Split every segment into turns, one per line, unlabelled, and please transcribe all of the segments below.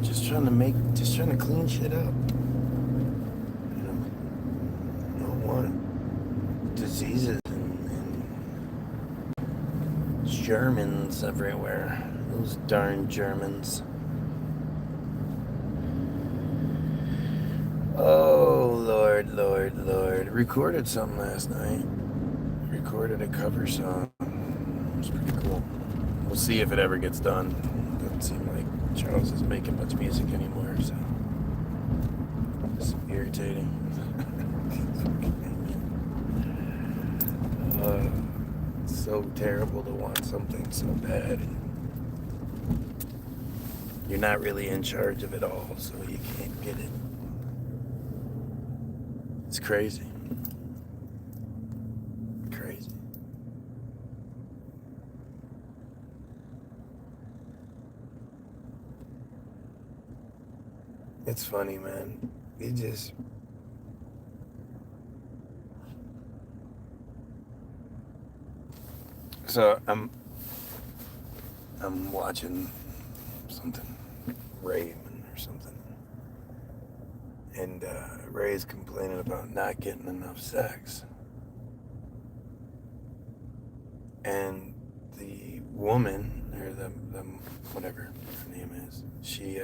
Just trying to clean shit up. You know, don't want diseases and Germans everywhere. Those darn Germans. Oh, Lord, Lord, Lord. Recorded something last night. Recorded a cover song. It was pretty cool. We'll see if it ever gets done. Doesn't seem like Charles is making much music anymore, so it's irritating. It's so terrible to want something so bad. You're not really in charge of it all, so you can't get it. It's crazy. Crazy. It's funny, man. You just... So I'm watching something, Raven or something, and Ray's complaining about not getting enough sex, and the woman or the whatever her name is, she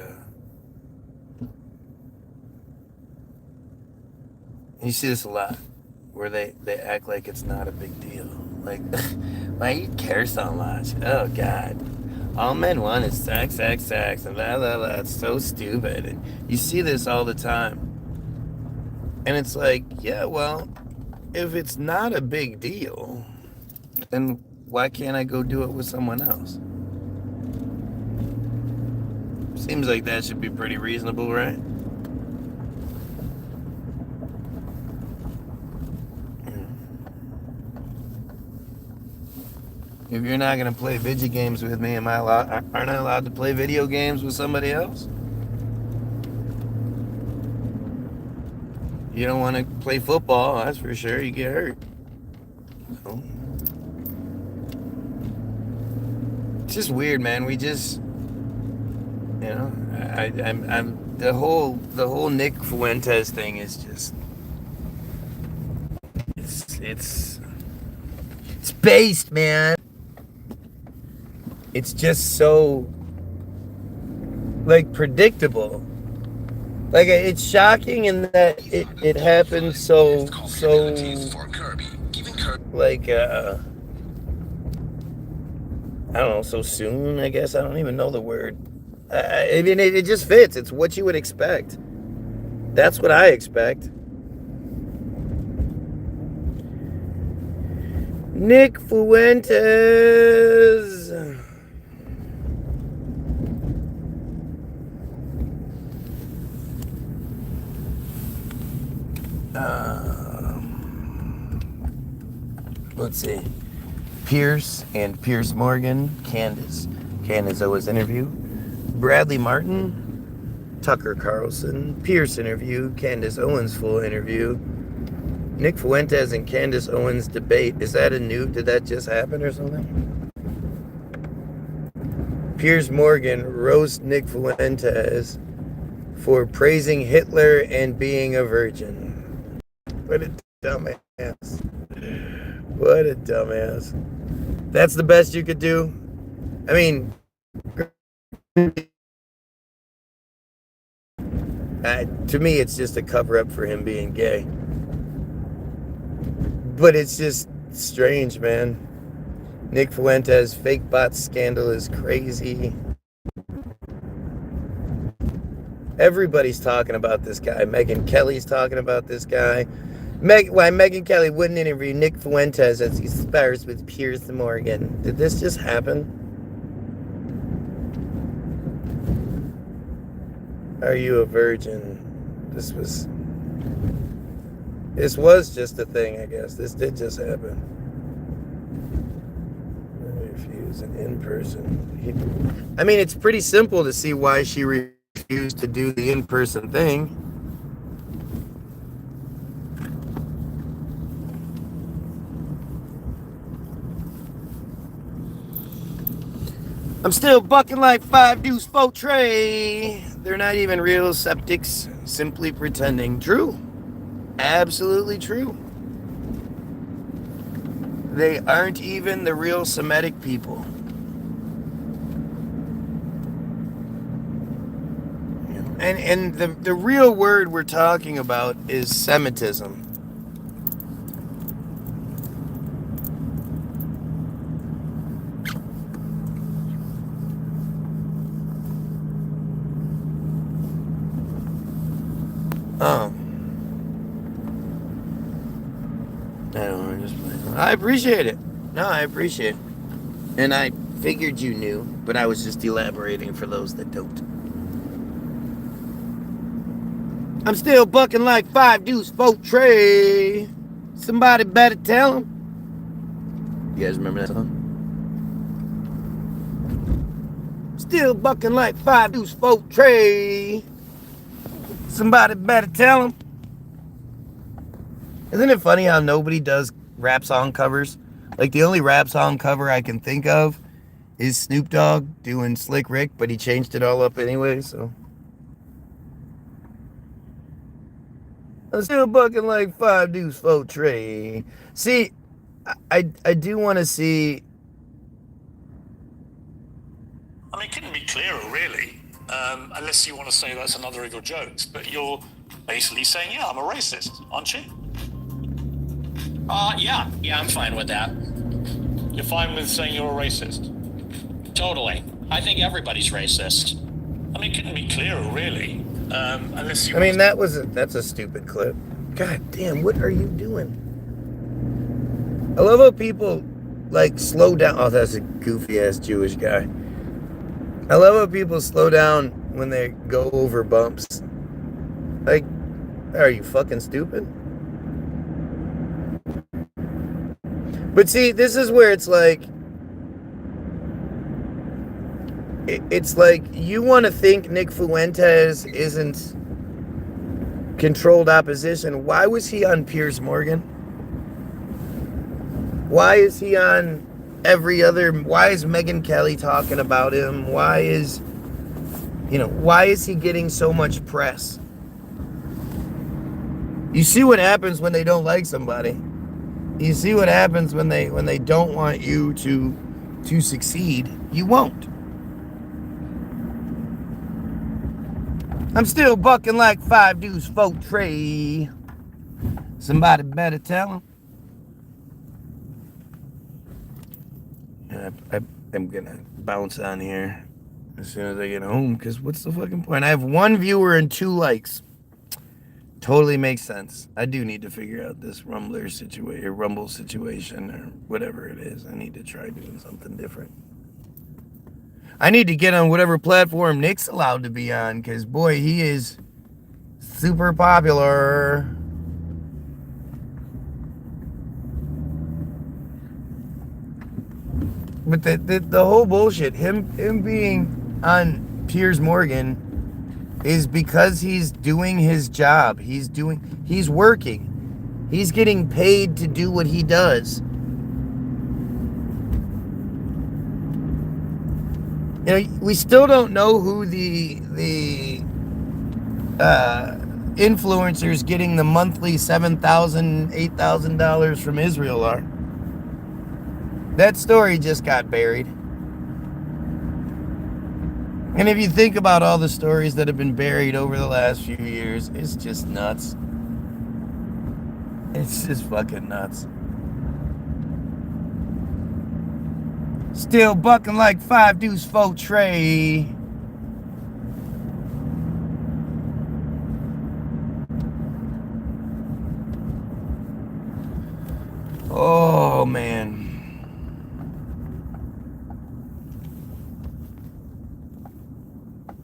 you see this a lot, where they act like it's not a big deal. Like, why you care so much? Oh, God. All men want is sex, sex, sex, and blah, blah, blah. It's so stupid. And you see this all the time. And it's like, yeah, well, if it's not a big deal, then why can't I go do it with someone else? Seems like that should be pretty reasonable, right? If you're not gonna play video games with me, aren't I allowed to play video games with somebody else? You don't want to play football, that's for sure. You get hurt. So, it's just weird, man. We just, you know, I'm the whole Nick Fuentes thing is just, it's based, man. It's just so, like, predictable. Like, it's shocking in that it happened so, like, I don't know, so soon, I guess. I don't even know the word. I mean, it just fits. It's what you would expect. That's what I expect. Nick Fuentes. Let's see. Pierce and Pierce Morgan, Candace Owens interview. Bradley Martin, Tucker Carlson, Pierce interview, Candace Owens full interview. Nick Fuentes and Candace Owens debate. Is that did that just happen or something? Piers Morgan roasts Nick Fuentes for praising Hitler and being a virgin. What a dumbass. What a dumbass. That's the best you could do? I mean, to me, it's just a cover-up for him being gay. But it's just strange, man. Nick Fuentes' fake bot scandal is crazy. Everybody's talking about this guy. Megyn Kelly's talking about this guy. Why Megyn Kelly wouldn't interview Nick Fuentes as he spars with Piers Morgan. Did this just happen? Are you a virgin? This was just a thing, I guess. This did just happen. Refuse an in-person. I mean, it's pretty simple to see why she refused to do the in-person thing. I'm still bucking like 5 deuce 4 tray. They're not even real septics, simply pretending. True. Absolutely true. They aren't even the real Semitic people. And the real word we're talking about is Semitism. I don't know, I appreciate it. No, I appreciate it. And I figured you knew, but I was just elaborating for those that don't. I'm still bucking like 5 deuce 4 tray. Somebody better tell him. You guys remember that song? Still bucking like 5 deuce 4 tray. Somebody better tell him. Isn't it funny how nobody does rap song covers? Like, the only rap song cover I can think of is Snoop Dogg doing Slick Rick, but he changed it all up anyway, so. I'm still bucking like 5 deuce 4 tray. See, I do want to see.
I mean, it couldn't be clearer, really, unless you want to say that's another of your jokes, but you're basically saying, yeah, I'm a racist, aren't you?
Yeah, I'm fine with that.
You're fine with saying you're a racist?
Totally. I think everybody's racist.
I mean, it couldn't be clearer, really, unless you...
I mean, that's a stupid clip. God damn, what are you doing? I love how people, like, slow down. Oh, that's a goofy-ass Jewish guy. I love how people slow down when they go over bumps. Like, are you fucking stupid? But see, this is where it's like, it's like you want to think Nick Fuentes isn't controlled opposition. Why was he on Piers Morgan? Why is he on every other? Why is Megyn Kelly talking about him? Why is he getting so much press? You see what happens when they don't like somebody. You see what happens when they don't want you to succeed. You won't. I'm still bucking like 5 deuce 4 tray. Somebody better tell him. I'm gonna bounce on here as soon as I get home, because what's the fucking point? I have 1 viewer and 2 likes. Totally makes sense. I do need to figure out this Rumble situation, or whatever it is. I need to try doing something different. I need to get on whatever platform Nick's allowed to be on, because boy, he is super popular. But the whole bullshit, him being on Piers Morgan, is because he's doing his job. He's working. He's getting paid to do what he does. You know, we still don't know who the influencers getting the monthly $7,000, $8,000 from Israel are. That story just got buried. And if you think about all the stories that have been buried over the last few years, it's just nuts. It's just fucking nuts. Still bucking like 5 deuce 4 tray. Oh man.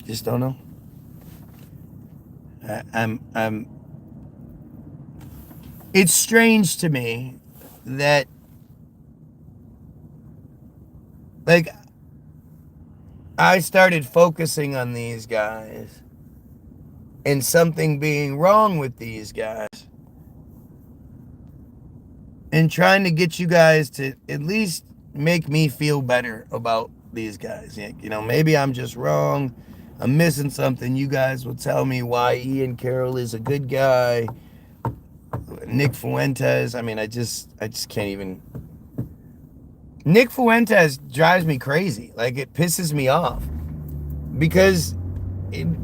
Just don't know. I'm it's strange to me that, like, I started focusing on these guys and something being wrong with these guys, and trying to get you guys to at least make me feel better about these guys. You know, maybe I'm just wrong. I'm missing something. You guys will tell me why Ian Carroll is a good guy. Nick Fuentes. I mean, I just can't even. Nick Fuentes drives me crazy. Like, it pisses me off because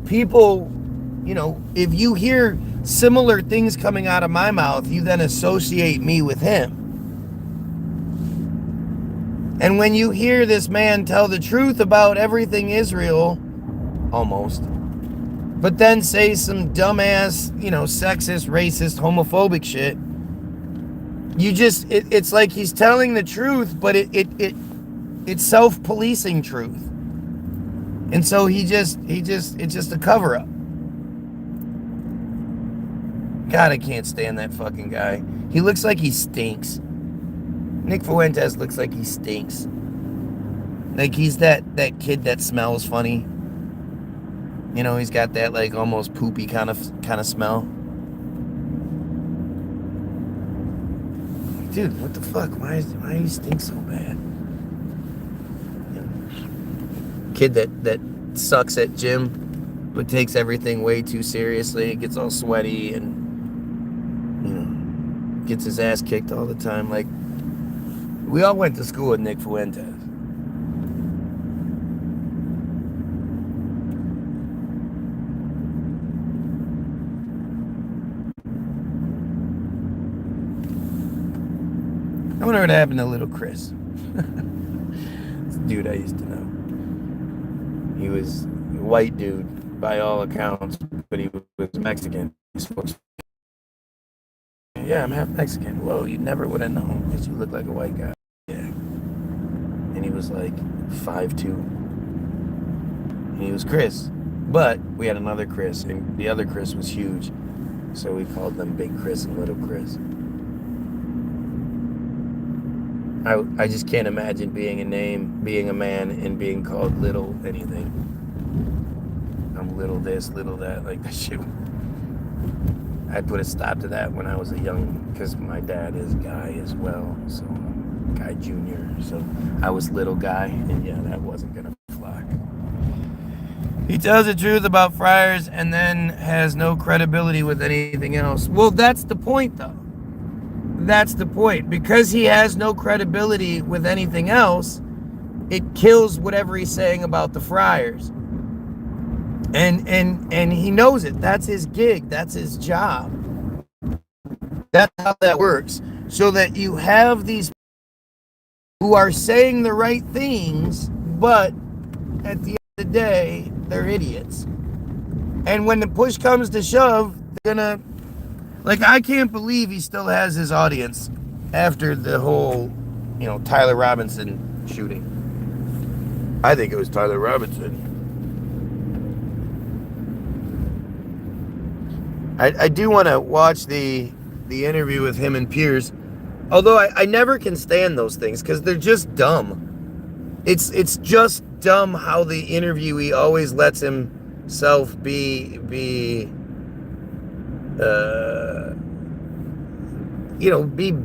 people, you know, if you hear similar things coming out of my mouth, you then associate me with him. And when you hear this man tell the truth about everything Israel, almost, but then say some dumbass, you know, sexist, racist, homophobic shit, you just, it's like he's telling the truth, but it's self-policing truth. And so it's just a cover-up. God, I can't stand that fucking guy. He looks like he stinks. Nick Fuentes looks like he stinks. Like he's that kid that smells funny. You know, he's got that like almost poopy kind of smell. Dude, what the fuck? Why do you stink so bad? You know, kid that sucks at gym, but takes everything way too seriously. Gets all sweaty and, you know, gets his ass kicked all the time. Like, we all went to school with Nick Fuentes. I wonder what happened to little Chris. This dude I used to know. He was a white dude by all accounts, but he was Mexican. He spoke. Yeah, I'm half Mexican. Whoa, you never would have known because you look like a white guy. Yeah. And he was like 5'2". And he was Chris. But we had another Chris, and the other Chris was huge. So we called them Big Chris and Little Chris. I just can't imagine being a man, and being called little anything. I'm little this, little that, like that shit. I put a stop to that when I was because my dad is Guy as well, so Guy Jr. So I was little Guy, and yeah, that wasn't gonna fly. He tells the truth about friars and then has no credibility with anything else. Well, that's the point, though. That's the point. Because he has no credibility with anything else, it kills whatever he's saying about the friars. And he knows it. That's his gig. That's his job. That's how that works. So that you have these who are saying the right things, but at the end of the day, they're idiots. And when the push comes to shove, they're gonna... Like, I can't believe he still has his audience after the whole, you know, Tyler Robinson shooting. I think it was Tyler Robinson. I do want to watch the interview with him and Piers, although I never can stand those things because they're just dumb. It's just dumb how the interviewee always lets himself be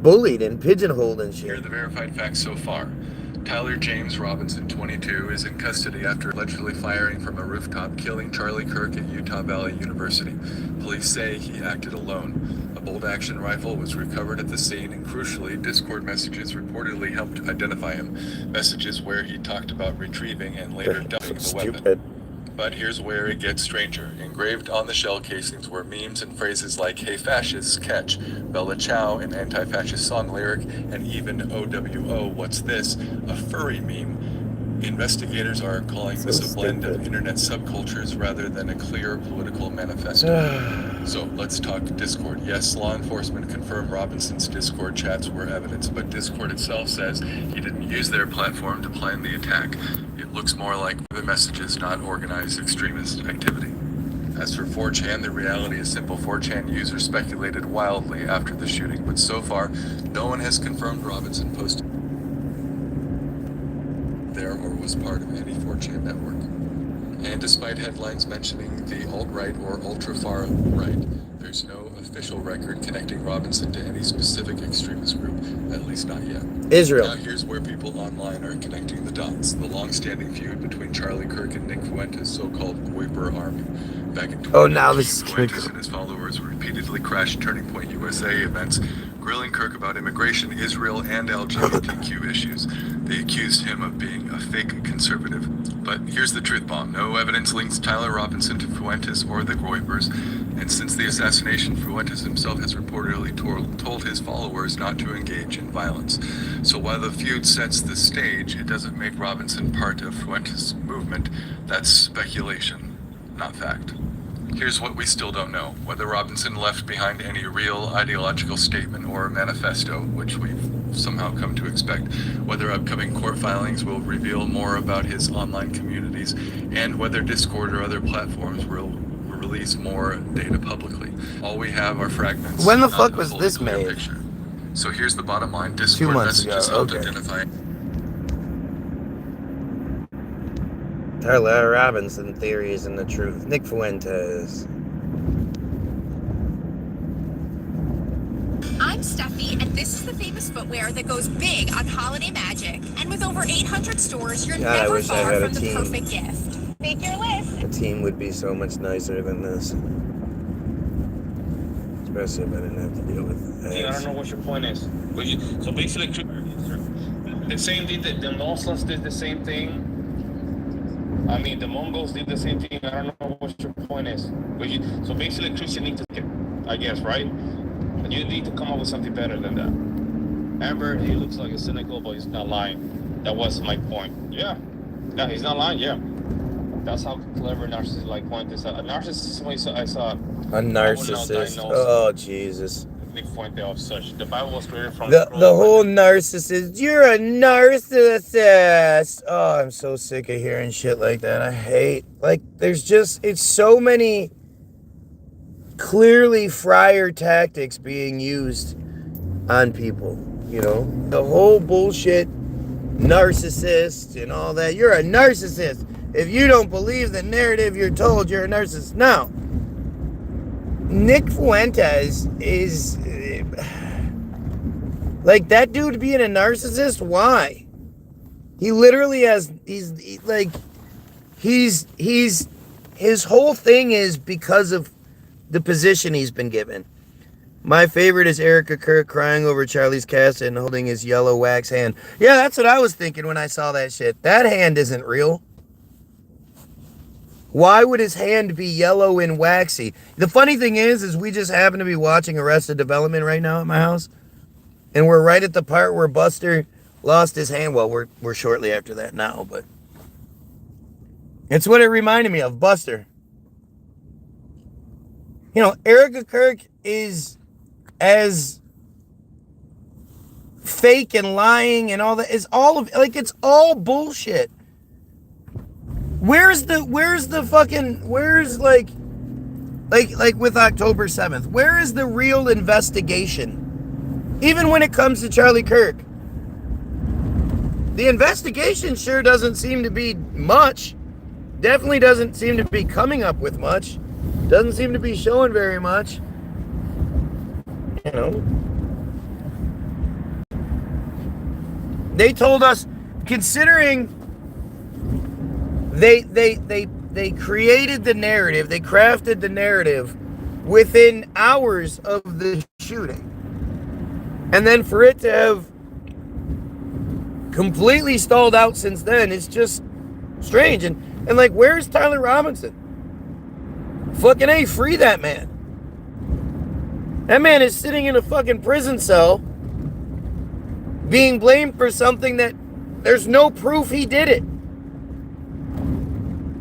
bullied and pigeonholed and shit.
Here are the verified facts so far. Tyler James Robinson, 22, is in custody after allegedly firing from a rooftop, killing Charlie Kirk at Utah Valley University. Police say he acted alone. A bolt-action rifle was recovered at the scene, and crucially, Discord messages reportedly helped identify him. Messages where he talked about retrieving and later dumping the weapon. But here's where it gets stranger. Engraved on the shell casings were memes and phrases like, "Hey fascists, catch," Bella Ciao, an anti-fascist song lyric, and even OWO, what's this, a furry meme. Investigators are calling this a blend of internet subcultures rather than a clear political manifesto. So let's talk Discord. Yes, law enforcement confirmed Robinson's Discord chats were evidence, but Discord itself says he didn't use their platform to plan the attack. It looks more like the messages, not organized extremist activity. As for 4chan, the reality is simple. 4chan users speculated wildly after the shooting, but so far, no one has confirmed Robinson posted there or was part of any 4chan network. And despite headlines mentioning the alt-right or ultra-far right, There's no official record connecting Robinson to any specific extremist group, at least not yet.
Israel.
Now here's where people online are connecting the dots. The long-standing feud between Charlie Kirk and Nick Fuentes' so-called Kuiper Army. Back in 2019,
Oh, now this is
Fuentes and his followers repeatedly crashed Turning Point USA events, grilling Kirk about immigration, Israel, and LGBTQ issues. They accused him of being a fake conservative. But here's the truth bomb. No evidence links Tyler Robinson to Fuentes or the Kuipers. And since the assassination, Fuentes himself has reportedly told his followers not to engage in violence. So while the feud sets the stage, it doesn't make Robinson part of Fuentes' movement. That's speculation, not fact. Here's what we still don't know. Whether Robinson left behind any real ideological statement or manifesto, which we've somehow come to expect, whether upcoming court filings will reveal more about his online communities, and whether Discord or other platforms will release more data publicly. All we have are fragments.
When the
not
fuck
a
was
fully
this
clear
made?
picture. So here's the bottom line.
2
Discord
months
messages
ago,
helped
okay.
identify
Tyler Robinson theories and the truth. Nick Fuentes.
I'm Steffi, and this is the famous footwear that goes big on holiday magic. And with over 800 stores, you're
God, I
never
wish I
far
had a
from the
team.
perfect gift. Make your list.
The team would be so much nicer than this. Especially if I didn't have to deal with
I don't know what your point is. So basically, the same thing that the Muslims did the same thing. I mean, the Mongols did the same thing. I don't know what your point is. So basically, Christian need to get, I guess, right? But you need to come up with something better than that. Amber, he looks like a cynical, but he's not lying. That was my point. Yeah, he's not lying. Yeah, that's how clever narcissists like point is. A narcissist, I saw.
a narcissist. Oh, Jesus.
Nick Fuente of such. The Bible was created from
The whole narcissist. You're a narcissist. Oh, I'm so sick of hearing shit like that. I hate. Like, there's just, it's so many clearly friar tactics being used on people, you know? The whole bullshit narcissist and all that. You're a narcissist. If you don't believe the narrative you're told, you're a narcissist. No. Nick Fuentes is like, that dude being a narcissist. Why? He literally has, his whole thing is because of the position he's been given. My favorite is Erica Kirk crying over Charlie's casket and holding his yellow wax hand. Yeah, that's what I was thinking when I saw that shit. That hand isn't real. Why would his hand be yellow and waxy? The funny thing is we just happen to be watching Arrested Development right now at my house. And we're right at the part where Buster lost his hand. Well, we're shortly after that now, but it's what it reminded me of, Buster. You know, Erica Kirk is as fake and lying and all that. It's all of, like, it's all bullshit. Where's like with October 7th, where is the real investigation? Even when it comes to Charlie Kirk, the investigation sure doesn't seem to be much. Definitely doesn't seem to be coming up with much. Doesn't seem to be showing very much. You know, they told us, considering they created the narrative, they crafted the narrative within hours of the shooting. And then for it to have completely stalled out since then, it's just strange. And like, where's Tyler Robinson? Fucking A, free that man. That man is sitting in a fucking prison cell being blamed for something that there's no proof he did it.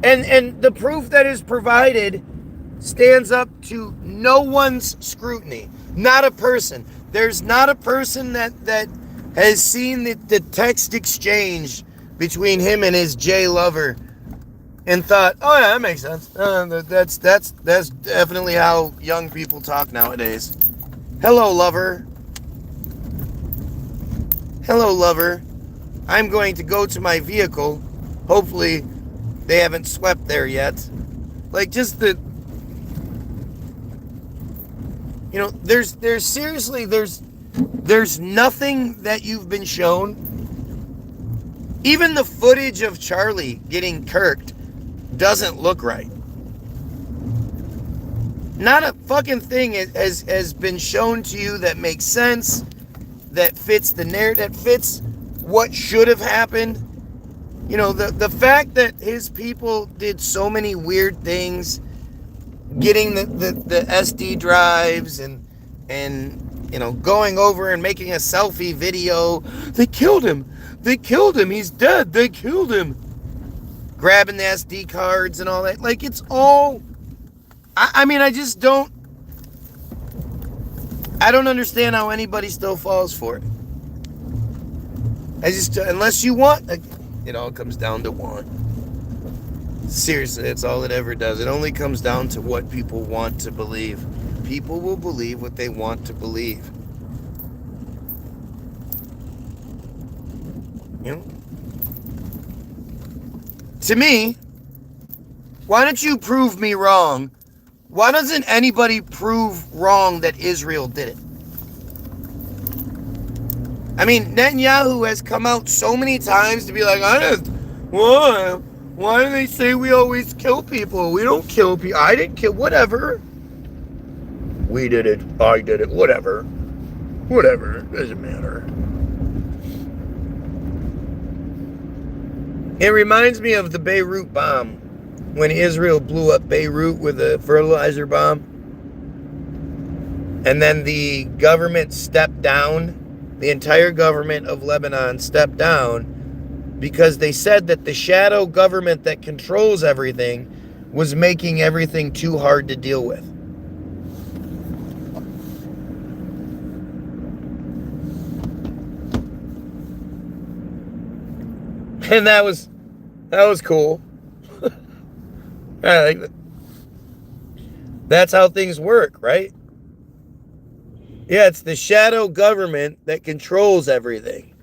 And the proof that is provided stands up to no one's scrutiny. Not a person. There's not a person that has seen the text exchange between him and his J lover and thought, oh yeah, that makes sense. That's definitely how young people talk nowadays. Hello, lover. Hello, lover. I'm going to go to my vehicle. Hopefully they haven't swept there yet. Like, just You know, there's seriously, there's nothing that you've been shown. Even the footage of Charlie getting kirked doesn't look right. Not a fucking thing has been shown to you that makes sense, that fits the narrative, that fits what should have happened. You know, the fact that his people did so many weird things, getting the SD drives and you know, going over and making a selfie video. They killed him. They killed him. He's dead. They killed him. Grabbing the SD cards and all that. Like, it's all... I mean, I don't understand how anybody still falls for it. Unless you want, it all comes down to want. Seriously, that's all it ever does. It only comes down to what people want to believe. People will believe what they want to believe. You know? To me, why don't you prove me wrong? Why doesn't anybody prove wrong that Israel did it? I mean, Netanyahu has come out so many times to be like, why do they say we always kill people? We don't kill people. I didn't kill, whatever. We did it. I did it. Whatever. Whatever. Doesn't matter. It reminds me of the Beirut bomb. When Israel blew up Beirut with a fertilizer bomb. And then the government stepped down. The entire government of Lebanon stepped down because they said that the shadow government that controls everything was making everything too hard to deal with. And that was cool. I like that. That's how things work, right? Yeah, it's the shadow government that controls everything.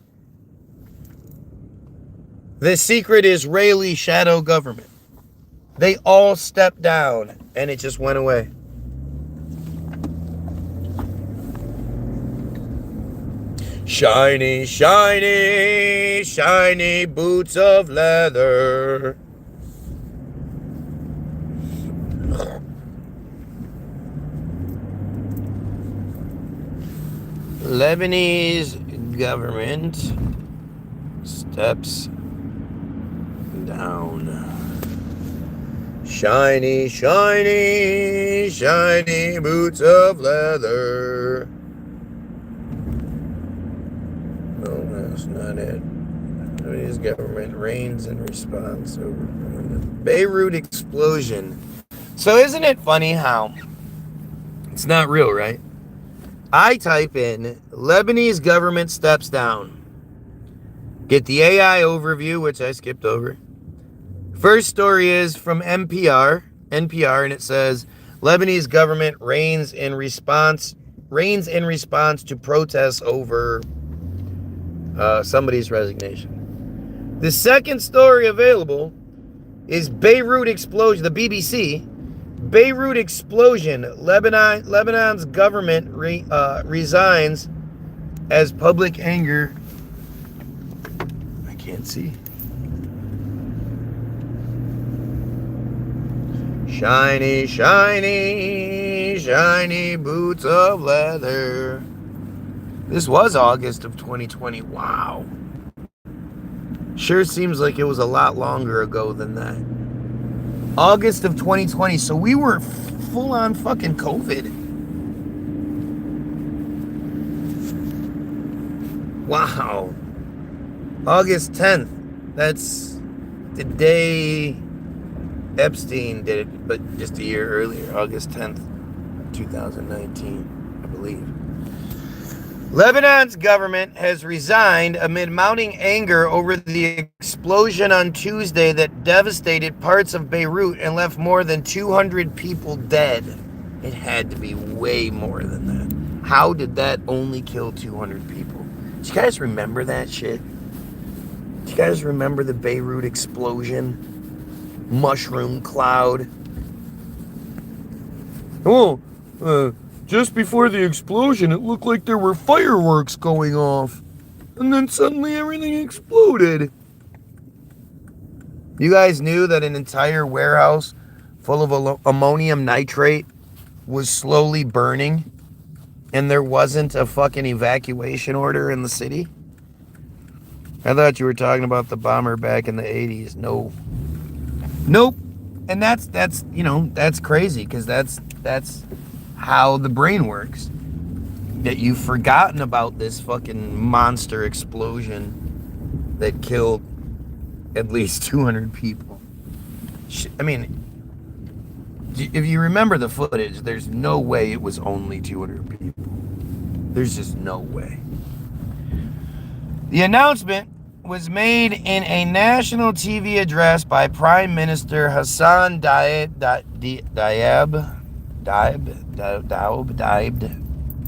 The secret Israeli shadow government. They all stepped down and it just went away. Shiny, shiny, shiny boots of leather. Lebanese government steps down. Shiny, shiny, shiny boots of leather. No, that's not it. Lebanese government reigns in response over the Beirut explosion. So isn't it funny how it's not real, right? I type in Lebanese government steps down. Get the AI overview, which I skipped over. First story is from NPR, and it says Lebanese government reigns in response to protests over somebody's resignation. The second story available is Beirut explosion, the BBC. Beirut explosion. Lebanon's government resigns as public anger. I can't see. Shiny, shiny, shiny boots of leather. This was August of 2020. Wow. Sure seems like it was a lot longer ago than that. August of 2020, so we were full on fucking COVID. Wow. August 10th. That's the day Epstein did it, but just a year earlier, August 10th, 2019, I believe. Lebanon's government has resigned amid mounting anger over the explosion on Tuesday that devastated parts of Beirut and left more than 200 people dead. It had to be way more than that. How did that only kill 200 people? Do you guys remember that shit? Do you guys remember the Beirut explosion? Mushroom cloud. Oh, just before the explosion, it looked like there were fireworks going off. And then suddenly everything exploded. You guys knew that an entire warehouse full of ammonium nitrate was slowly burning and there wasn't a fucking evacuation order in the city? I thought you were talking about the bomber back in the 80s. No. Nope. And that's you know, that's crazy because that's how the brain works. That you've forgotten about this fucking monster explosion that killed at least 200 people. I mean, if you remember the footage, there's no way it was only 200 people. There's just no way. The announcement was made in a national TV address by Prime Minister Hassan Diab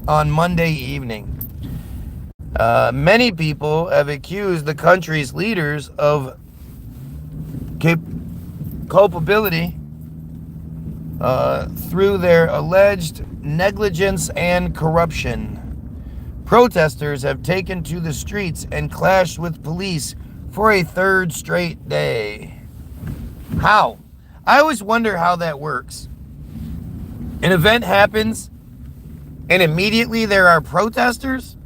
on Monday evening. Many people have accused the country's leaders of culpability through their alleged negligence and corruption. Protesters have taken to the streets and clashed with police for a third straight day. How? I always wonder how that works. An event happens and immediately there are protesters?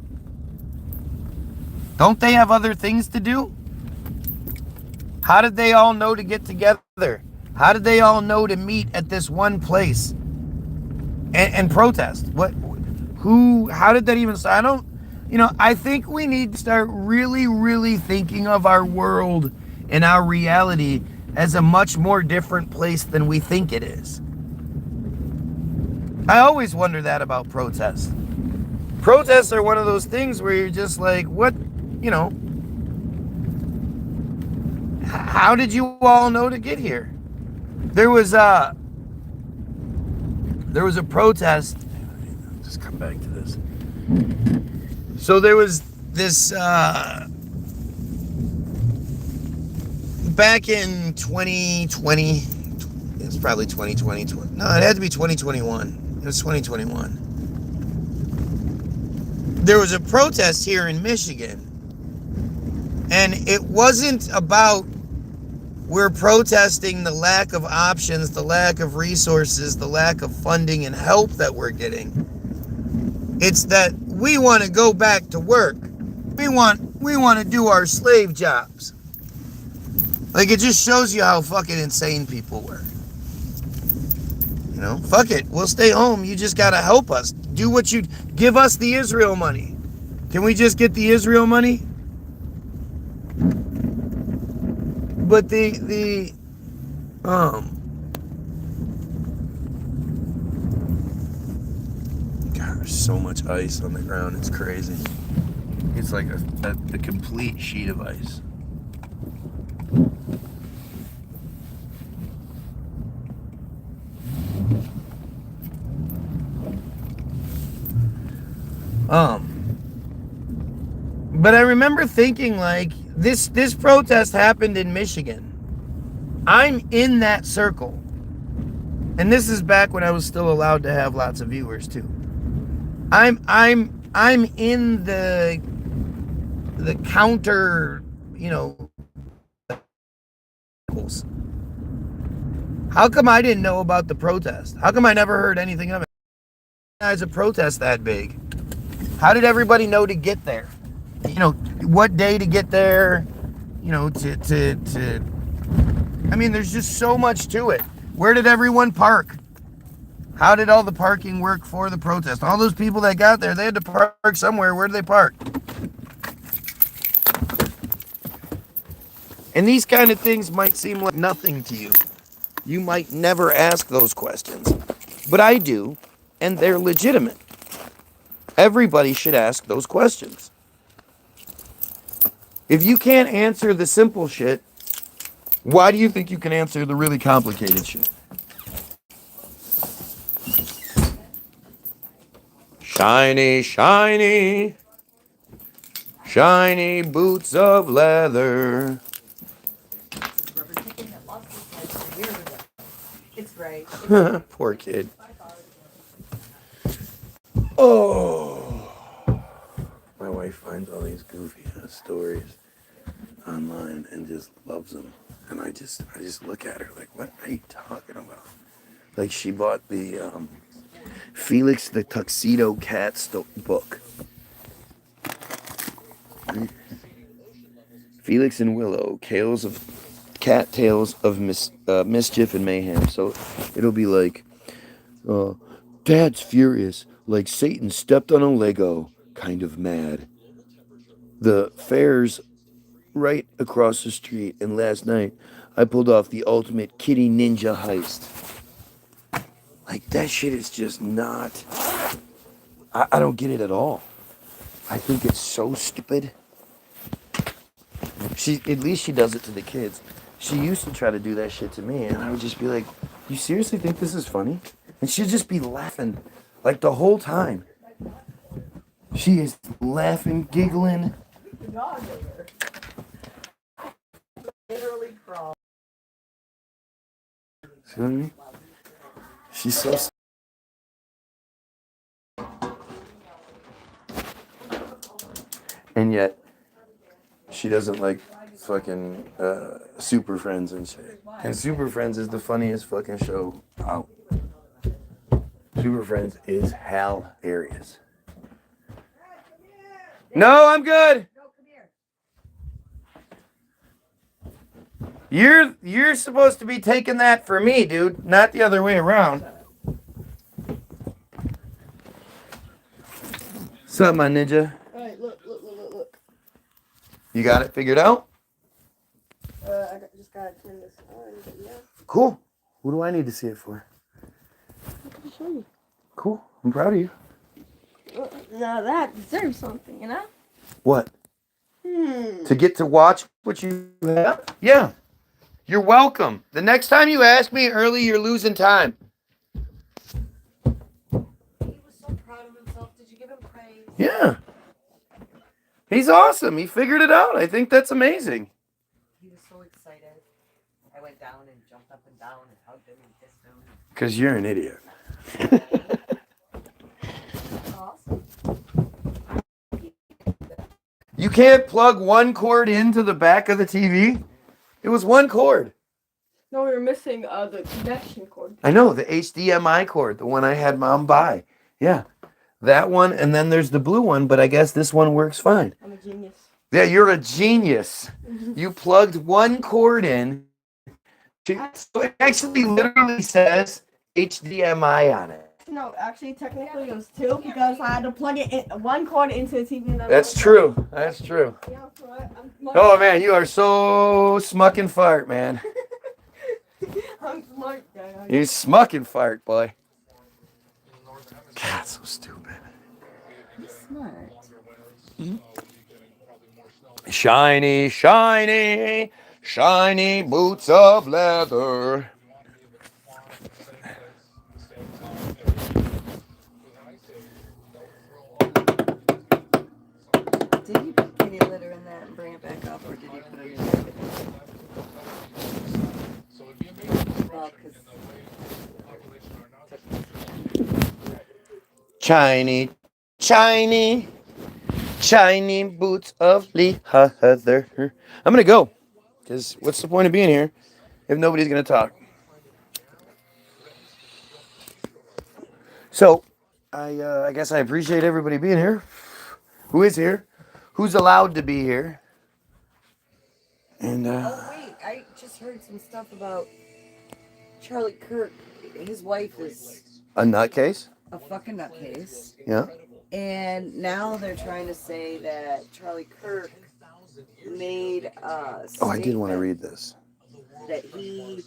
Don't they have other things to do? How did they all know to get together? How did they all know to meet at this one place and protest? How did that even start? I think we need to start really, really thinking of our world and our reality as a much more different place than we think it is. I always wonder that about protests. Protests are one of those things where you're just like, what, how did you all know to get here? There was a protest. Just come back to this. So there was this back in 2020. It's probably 2020. No, it had to be 2021. It was 2021. There was a protest here in Michigan, and it wasn't about we're protesting the lack of options, the lack of resources, the lack of funding and help that we're getting. It's that we want to go back to work. We want to do our slave jobs. Like, it just shows you how fucking insane people were. Fuck it. We'll stay home. You just got to help us. Give us the Israel money. Can we just get the Israel money? But God, there's so much ice on the ground. It's crazy. It's like a complete sheet of ice. But I remember thinking, like, this protest happened in Michigan. I'm in that circle. And this is back when I was still allowed to have lots of viewers too. I'm in the counter, How come I didn't know about the protest? How come I never heard anything of it? As a protest that big, how did everybody know to get there? What day to get there? I mean, there's just so much to it. Where did everyone park? How did all the parking work for the protest? All those people that got there, they had to park somewhere. Where did they park? And these kind of things might seem like nothing to you. You might never ask those questions. But I do, and they're legitimate. Everybody should ask those questions. If you can't answer the simple shit, why do you think you can answer the really complicated shit? Shiny, shiny, shiny boots of leather. It's great. Poor kid. Oh, my wife finds all these goofy stories online and just loves them, and I just look at her like, what are you talking about? Like, she bought the Felix the Tuxedo Cat book. Felix and Willow, cat tales of mischief and mayhem. So it'll be like, Dad's furious, like Satan stepped on a Lego, kind of mad. The fair's right across the street, and last night I pulled off the ultimate kitty ninja heist. Like, that shit is just not... I don't get it at all. I think it's so stupid. At least she does it to the kids. She used to try to do that shit to me, and I would just be like, you seriously think this is funny? And she'd just be laughing, like, the whole time. She is laughing, giggling.
Literally crawl.
See what I mean? She's so... And yet, she doesn't like fucking Super Friends and shit. And Super Friends is the funniest fucking show out. Super Friends is hilarious. No, I'm good. You're supposed to be taking that for me, dude, not the other way around. What's up, my ninja?
Alright, look.
You got it figured out?
I just gotta turn this on, but yeah.
Cool. What do I need to see it for?
I'm gonna show you.
Cool. I'm proud of you.
Now that deserves something, you know?
What? To get to watch what you have? Yeah. You're welcome. The next time you ask me early, you're losing time.
He was so proud of himself. Did you give him praise?
Yeah. He's awesome. He figured it out. I think that's amazing.
He was so excited. I went down and jumped up and down and hugged him and kissed him.
Because you're an idiot.
Awesome.
You can't plug one cord into the back of the TV? It was one cord.
No, we were missing the connection cord.
I know, the HDMI cord, the one I had Mom buy. Yeah. That one, and then there's the blue one, but I guess this one works fine.
I'm a genius.
Yeah, you're a genius. You plugged one cord in. So it actually literally says HDMI on it.
No, actually, technically it was two because I had to plug it in one cord into the TV. And then
That's true. That's true.
Yeah, so I'm
Oh, man, you are so smuck and fart, man.
I'm smart, guy.
You smuck and fart, boy. God, so stupid.
He's smart.
Shiny, shiny, shiny boots of leather.
Did you put kitty litter in that and bring it back up, or did you put it in there? Well,
Shiny, shiny, shiny boots of leather. I'm gonna go, because what's the point of being here if nobody's gonna talk? So, I guess I appreciate everybody being here. Who is here? Who's allowed to be here? And
oh wait, I just heard some stuff about Charlie Kirk. His wife is
a nutcase.
a fucking nutcase.
Yeah.
And now they're trying to say that Charlie Kirk made a
Oh, I did want to
statement
read this.
that he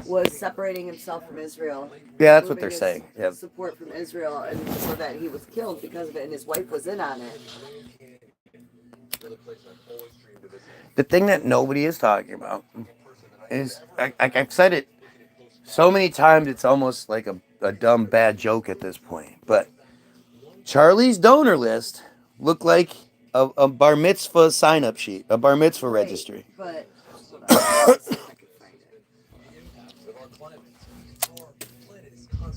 was separating himself from Israel.
Yeah, that's what they're
removing his
saying. Yeah.
Support from Israel, and so that he was killed because of it, and his wife was in on it.
The thing that nobody is talking about is, I've said it so many times, it's almost like a dumb, bad joke at this point. But Charlie's donor list looked like a bar mitzvah sign-up sheet, a bar mitzvah registry.
But hold on, let's see if I can find it.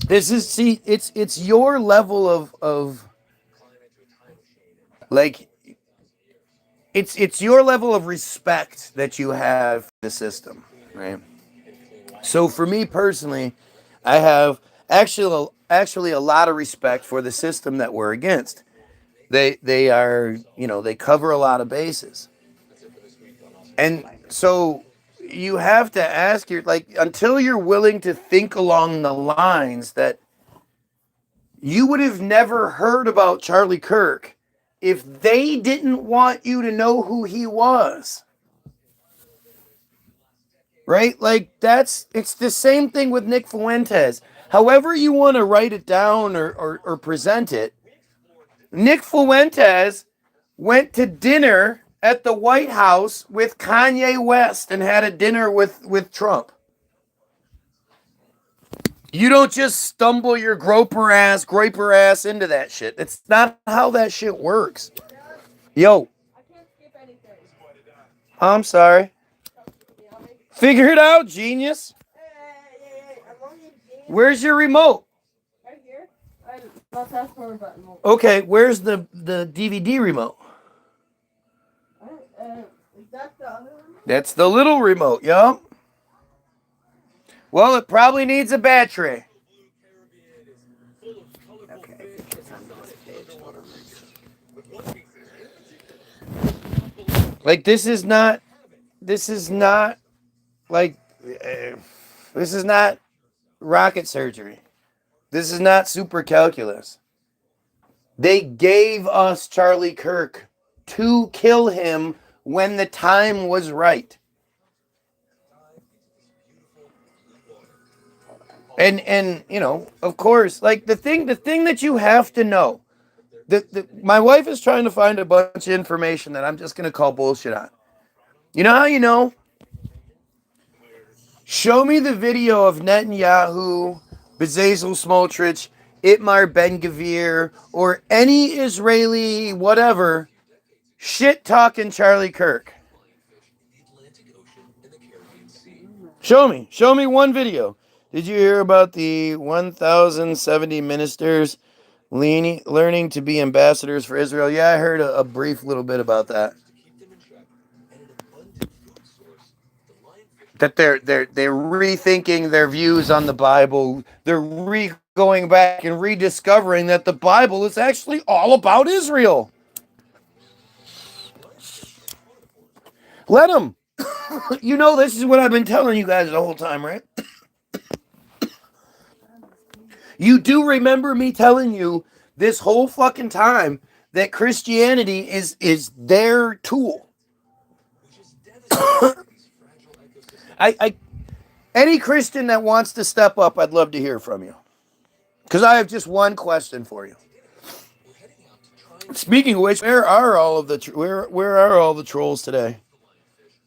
This is, see, it's your level of like, it's your level of respect that you have for the system, right? So for me personally, I have actually a lot of respect for the system that we're against. They are, they cover a lot of bases. And so you have to ask until you're willing to think along the lines that you would have never heard about Charlie Kirk if they didn't want you to know who he was. Right? Like it's the same thing with Nick Fuentes. However you want to write it down or present it, Nick Fuentes went to dinner at the White House with Kanye West and had a dinner with Trump. You don't just stumble your groper ass into that shit. It's not how that shit works. Yo. I'm sorry. Figure it out, genius. Where's your remote?
Right here. Left task forward button.
Okay, where's the DVD remote?
Is that the other remote?
That's the little remote, yup. Well, it probably needs a battery.
Okay, I think it's on this page. Hold on.
Like this is not like this is not rocket surgery. This is not super calculus. They gave us Charlie Kirk to kill him when the time was right. And of course, like the thing that you have to know, my wife is trying to find a bunch of information that I'm just going to call bullshit on. You know how you know? Show me the video of Netanyahu, Bezalel Smotrich, Itmar Ben-Gvir, or any Israeli whatever shit talking Charlie Kirk. Show me one video. Did you hear about the 1,070 ministers learning to be ambassadors for Israel? Yeah, I heard a brief little bit about that. That they're rethinking their views on the Bible. They're going back and rediscovering that the Bible is actually all about Israel. Let them. This is what I've been telling you guys the whole time, right? You do remember me telling you this whole fucking time that Christianity is their tool. Any Christian that wants to step up, I'd love to hear from you. Because I have just one question for you. Speaking of which, where are all the trolls today?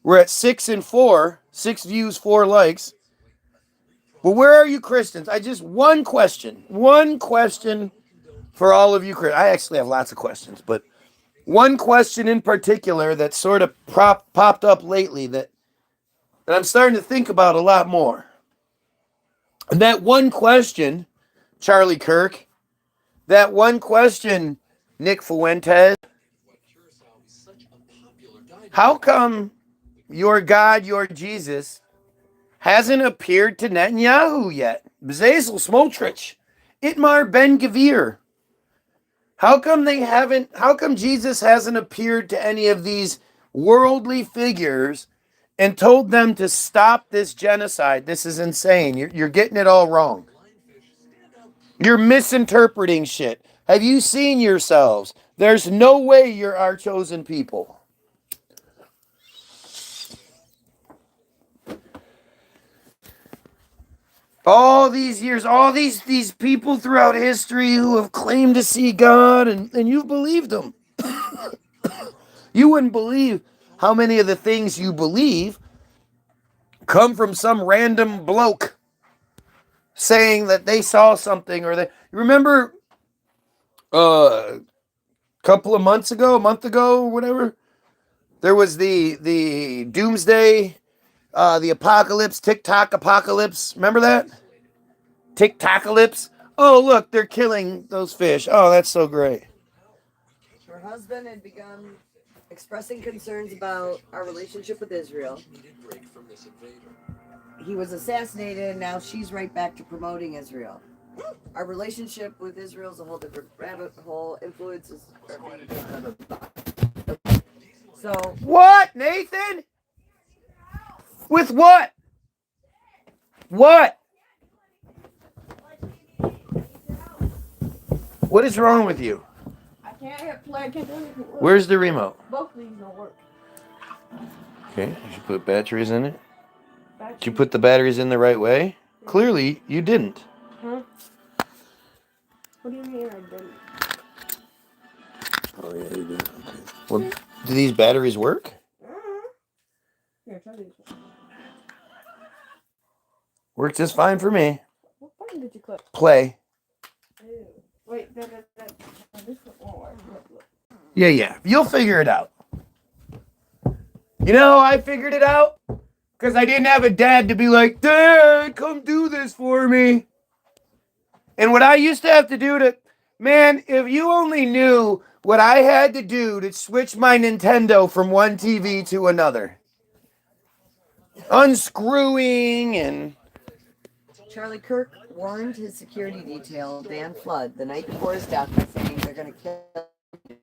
We're at 6 and 4, 6 views, 4 likes. But where are you Christians? One question for all of you Christians. I actually have lots of questions, but one question in particular that sort of popped up lately that I'm starting to think about a lot more. And that one question, Charlie Kirk, that one question, Nick Fuentes, how come your God, your Jesus, hasn't appeared to Netanyahu yet? Bezalel Smotrich, Itmar Ben-Gvir. How come Jesus hasn't appeared to any of these worldly figures and told them to stop this genocide? This is insane. You're getting it all wrong. You're misinterpreting shit. Have you seen yourselves? There's no way you're our chosen people. All these years, all these people throughout history who have claimed to see God, and you've believed them. You wouldn't believe how many of the things you believe come from some random bloke saying that they saw something or they remember a month ago, whatever, there was the doomsday, the apocalypse, TikTok apocalypse. Remember that? TikTokalypse. Oh, look, they're killing those fish. Oh, that's so great.
Her husband had begun expressing concerns about our relationship with Israel. He was assassinated, and now she's right back to promoting Israel. Our relationship with Israel is a whole different rabbit hole. Influences. So
What, Nathan? With what? What? What is wrong with you?
I can't hit play. I can't do anything.
Where's the remote?
Both of these don't work.
Okay, you should put batteries in it. Did you put the batteries in the right way? Clearly, you didn't.
Huh? What do you mean I didn't?
Oh, yeah, you did. Okay. Well, do these batteries work?
Here, try these.
Works just fine for me.
What button did you click?
Play.
Ew. Wait, this one won't work. Look.
Yeah. You'll figure it out. You know how I figured it out? Because I didn't have a dad to be like, Dad, come do this for me. And what I used to have to do to... Man, if you only knew what I had to do to switch my Nintendo from one TV to another. Unscrewing and...
Charlie Kirk warned his security detail, Dan Flood, the night before his death by saying they're going to kill him.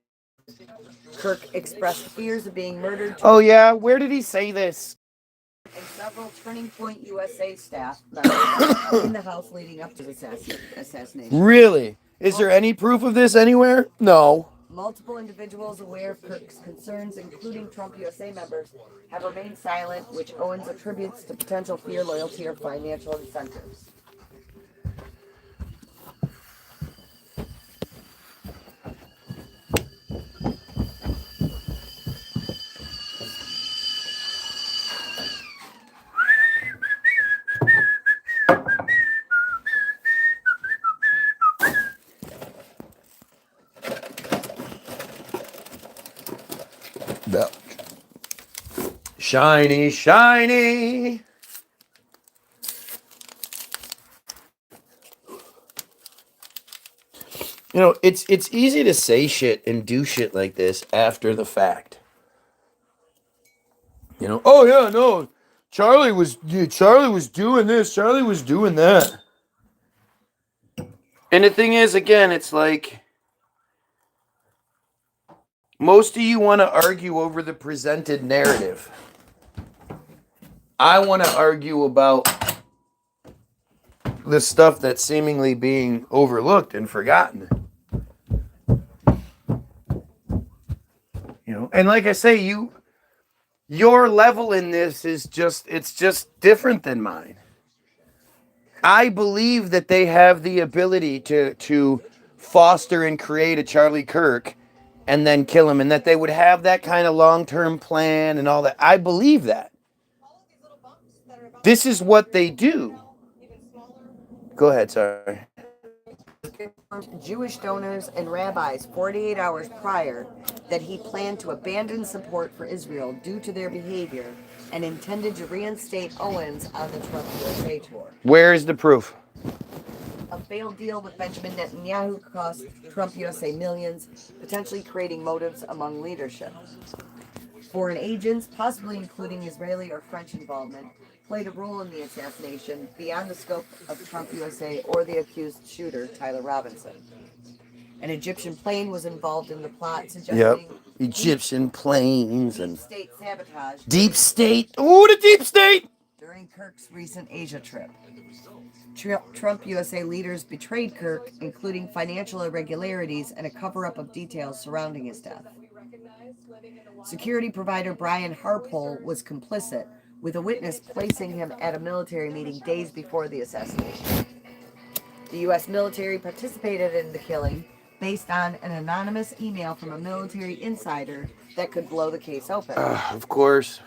Kirk expressed fears of being murdered.
Oh, yeah? Where did he say this?
And several Turning Point USA staff members in the house leading up to the assassination.
Really? Is there any proof of this anywhere? No.
Multiple individuals aware of Kirk's concerns, including Trump USA members, have remained silent, which Owens attributes to potential fear, loyalty, or financial incentives.
Shiny, shiny. You know, it's easy to say shit and do shit like this after the fact. You know, oh yeah, no, Charlie was doing this, Charlie was doing that. And the thing is, again, it's like most of you want to argue over the presented narrative. I want to argue about the stuff that's seemingly being overlooked and forgotten. You know, and like I say, your level in this is it's just different than mine. I believe that they have the ability to foster and create a Charlie Kirk and then kill him, and that they would have that kind of long-term plan and all that. I believe that. This is what they do. Go ahead, sorry.
Jewish donors and rabbis 48 hours prior that he planned to abandon support for Israel due to their behavior and intended to reinstate Owens on the Trump USA tour.
Where is the proof?
A failed deal with Benjamin Netanyahu cost Trump USA millions, potentially creating motives among leadership. Foreign agents, possibly including Israeli or French involvement, played a role in the assassination beyond the scope of Trump USA or the accused shooter, Tyler Robinson. An Egyptian plane was involved in the plot, suggesting
Egyptian planes and
deep state sabotage.
Deep state. Ooh, the deep state!
During Kirk's recent Asia trip. Trump USA leaders betrayed Kirk, including financial irregularities and a cover-up of details surrounding his death. Security provider Brian Harpole was complicit, with a witness placing him at a military meeting days before the assassination. The U.S. military participated in the killing based on an anonymous email from a military insider that could blow the case open.
Of course.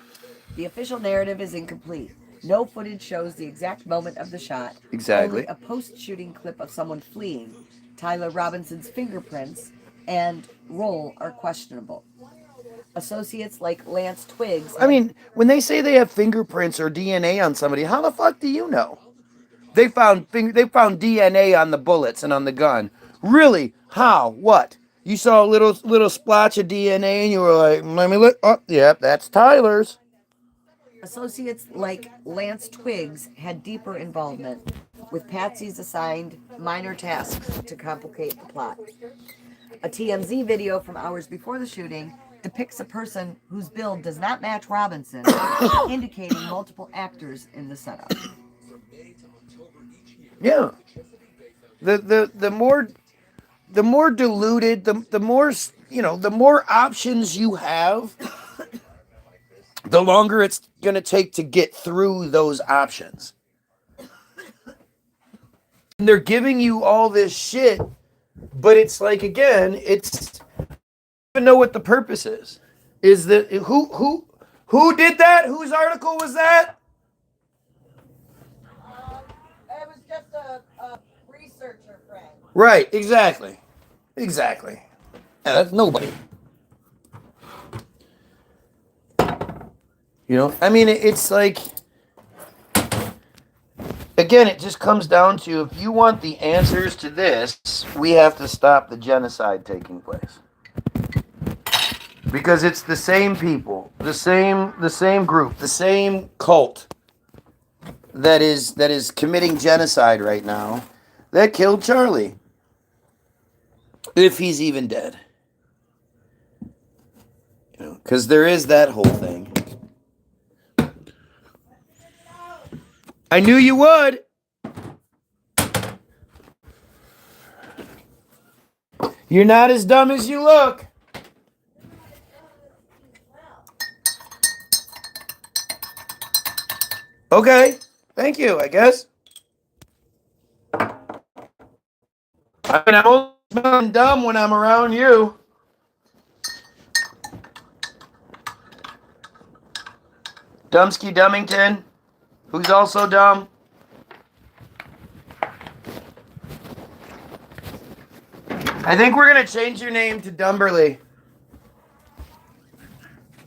The official narrative is incomplete. No footage shows the exact moment of the shot.
Exactly.
Only a post-shooting clip of someone fleeing. Tyler Robinson's fingerprints and role are questionable. Associates like Lance Twiggs...
I mean, when they say they have fingerprints or DNA on somebody, how the fuck do you know? They found DNA on the bullets and on the gun. Really? How? What? You saw a little splotch of DNA and you were like, let me look. Oh, yeah, that's Tyler's.
Associates like Lance Twiggs had deeper involvement, with patsies assigned minor tasks to complicate the plot. A TMZ video from hours before the shooting depicts a person whose build does not match Robinson, indicating multiple actors in the setup.
Yeah. The more diluted, the more, the more options you have, the longer it's going to take to get through those options. And they're giving you all this shit, but it's like, again, it's, I don't even know what the purpose is. Is that who did that? Whose article was that?
It was just a researcher friend.
Right, exactly. Yeah, that's nobody. I mean, it's like, again, it just comes down to, if you want the answers to this, we have to stop the genocide taking place. Because it's the same people, the same group, the same cult that is committing genocide right now that killed Charlie. If he's even dead. Because there is that whole thing. I knew you would. You're not as dumb as you look. Okay. Thank you, I guess. I mean, I'm only smelling dumb when I'm around you. Dumbsky Dummington, who's also dumb. I think we're going to change your name to Dumberly.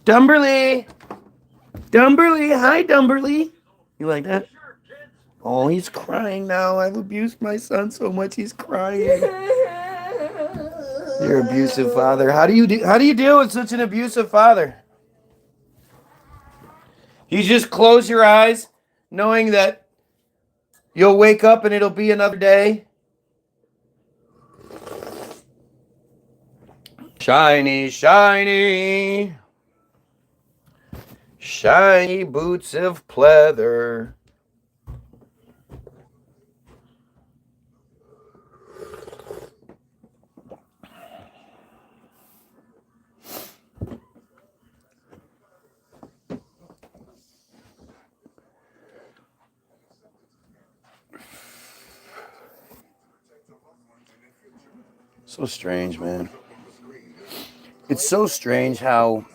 Dumberly. Hi, Dumberly. You like that? Oh, he's crying now. I've abused my son so much he's crying. You're an abusive father. How do you deal with such an abusive father? You just close your eyes, knowing that you'll wake up and it'll be another day. Shiny, shiny, shiny boots of pleather. So strange, man. It's so strange how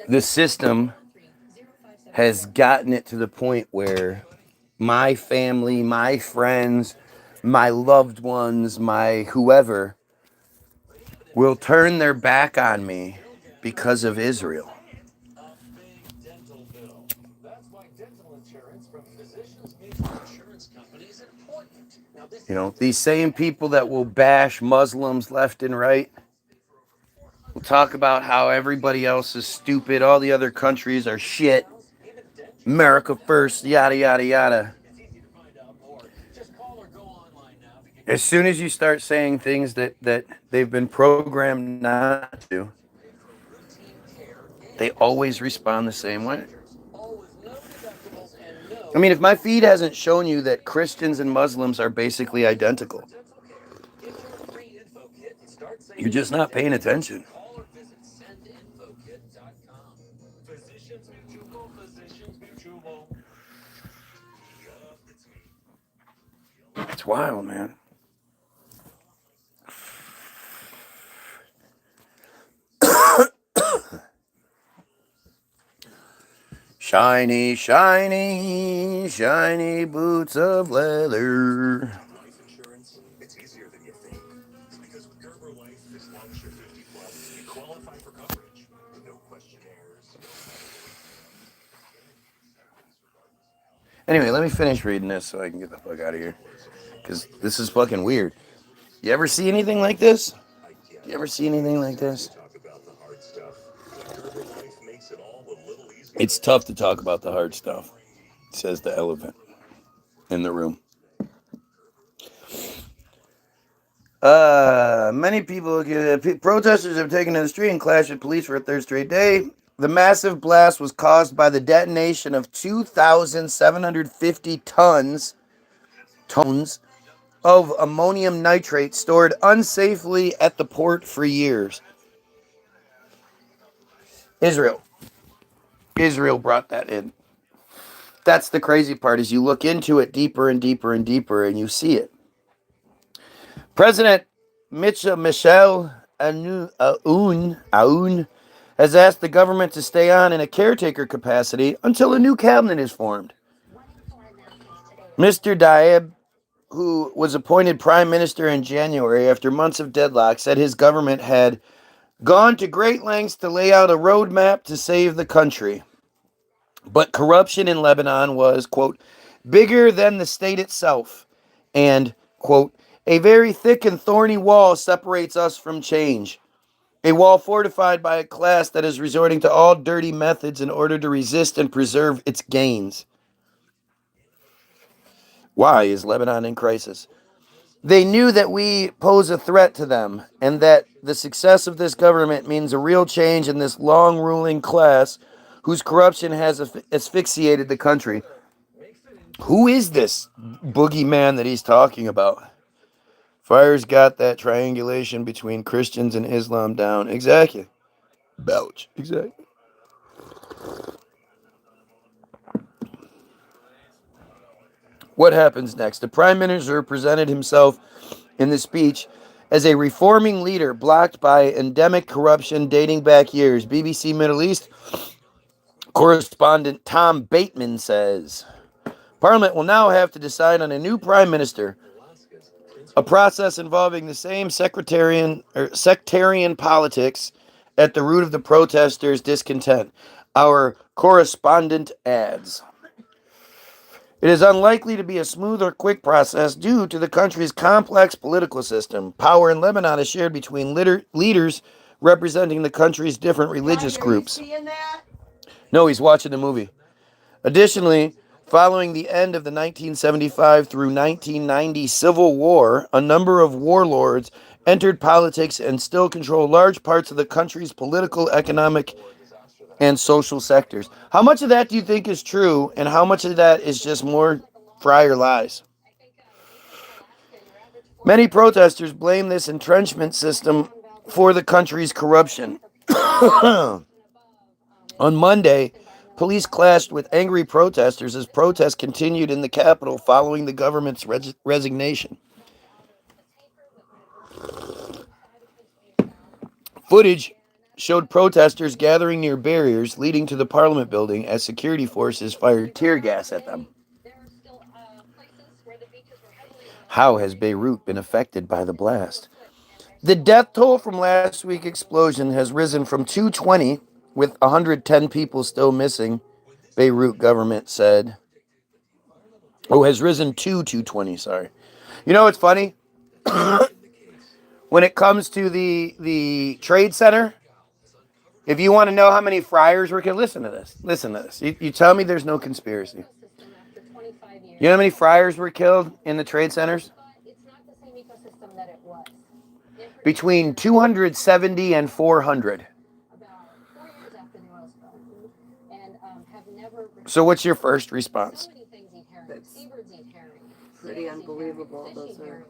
the system has gotten it to the point where my family, my friends, my loved ones, my whoever will turn their back on me because of Israel. These same people that will bash Muslims left and right will talk about how everybody else is stupid, all the other countries are shit, America first, yada, yada, yada. As soon as you start saying things that they've been programmed not to, they always respond the same way. I mean, if my feed hasn't shown you that Christians and Muslims are basically identical, you're just not paying attention. It's wild, man. Shiny, shiny, shiny boots of leather.
It's easier than you think. Because with Gerber Life, as long as you're 50 plus, you qualify for coverage. No questionnaires.
Anyway, let me finish reading this so I can get the fuck out of here. Because this is fucking weird. You ever see anything like this? You ever see anything like this? It's tough to talk about the hard stuff, says the elephant in the room. Many people, protesters have taken to the street and clashed with police for a third straight day. The massive blast was caused by the detonation of 2,750 tons of ammonium nitrate stored unsafely at the port for years. Israel brought that in. That's the crazy part, is you look into it deeper and deeper and deeper and you see it. President Michel Aoun has asked the government to stay on in a caretaker capacity until a new cabinet is formed. Mr. Diab, who was appointed prime minister in January after months of deadlock, said his government had gone to great lengths to lay out a roadmap to save the country. But corruption in Lebanon was, quote, bigger than the state itself, and, quote, a very thick and thorny wall separates us from change. A wall fortified by a class that is resorting to all dirty methods in order to resist and preserve its gains. Why is Lebanon in crisis? They knew that we pose a threat to them, and that the success of this government means a real change in this long-ruling class whose corruption has asphyxiated the country. Who is this boogeyman that he's talking about? Fire's got that triangulation between Christians and Islam down. Exactly. Belch. Exactly. What happens next? The prime minister presented himself in the speech as a reforming leader blocked by endemic corruption dating back years. BBC Middle East correspondent Tom Bateman says, Parliament will now have to decide on a new prime minister, a process involving the same sectarian politics at the root of the protesters' discontent. Our correspondent adds, it is unlikely to be a smooth or quick process due to the country's complex political system. Power in Lebanon is shared between leaders representing the country's different religious groups. No, he's watching the movie. Additionally, following the end of the 1975 through 1990 Civil War, a number of warlords entered politics and still control large parts of the country's political, economic, and social sectors. How much of that do you think is true, and how much of that is just more friar lies? Many protesters blame this entrenchment system for the country's corruption. On Monday, police clashed with angry protesters as protests continued in the capital following the government's resignation. Footage showed protesters gathering near barriers leading to the parliament building as security forces fired tear gas at them. How has Beirut been affected by the blast? The death toll from last week's explosion has risen from 220, with 110 people still missing, Beirut government said. Oh, has risen to 220, sorry. You know what's funny? When it comes to the Trade Center, if you want to know how many friars were killed, listen to this. Listen to this. You tell me there's no conspiracy. You know how many friars were killed in the trade centers? Between 270 and 400. So what's your first response?
That's pretty unbelievable. Those are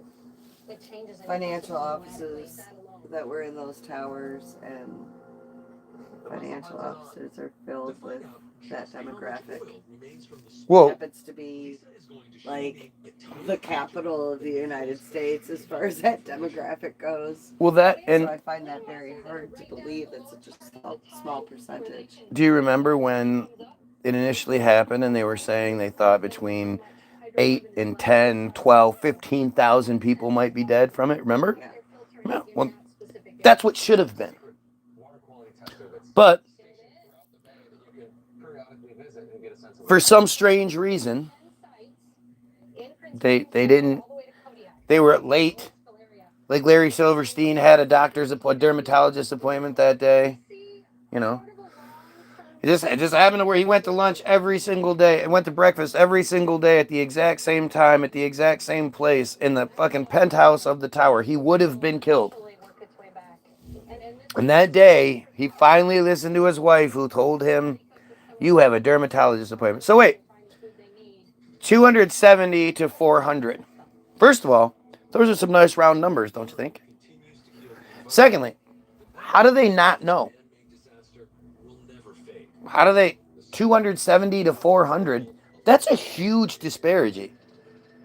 financial offices that were in those towers, and financial offices are filled with that demographic.
Whoa.
It happens to be like the capital of the United States as far as that demographic goes.
Well, that, and
so I find that very hard to believe that such a small percentage.
Do you remember when it initially happened and they were saying they thought between 8 and 10, 12, 15,000 people might be dead from it? Remember?
Yeah.
Yeah, well, that's what should have been. But for some strange reason, They didn't. They were late. Like Larry Silverstein had a dermatologist appointment that day. You know, it just happened to where he went to lunch every single day and went to breakfast every single day at the exact same time at the exact same place in the fucking penthouse of the tower. He would have been killed. And that day, he finally listened to his wife, who told him, "You have a dermatologist appointment." So wait, 270 to 400. First of all, those are some nice round numbers, don't you think? Secondly, how do they not know? How do they 270 to 400? That's a huge disparity.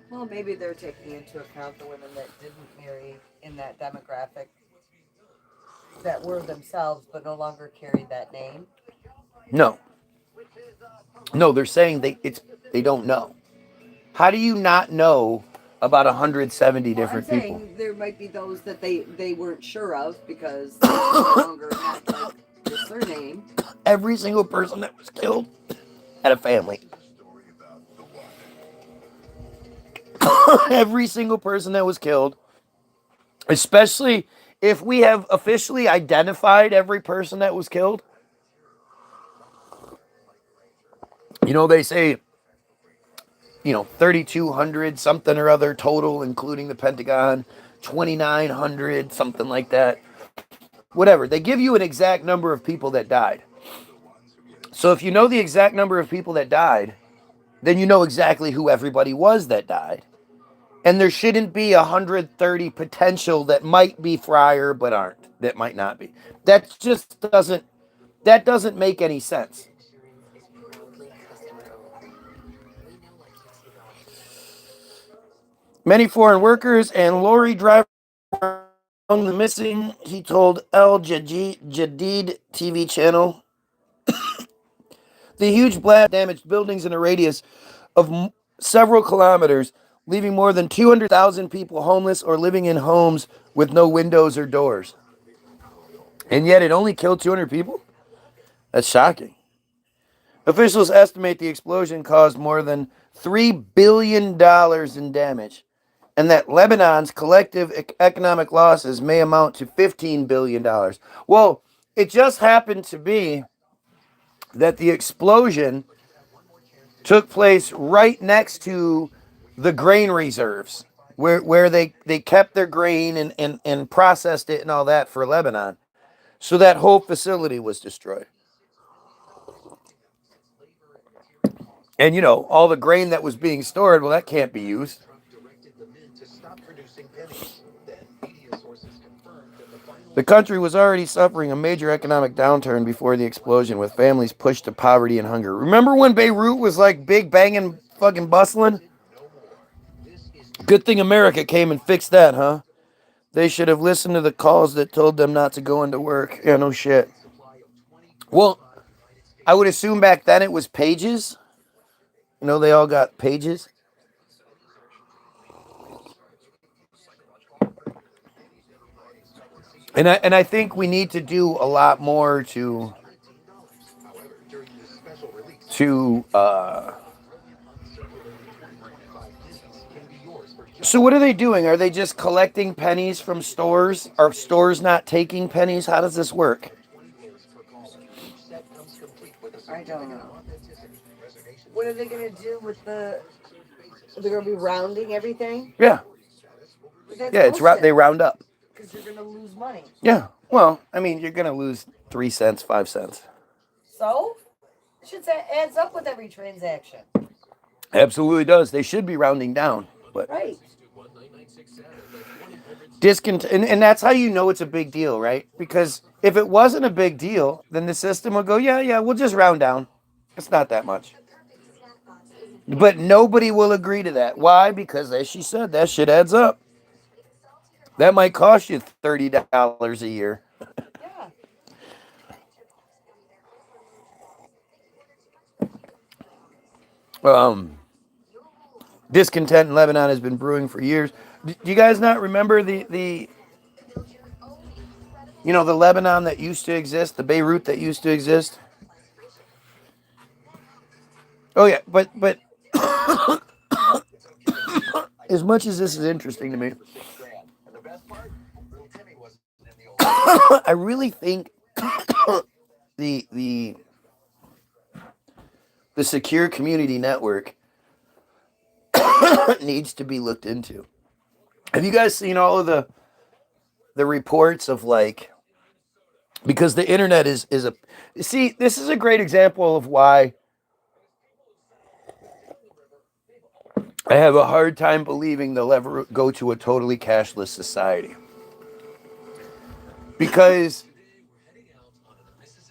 Well, maybe they're taking into account the women that didn't marry in that demographic, that were themselves but no longer carried that name.
No, they're saying they don't know. How do you not know about 170 different
I'm
people?
saying there might be those that they weren't sure of because they no longer had like the surname.
Every single person that was killed had a family. Every single person that was killed, especially if we have officially identified every person that was killed. You know, they say, 3,200 something or other total, including the Pentagon, 2,900, something like that. Whatever. They give you an exact number of people that died. So if you know the exact number of people that died, then you know exactly who everybody was that died. And there shouldn't be 130 potential that might be Fryer but aren't, that might not be. That just doesn't make any sense. Many foreign workers and lorry drivers among the missing, he told Al Jadid TV channel. The huge blast damaged buildings in a radius of several kilometers, leaving more than 200,000 people homeless or living in homes with no windows or doors. And yet it only killed 200 people? That's shocking. Officials estimate the explosion caused more than $3 billion in damage, and that Lebanon's collective economic losses may amount to $15 billion. Well, it just happened to be that the explosion took place right next to the grain reserves, where they kept their grain and processed it and all that for Lebanon. So that whole facility was destroyed. And all the grain that was being stored, well, that can't be used. The country was already suffering a major economic downturn before the explosion, with families pushed to poverty and hunger. Remember when Beirut was like big banging fucking bustling? Good thing America came and fixed that, huh? They should have listened to the calls that told them not to go into work. Yeah, no shit. Well, I would assume back then it was pages. They all got pages. And I think we need to do a lot more to so what are they doing? Are they just collecting pennies from stores? Are stores not taking pennies? How does this work?
I don't know. What are they going to do with they're going to be rounding everything?
Yeah.
That's
They round up.
Because you're going to lose money.
Yeah. Well, I mean, you're going to lose 3 cents, 5 cents.
So? It should adds up with every transaction.
Absolutely does. They should be rounding down. But
right.
And that's how you know it's a big deal, right? Because if it wasn't a big deal, then the system would go, yeah, we'll just round down. It's not that much. But nobody will agree to that. Why? Because as she said, that shit adds up. That might cost you $30 a year. Discontent in Lebanon has been brewing for years. Do you guys not remember the Lebanon that used to exist, the Beirut that used to exist? Oh yeah, but as much as this is interesting to me, I really think the the the secure community network needs to be looked into. Have you guys seen all of the reports of like, because the internet is a, see, this is a great example of why I have a hard time believing they'll ever go to a totally cashless society. Because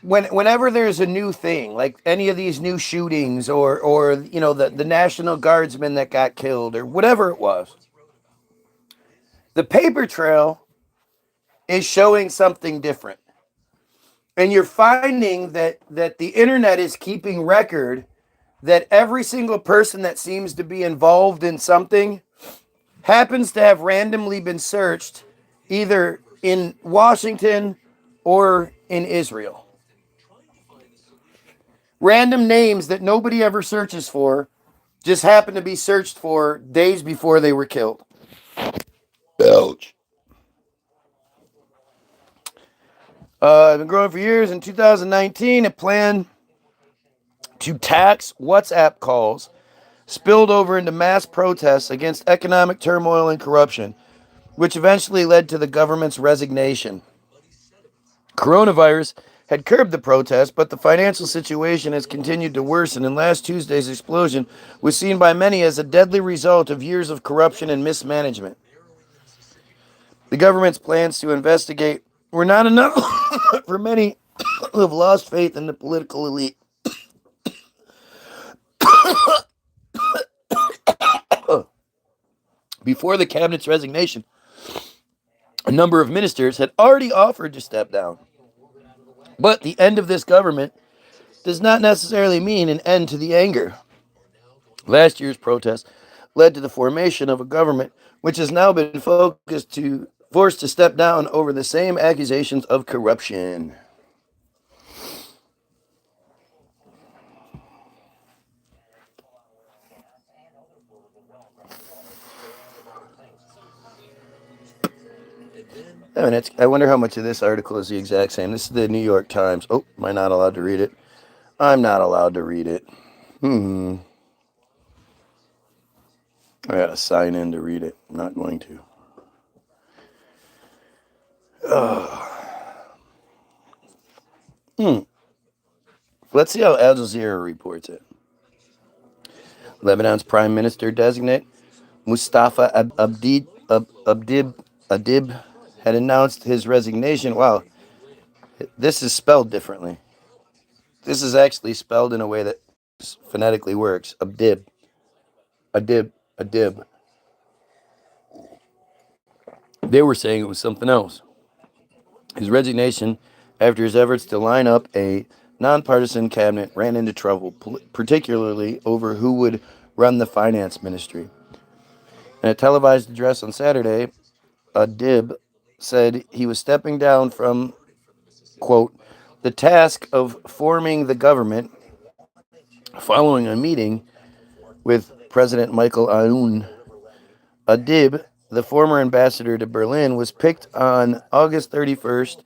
whenever there's a new thing, like any of these new shootings or you know the National Guardsman that got killed or whatever it was, the paper trail is showing something different. And you're finding that the internet is keeping record that every single person that seems to be involved in something happens to have randomly been searched either in Washington or in Israel. Random names that nobody ever searches for just happen to be searched for days before they were killed. Belch. I've been growing for years. In 2019, a plan to tax WhatsApp calls spilled over into mass protests against economic turmoil and corruption, which eventually led to the government's resignation. Coronavirus had curbed the protests, but the financial situation has continued to worsen, and last Tuesday's explosion was seen by many as a deadly result of years of corruption and mismanagement. The government's plans to investigate were not enough for many who have lost faith in the political elite. Before the cabinet's resignation, a number of ministers had already offered to step down. But the end of this government does not necessarily mean an end to the anger. Last year's protest led to the formation of a government which has now been forced to step down over the same accusations of corruption. I wonder how much of this article is the exact same. This is the New York Times. Oh, am I not allowed to read it? I'm not allowed to read it. I gotta sign in to read it. I'm not going to. Let's see how Al Jazeera reports it. Lebanon's Prime Minister designate Mustafa Adib had announced his resignation. Wow, this is spelled differently. This is actually spelled in a way that phonetically works. Adib. They were saying it was something else. His resignation after his efforts to line up a nonpartisan cabinet ran into trouble, particularly over who would run the finance ministry. In a televised address on Saturday, Adib said he was stepping down from, quote, the task of forming the government following a meeting with President Michael Aoun. Adib, the former ambassador to Berlin, was picked on August 31st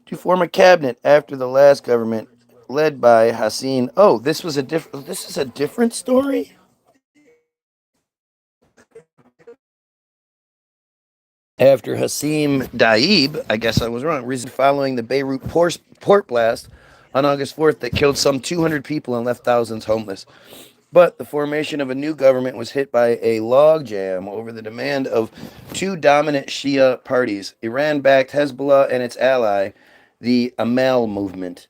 to form a cabinet after the last government led by Hassin. Oh, this is a different story? After Hassim Daib, I guess I was wrong, resigned following the Beirut port blast on August 4th that killed some 200 people and left thousands homeless. But the formation of a new government was hit by a logjam over the demand of two dominant Shia parties, Iran-backed Hezbollah and its ally, the Amal movement,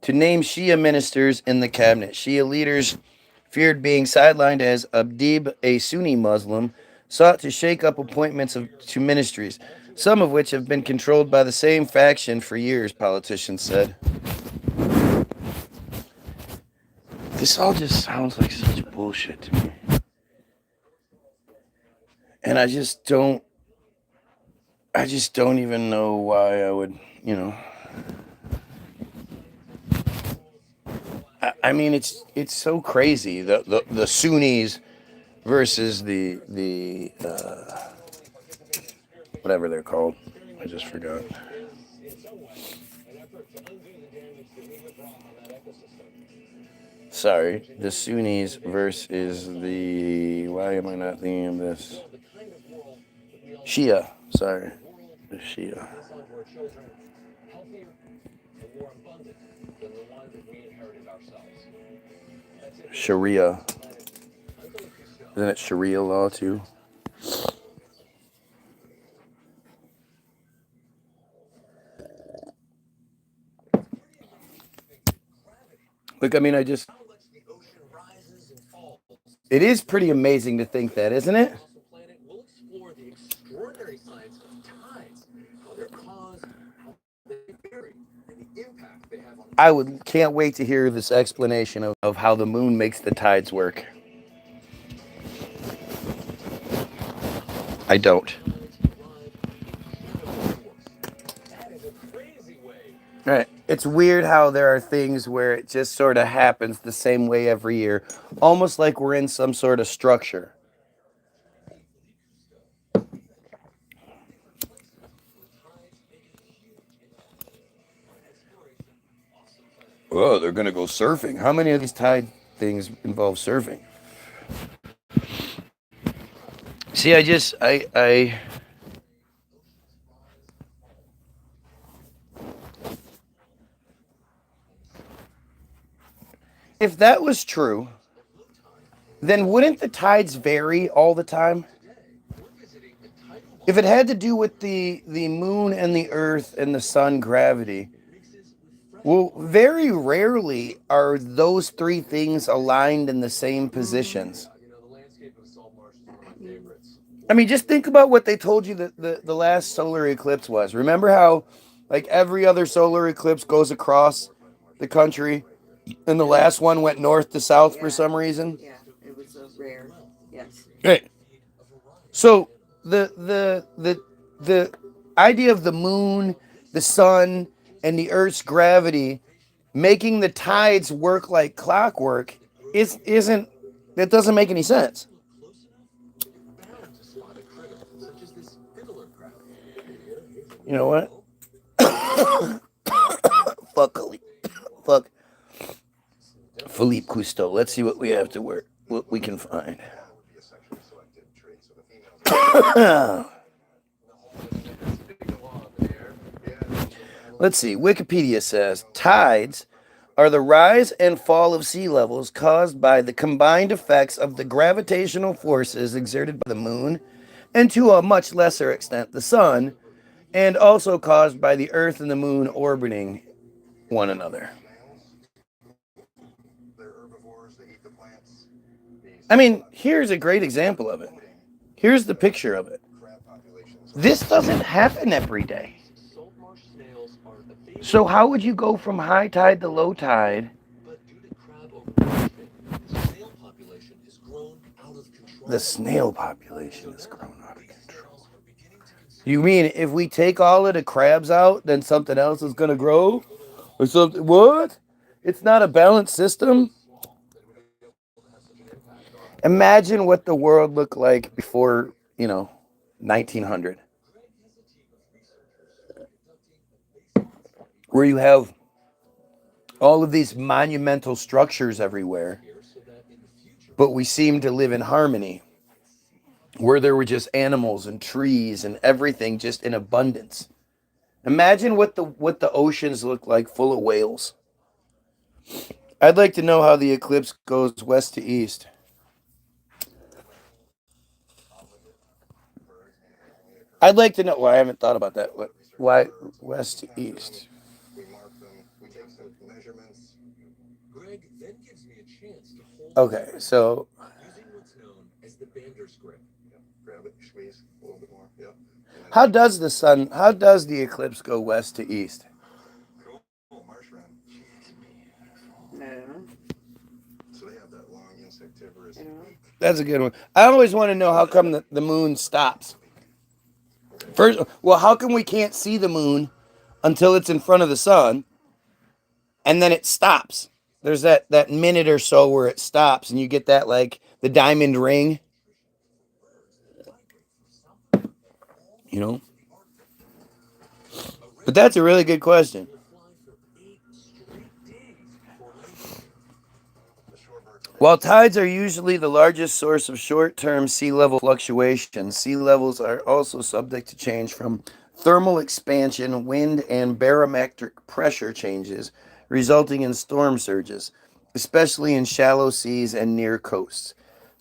to name Shia ministers in the cabinet. Shia leaders feared being sidelined as Adib, a Sunni Muslim, sought to shake up appointments to ministries, some of which have been controlled by the same faction for years, politicians said. This all just sounds like such bullshit to me. And I just don't even know why I would, I mean, it's so crazy. The Sunnis versus the whatever they're called. I just forgot. Sorry, the Sunnis versus the. Why am I not thinking of this? Shia. Sorry, the Shia. Sharia. Isn't it Sharia law too? Look, I mean, it is pretty amazing to think that, isn't it? Can't wait to hear this explanation of how the moon makes the tides work. I don't. Right. It's weird how there are things where it just sort of happens the same way every year, almost like we're in some sort of structure. Oh, they're going to go surfing. How many of these tide things involve surfing? See, if that was true, then wouldn't the tides vary all the time? If it had to do with the moon and the earth and the sun gravity, well, very rarely are those three things aligned in the same positions. I mean, just think about what they told you that the last solar eclipse was. Remember how, like, every other solar eclipse goes across the country, and the last one went north to south for some reason?
Yeah, it was a rare. Yes.
Right. So the idea of the moon, the sun, and the Earth's gravity making the tides work like clockwork isn't that doesn't make any sense. You know what? Fuck Philippe Cousteau. Let's see what we have to work. What we can find. Let's see. Wikipedia says tides are the rise and fall of sea levels caused by the combined effects of the gravitational forces exerted by the moon and to a much lesser extent the sun, and also caused by the earth and the moon orbiting one another. I mean, here's a great example of it. Here's the picture of it. This doesn't happen every day. So how would you go from high tide to low tide? The snail population has grown out of control. You mean if we take all of the crabs out, then something else is going to grow? Or something? What? It's not a balanced system? Imagine what the world looked like before, 1900. Where you have all of these monumental structures everywhere, but we seem to live in harmony, where there were just animals and trees and everything just in abundance. Imagine what the oceans look like, full of whales. I'd like to know how the eclipse goes west to east. I'd like to know. Well, I haven't thought about that. Why west to east? Okay, so how does the eclipse go west to east? That's a good one. I always want to know how come the moon stops. First, well, how come we can't see the moon until it's in front of the sun, and then it stops? There's that minute or so where it stops, and you get that, like, the diamond ring. You know? But that's a really good question. While tides are usually the largest source of short-term sea level fluctuations, sea levels are also subject to change from thermal expansion, wind, and barometric pressure changes, resulting in storm surges, especially in shallow seas and near coasts.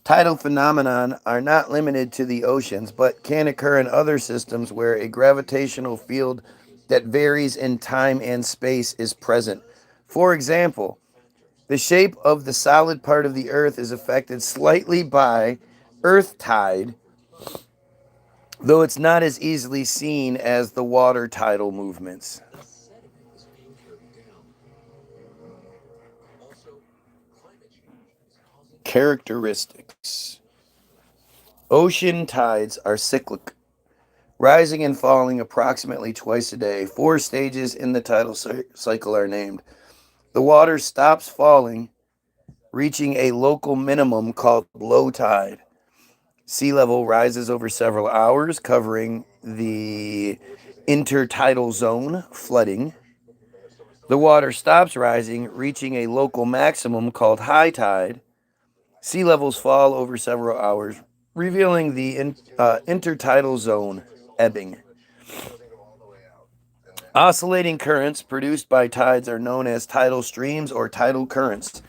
Tidal phenomena are not limited to the oceans, but can occur in other systems where a gravitational field that varies in time and space is present. For example, the shape of the solid part of the Earth is affected slightly by earth tide, though it's not as easily seen as the water tidal movements. Characteristics. Ocean tides are cyclic, rising and falling approximately twice a day. 4 stages in the tidal cycle are named. The water stops falling, reaching a local minimum called low tide. Sea level rises over several hours, covering the intertidal zone, flooding. The water stops rising, reaching a local maximum called high tide. Sea levels fall over several hours, revealing the intertidal zone, ebbing. Oscillating currents produced by tides are known as tidal streams or tidal currents.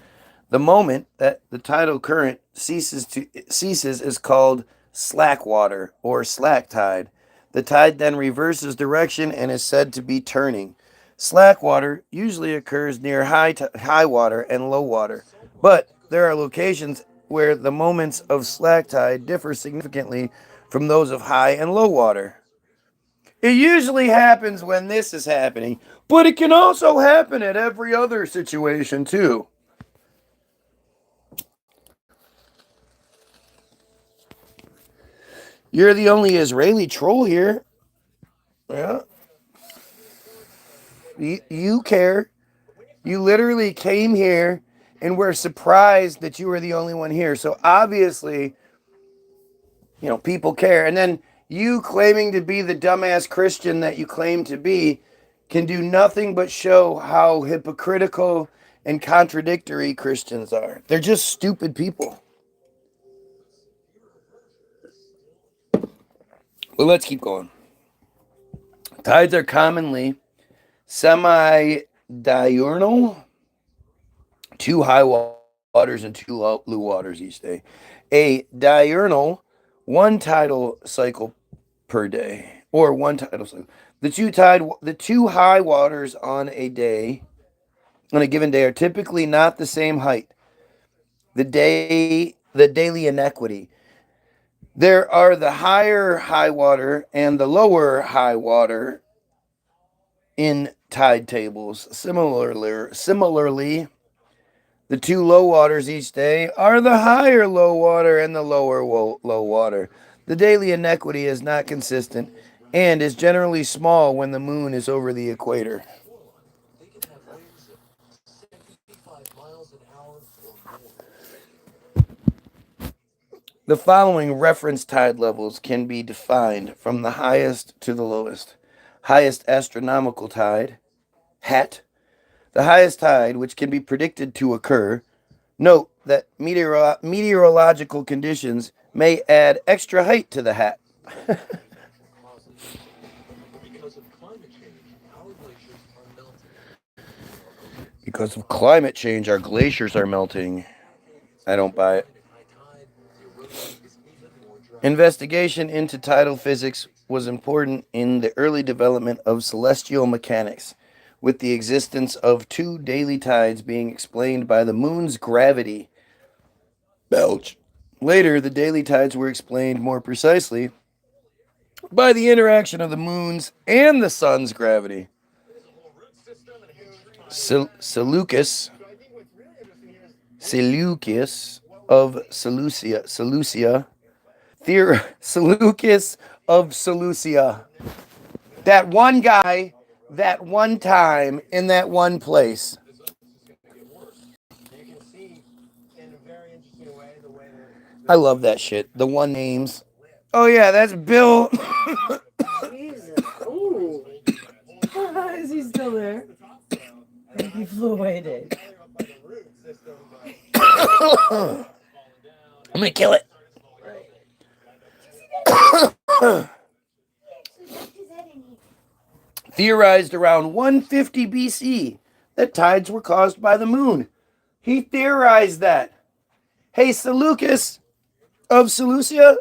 The moment that the tidal current ceases is called slack water or slack tide. The tide then reverses direction and is said to be turning. Slack water usually occurs near high water and low water, but there are locations where the moments of slack tide differ significantly from those of high and low water. It usually happens when this is happening, but it can also happen at every other situation too. You're the only Israeli troll here. Yeah. You care. You literally came here and were surprised that you were the only one here. So obviously, people care. And then you claiming to be the dumbass Christian that you claim to be can do nothing but show how hypocritical and contradictory Christians are. They're just stupid people. Well, let's keep going. Tides are commonly semi-diurnal, 2 high waters and 2 low waters each day. A diurnal, 1 tidal cycle per day, or 1 tidal cycle. The two high waters on a given day, are typically not the same height. The daily inequity. There are the higher high water and the lower high water in tide tables. Similarly, the 2 low waters each day are the higher low water and the lower low water. The daily inequity is not consistent and is generally small when the moon is over the equator. The following reference tide levels can be defined from the highest to the lowest. Highest astronomical tide, HAT. The highest tide, which can be predicted to occur. Note that meteorological conditions may add extra height to the hat. Because of climate change, our glaciers are melting. I don't buy it. Investigation into tidal physics was important in the early development of celestial mechanics, with the existence of 2 daily tides being explained by the moon's gravity. Belch. Later, the daily tides were explained more precisely by the interaction of the moon's and the sun's gravity. Seleucus of Seleucia. Seleucus of Seleucia. That one guy, that one time, in that one place. I love that shit. The one names. Oh yeah, that's Bill.
Jesus. Ooh. Is he still there? He flew away, Dave.
I'm gonna kill it. Theorized around 150 BC that tides were caused by the moon. He theorized that. Hey, Seleucus of Seleucia,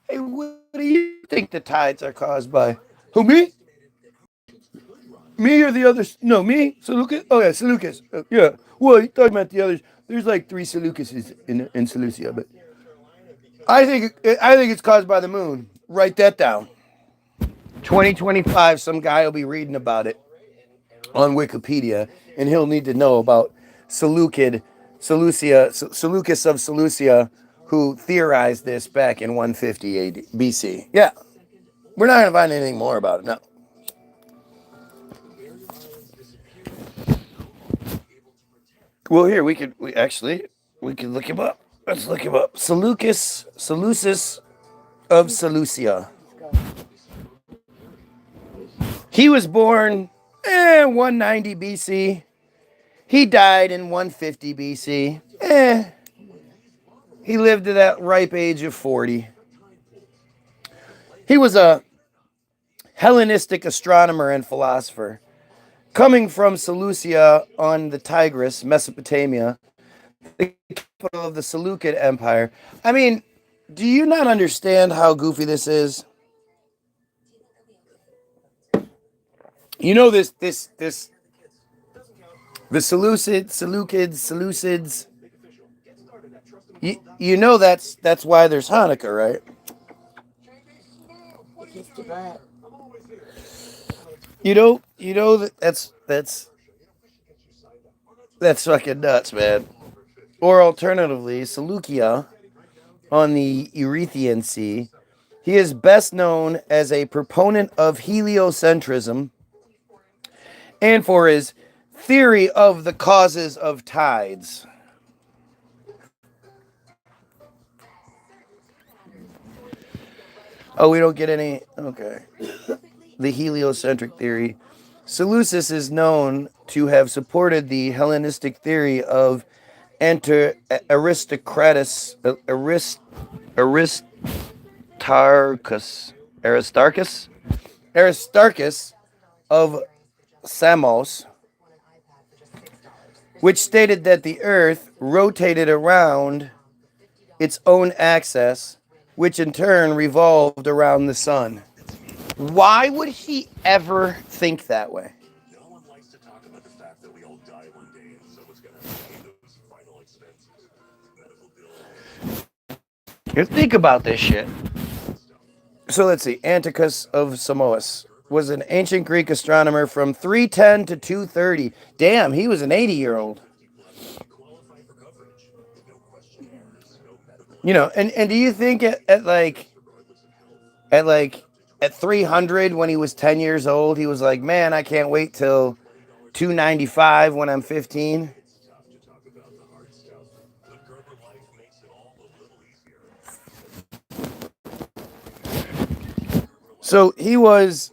hey, what do you think the tides are caused by? Who, me? Me or the others? No, me? Seleucus? Oh, yeah, Seleucus. Yeah. Well, you talking about the others. There's like 3 Seleucuses in Seleucia, but I think it's caused by the moon. Write that down. 2025, some guy will be reading about it on Wikipedia, and he'll need to know about Seleucus of Seleucia, who theorized this back in 150 AD, BC. Yeah, we're not gonna find anything more about it. No. Well, here we could look him up. Let's look him up. Seleucus of Seleucia. He was born 190 BC. He died in 150 BC. He lived to that ripe age of 40. He was a Hellenistic astronomer and philosopher. Coming from Seleucia on the Tigris, Mesopotamia, the capital of the Seleucid Empire. I mean, do you not understand how goofy this is? You know the Seleucids. You know that's why there's Hanukkah, right? You know that's fucking nuts, man. Or alternatively, Seleucia on the Erythraean Sea. He is best known as a proponent of heliocentrism and for his theory of the causes of tides. Oh, we don't get any. Okay. The heliocentric theory. Seleucus is known to have supported the Hellenistic theory of Aristarchus of Samos, which stated that the Earth rotated around its own axis, which in turn revolved around the sun. Why would he ever think that way?
No one likes to talk about the fact that we all die one day, and someone's gonna have to pay those final expenses, medical bills.
Here, think about this shit. So let's see. Antichus of Samos was an ancient Greek astronomer from 310 to 230. Damn, he was an 80-year-old. You know, and do you think at 300 when he was 10 years old, he was like, man, I can't wait till 295 when I'm 15? So he was.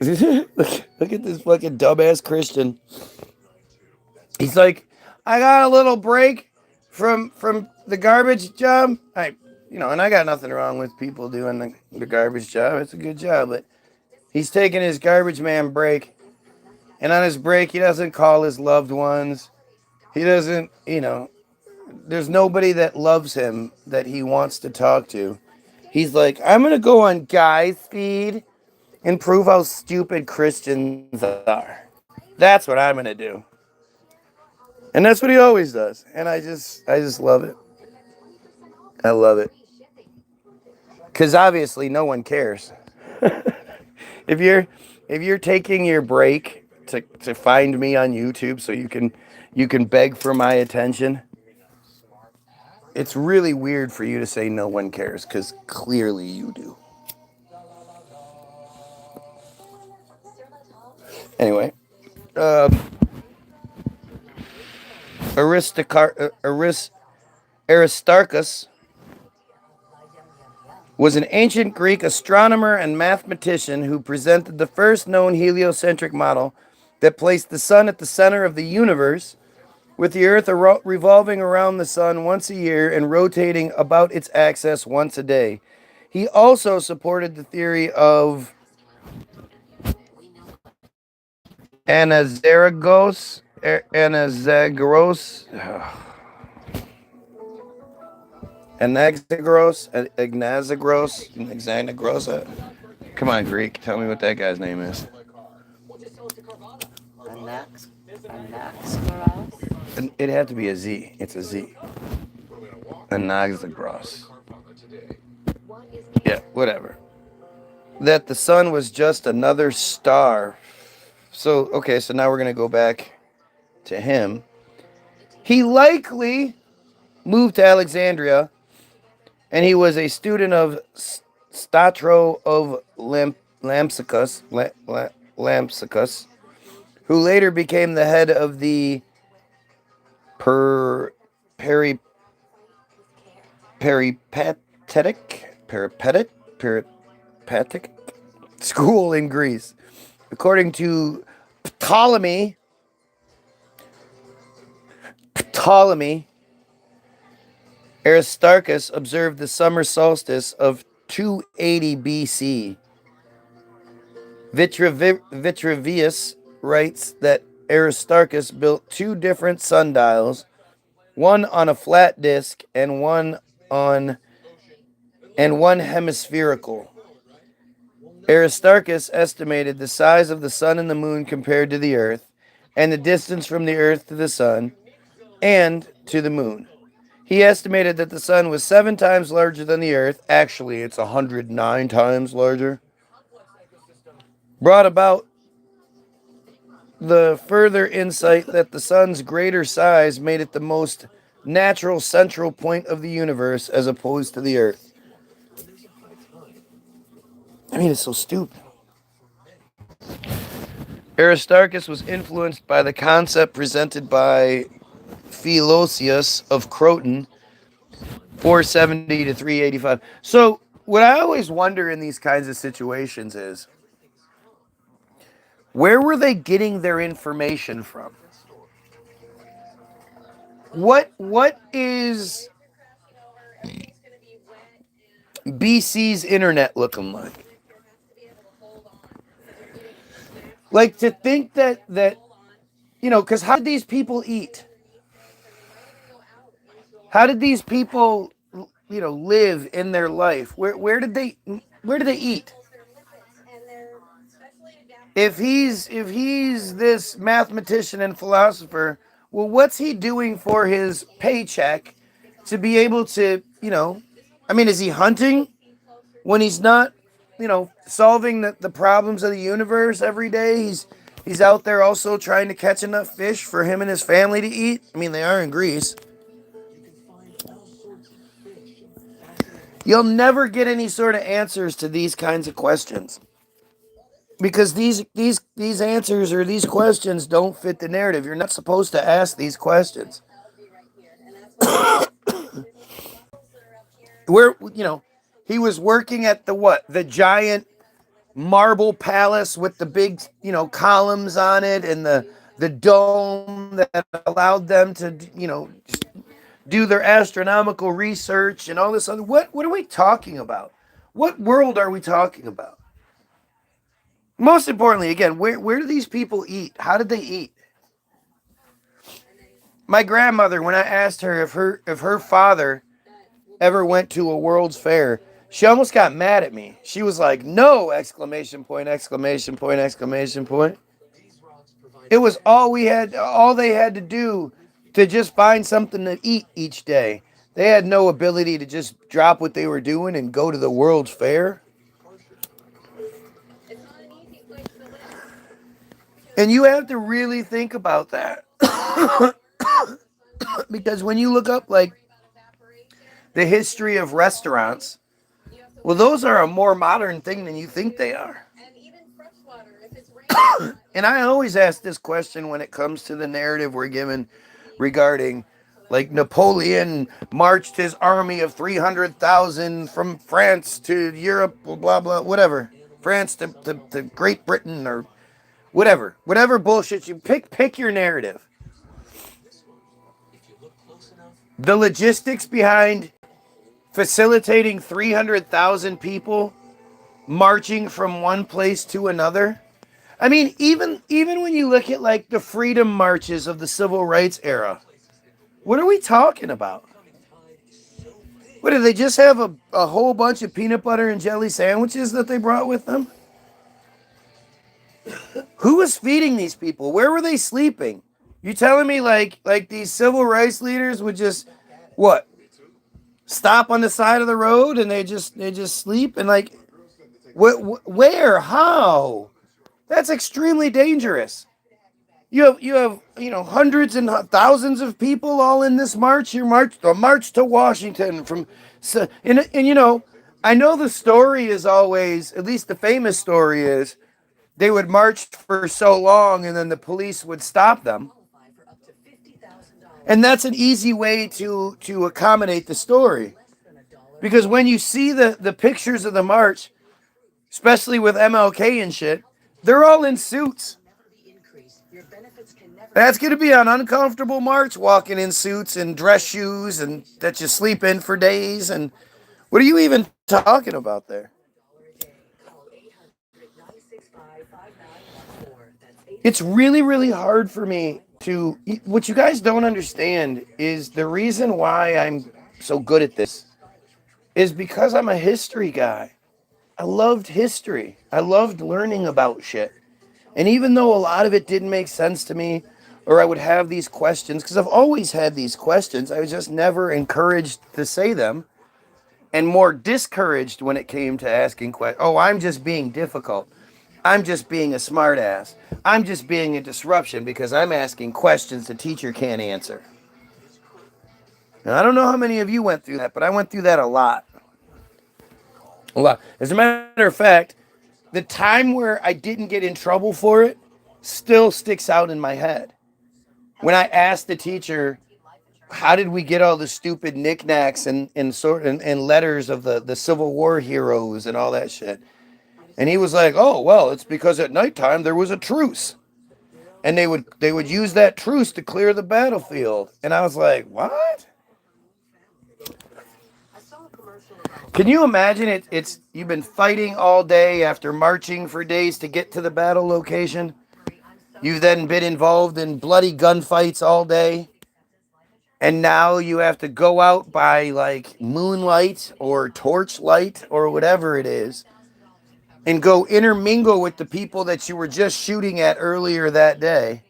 Look at this fucking dumbass Christian. He's like, I got a little break from the garbage job. And I got nothing wrong with people doing the garbage job. It's a good job, but he's taking his garbage man break. And on his break, he doesn't call his loved ones. He doesn't, there's nobody that loves him that he wants to talk to. He's like, I'm going to go on Guy's feed and prove how stupid Christians are. That's what I'm going to do. And that's what he always does. And I just love it. I love it. Because obviously no one cares. If you're taking your break to find me on YouTube so you can beg for my attention, it's really weird for you to say no one cares, because clearly you do. Anyway, Aristarchus was an ancient Greek astronomer and mathematician who presented the first known heliocentric model that placed the sun at the center of the universe, with the Earth revolving around the sun once a year and rotating about its axis once a day. He also supported the theory of Anazaragos, Anaxagoras, Anaxagoras. Come on, Greek. Tell me what that guy's name is. It had to be a Z. It's a Z. Anaxagoras. Yeah, whatever. That the sun was just another star. So, okay, so now we're going to go back to him. He likely moved to Alexandria, and he was a student of Statro of Lampsacus, who later became the head of the peripatetic school in Greece. According to Ptolemy, Aristarchus observed the summer solstice of 280 BC. Vitruvius writes that Aristarchus built two different sundials, one on a flat disk and one hemispherical. Aristarchus estimated the size of the sun and the moon compared to the earth, and the distance from the earth to the sun and to the moon. He estimated that the sun was 7 times larger than the earth. Actually, it's 109 times larger. Brought about the further insight that the sun's greater size made it the most natural central point of the universe as opposed to the earth. I mean, it's so stupid. Aristarchus was influenced by the concept presented by Philosius of Croton, 470 to 385. So, what I always wonder in these kinds of situations is, where were they getting their information from? What is BC's internet looking like? Like, to think that because how did these people eat? How did these people, live in their life? Where did they eat? If he's this mathematician and philosopher, well, what's he doing for his paycheck to be able to, is he hunting when he's not, solving the problems of the universe every day? He's out there also trying to catch enough fish for him and his family to eat. I mean, they are in Greece. You'll never get any sort of answers to these kinds of questions, because these answers or these questions don't fit the narrative. You're not supposed to ask these questions. Where, he was working at the giant marble palace with the big, columns on it and the dome that allowed them to, do their astronomical research and all this other. What are we talking about? What world are we talking about? Most importantly, again, where do these people eat? How did they eat? My grandmother, when I asked her if her father ever went to a World's Fair, she almost got mad at me. She was like, "No!" Exclamation point! Exclamation point! Exclamation point! It was all they had to do to just find something to eat each day. They had no ability to just drop what they were doing and go to the World's Fair. And you have to really think about that. Because when you look up, like, the history of restaurants, well, those are a more modern thing than you think they are. And I always ask this question when it comes to the narrative we're given regarding Like Napoleon marched his army of 300,000 from France to Europe, blah, blah, whatever. France to Great Britain or whatever. Whatever bullshit you pick your narrative. The logistics behind facilitating 300,000 people marching from one place to another. I mean, even when you look at like the freedom marches of the civil rights era, what are we talking about? What, did they just have a whole bunch of peanut butter and jelly sandwiches that they brought with them? Who was feeding these people? Where were they sleeping? You telling me like these civil rights leaders would just what? Stop on the side of the road and they just sleep and like where? How? That's extremely dangerous. You have hundreds and thousands of people all in this march. The march to Washington from and I know the story is always, at least the famous story is, they would march for so long and then the police would stop them. And that's an easy way to accommodate the story. Because when you see the pictures of the march, especially with MLK and shit, they're all in suits. That's going to be an uncomfortable march, walking in suits and dress shoes and that you sleep in for days. And what are you even talking about there? It's really, really hard for me to. What you guys don't understand is the reason why I'm so good at this is because I'm a history guy. I loved history. I loved learning about shit. And even though a lot of it didn't make sense to me, or I would have these questions, because I've always had these questions, I was just never encouraged to say them, and more discouraged when it came to asking questions. Oh, I'm just being difficult. I'm just being a smartass. I'm just being a disruption because I'm asking questions the teacher can't answer. Now, I don't know how many of you went through that, but I went through that a lot. A lot. As a matter of fact, the time where I didn't get in trouble for it still sticks out in my head. When I asked the teacher, how did we get all the stupid knickknacks and letters of the Civil War heroes and all that shit? And he was like, oh, well, it's because at nighttime there was a truce. And they would use that truce to clear the battlefield. And I was like, what? Can you imagine it's you've been fighting all day after marching for days to get to the battle location? You've then been involved in bloody gunfights all day. And now you have to go out by like moonlight or torchlight or whatever it is and go intermingle with the people that you were just shooting at earlier that day.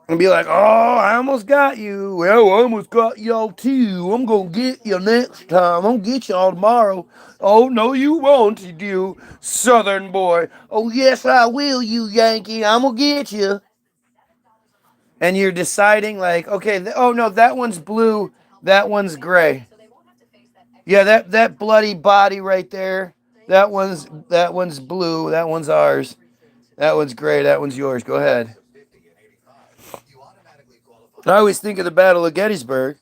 And be like, oh, I almost got you. Well, I almost got y'all too. I'm going to get you next time. I'm going to get y'all tomorrow. Oh, no, you won't, you Southern boy. Oh, yes, I will, you Yankee. I'm going to get you. And you're deciding like, okay, oh, no, that one's blue. That one's gray. Yeah, that bloody body right there. That one's blue. That one's ours. That one's gray. That one's yours. Go ahead. I always think of the Battle of Gettysburg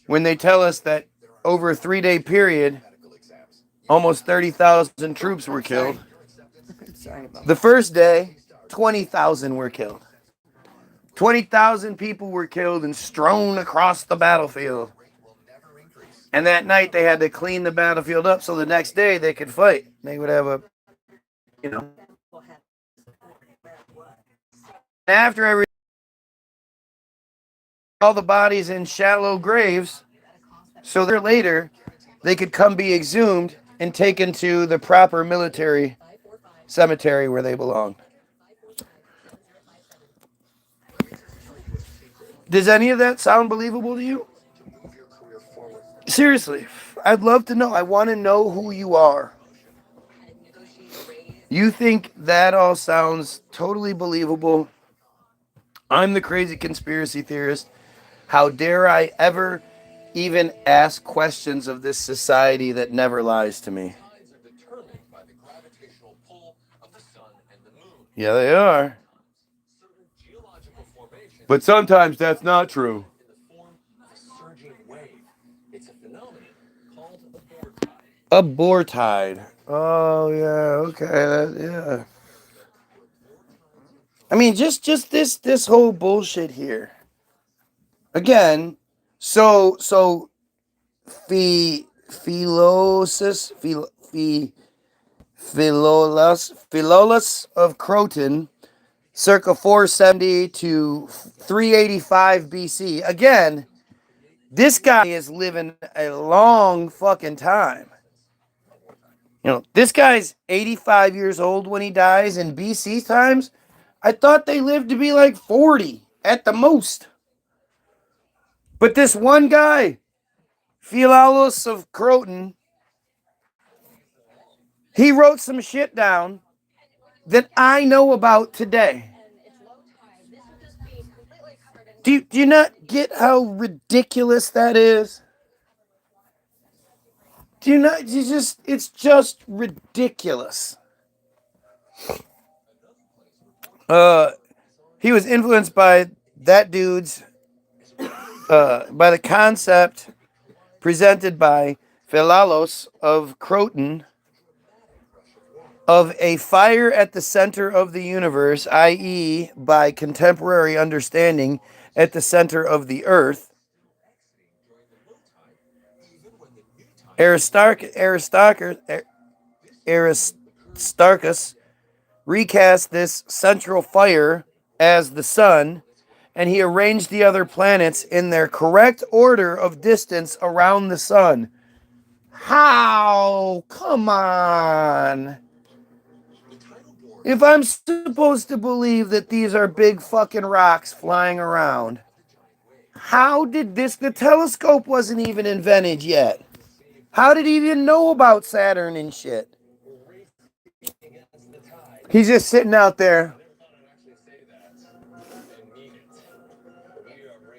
when they tell us that over a 3-day period, almost 30,000 troops were killed. The first day, 20,000 were killed. 20,000 people were killed and strewn across the battlefield. And that night they had to clean the battlefield up so the next day they could fight. They would have after every all the bodies in shallow graves, so that later they could come be exhumed and taken to the proper military cemetery where they belong. Does any of that sound believable to you? Seriously, I'd love to know. I want to know who you are. You think that all sounds totally believable? I'm the crazy conspiracy theorist. How dare I ever even ask questions of this society that never lies to me? Yeah, they are. But sometimes that's not true. Abortide. Oh yeah, okay, yeah. I mean, just this whole bullshit here. Again, so Philolosus Philolus of Croton, circa 470 to 385 BC. Again, this guy is living a long fucking time. You know, this guy's 85 years old when he dies in BC times. I thought they lived to be like 40 at the most. But this one guy, Philolus of Croton, he wrote some shit down that I know about today. Do you not get how ridiculous that is? Do you not? It's just ridiculous. He was influenced by that dude's, by the concept presented by Philalos of Croton of a fire at the center of the universe, i.e., by contemporary understanding, at the center of the earth. Aristarchus recast this central fire as the sun, and he arranged the other planets in their correct order of distance around the sun. How? Come on. If I'm supposed to believe that these are big fucking rocks flying around, how did this? The telescope wasn't even invented yet. How did he even know about Saturn and shit? He's just sitting out there.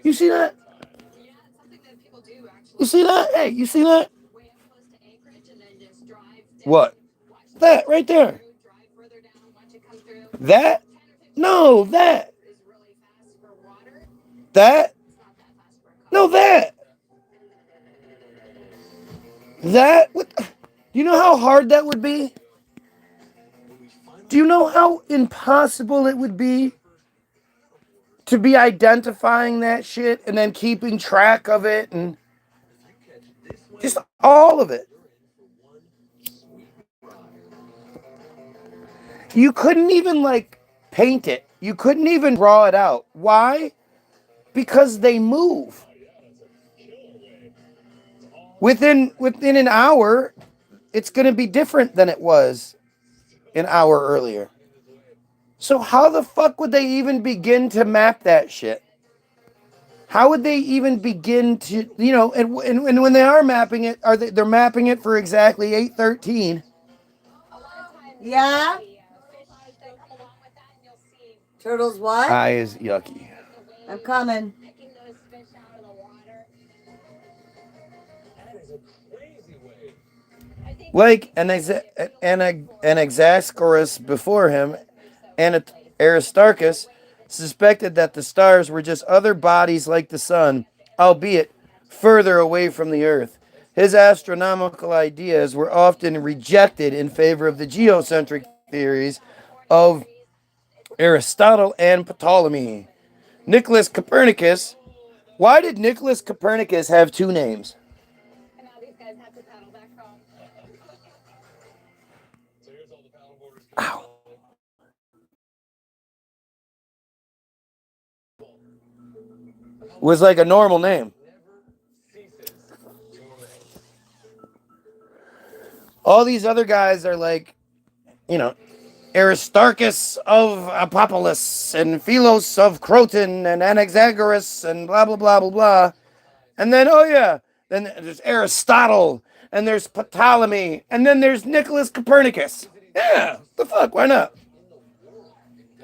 You see that? You see that? Hey, you see that? What? That right there. That? No, that. That? No, that. That? What? Do you know how hard that would be? Do you know how impossible it would be to be identifying that shit and then keeping track of it and just all of it? You couldn't even like paint it. You couldn't even draw it out. Why? Because they move. Within an hour, it's going to be different than it was an hour earlier. So how the fuck would they even begin to map that shit? How would they even begin to, you know, and when they are mapping it, they're mapping it for exactly 8:13.
Yeah? Turtles what?
Eye is yucky.
I'm coming.
Like an Anaxagoras before him, and Aristarchus suspected that the stars were just other bodies like the sun, albeit further away from the earth. His astronomical ideas were often rejected in favor of the geocentric theories of Aristotle and Ptolemy. Nicholas Copernicus. Why did Nicholas Copernicus have two names? Ow. Was like a normal name. All these other guys are like, you know, Aristarchus of Apopolis and Philos of Croton and Anaxagoras and blah, blah, blah, blah, blah. And then, oh yeah, then there's Aristotle and there's Ptolemy and then there's Nicholas Copernicus. Yeah, the fuck, why not?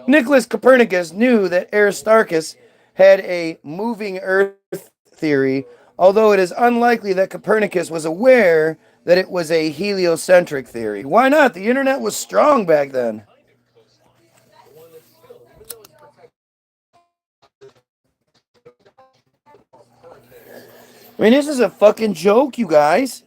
Nicholas Copernicus knew that Aristarchus had a moving earth theory, although it is unlikely that Copernicus was aware that it was a heliocentric theory. Why not? The internet was strong back then. I mean, this is a fucking joke, you guys.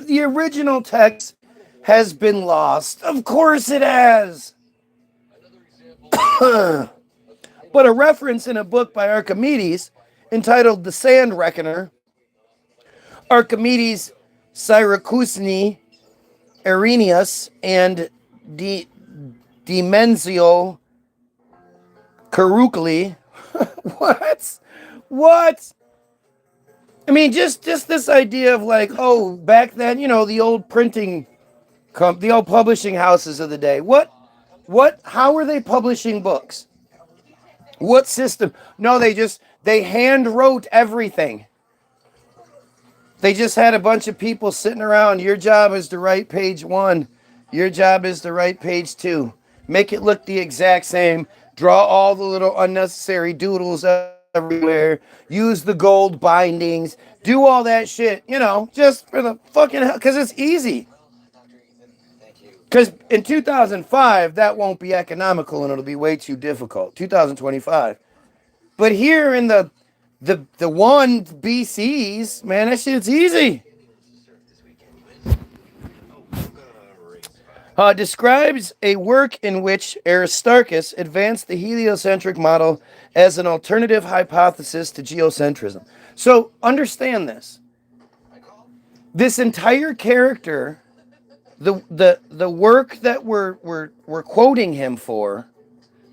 The original text has been lost. Of course it has. But a reference in a book by Archimedes entitled The Sand Reckoner, Archimedes Syracusni, Arrhenius, and Dimensio Caruculi. What? What? I mean, just this idea of like, oh, back then, you know, the old the old publishing houses of the day. How were they publishing books? What system? No, they hand wrote everything. They just had a bunch of people sitting around. Your job is to write page 1. Your job is to write page 2. Make it look the exact same. Draw all the little unnecessary doodles everywhere. Use the gold bindings. Do all that shit, you know, just for the fucking hell, because it's easy. Because in 2005, that won't be economical and it'll be way too difficult. 2025. But here in the 1 BCs, man, that shit's easy. Describes a work in which Aristarchus advanced the heliocentric model as an alternative hypothesis to geocentrism. So understand this. This entire character, the work that we're quoting him for,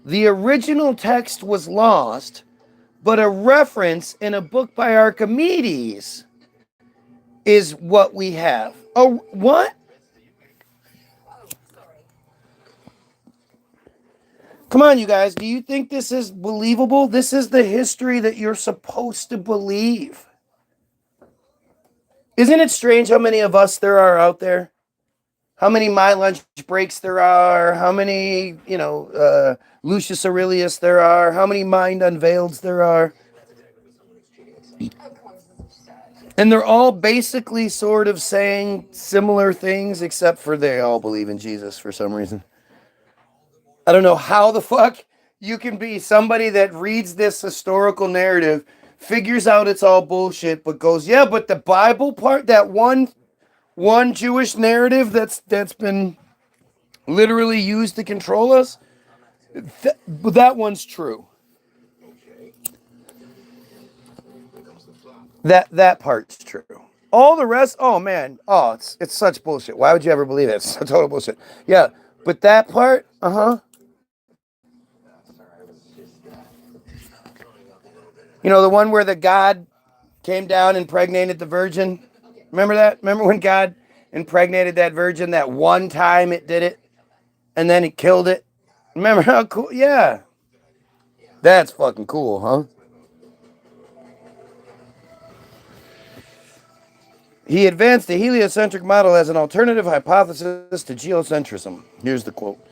the original text was lost, but a reference in a book by Archimedes is what we have. Oh, what? Come on, you guys. Do you think this is believable? This is the history that you're supposed to believe. Isn't it strange how many of us there are out there? How many my lunch breaks there are? How many, Lucius Aurelius there are? How many mind unveileds there are? And they're all basically sort of saying similar things, except for they all believe in Jesus for some reason. I don't know how the fuck you can be somebody that reads this historical narrative, figures out it's all bullshit, but goes, yeah, but the Bible part, that one Jewish narrative that's been literally used to control us, that one's true. That part's true. All the rest, oh man, it's such bullshit. Why would you ever believe it? It's total bullshit. Yeah, but that part, You know, the one where the God came down and impregnated the virgin? Remember that? Remember when God impregnated that virgin that one time it did it? And then he killed it? Remember how cool? Yeah. That's fucking cool, huh? He advanced the heliocentric model as an alternative hypothesis to geocentrism. Here's the quote.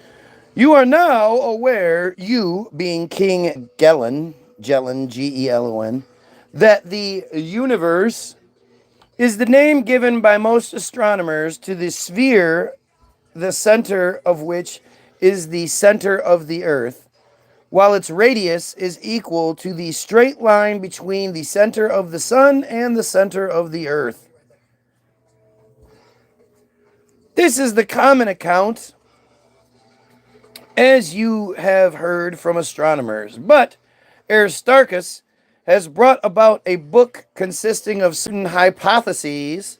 You are now aware, you being King Gelon, Gelon, that the universe is the name given by most astronomers to the sphere, the center of which is the center of the Earth, while its radius is equal to the straight line between the center of the Sun and the center of the Earth. This is the common account, as you have heard from astronomers, but Aristarchus has brought about a book consisting of certain hypotheses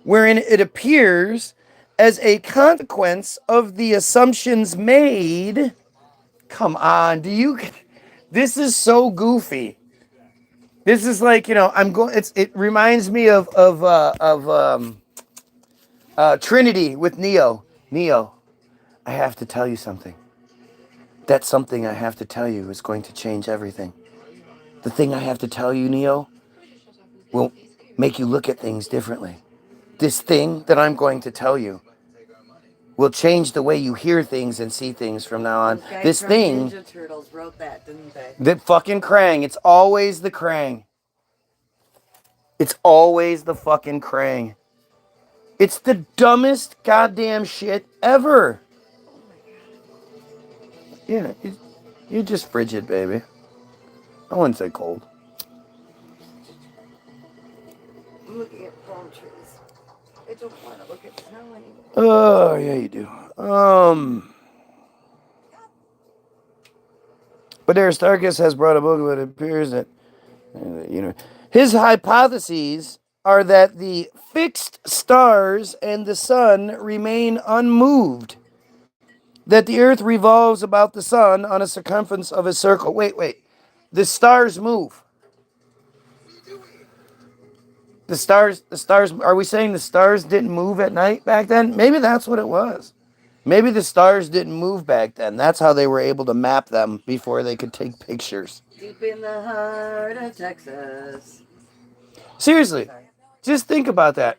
wherein it appears as a consequence of the assumptions made. Come on, this is so goofy. This is like, it reminds me of Trinity with Neo. Neo, I have to tell you something. That something I have to tell you is going to change everything. The thing I have to tell you, Neo, will make you look at things differently. This thing that I'm going to tell you will change the way you hear things and see things from now on. This thing...
Ninja Turtles wrote that, didn't they?
The fucking Krang. It's always the Krang. It's always the fucking Krang. It's the dumbest goddamn shit ever. Yeah, you're just frigid, baby. I wouldn't say cold.
I'm looking at palm trees. I don't want to look at snow anymore.
Oh, yeah, you do. But Aristarchus has brought a book where it appears that his hypotheses are that the fixed stars and the sun remain unmoved, that the earth revolves about the sun on a circumference of a circle. Wait. The stars move. The stars, are we saying the stars didn't move at night back then? Maybe that's what it was. Maybe the stars didn't move back then. That's how they were able to map them before they could take pictures.
Deep in the heart of Texas.
Seriously, just think about that.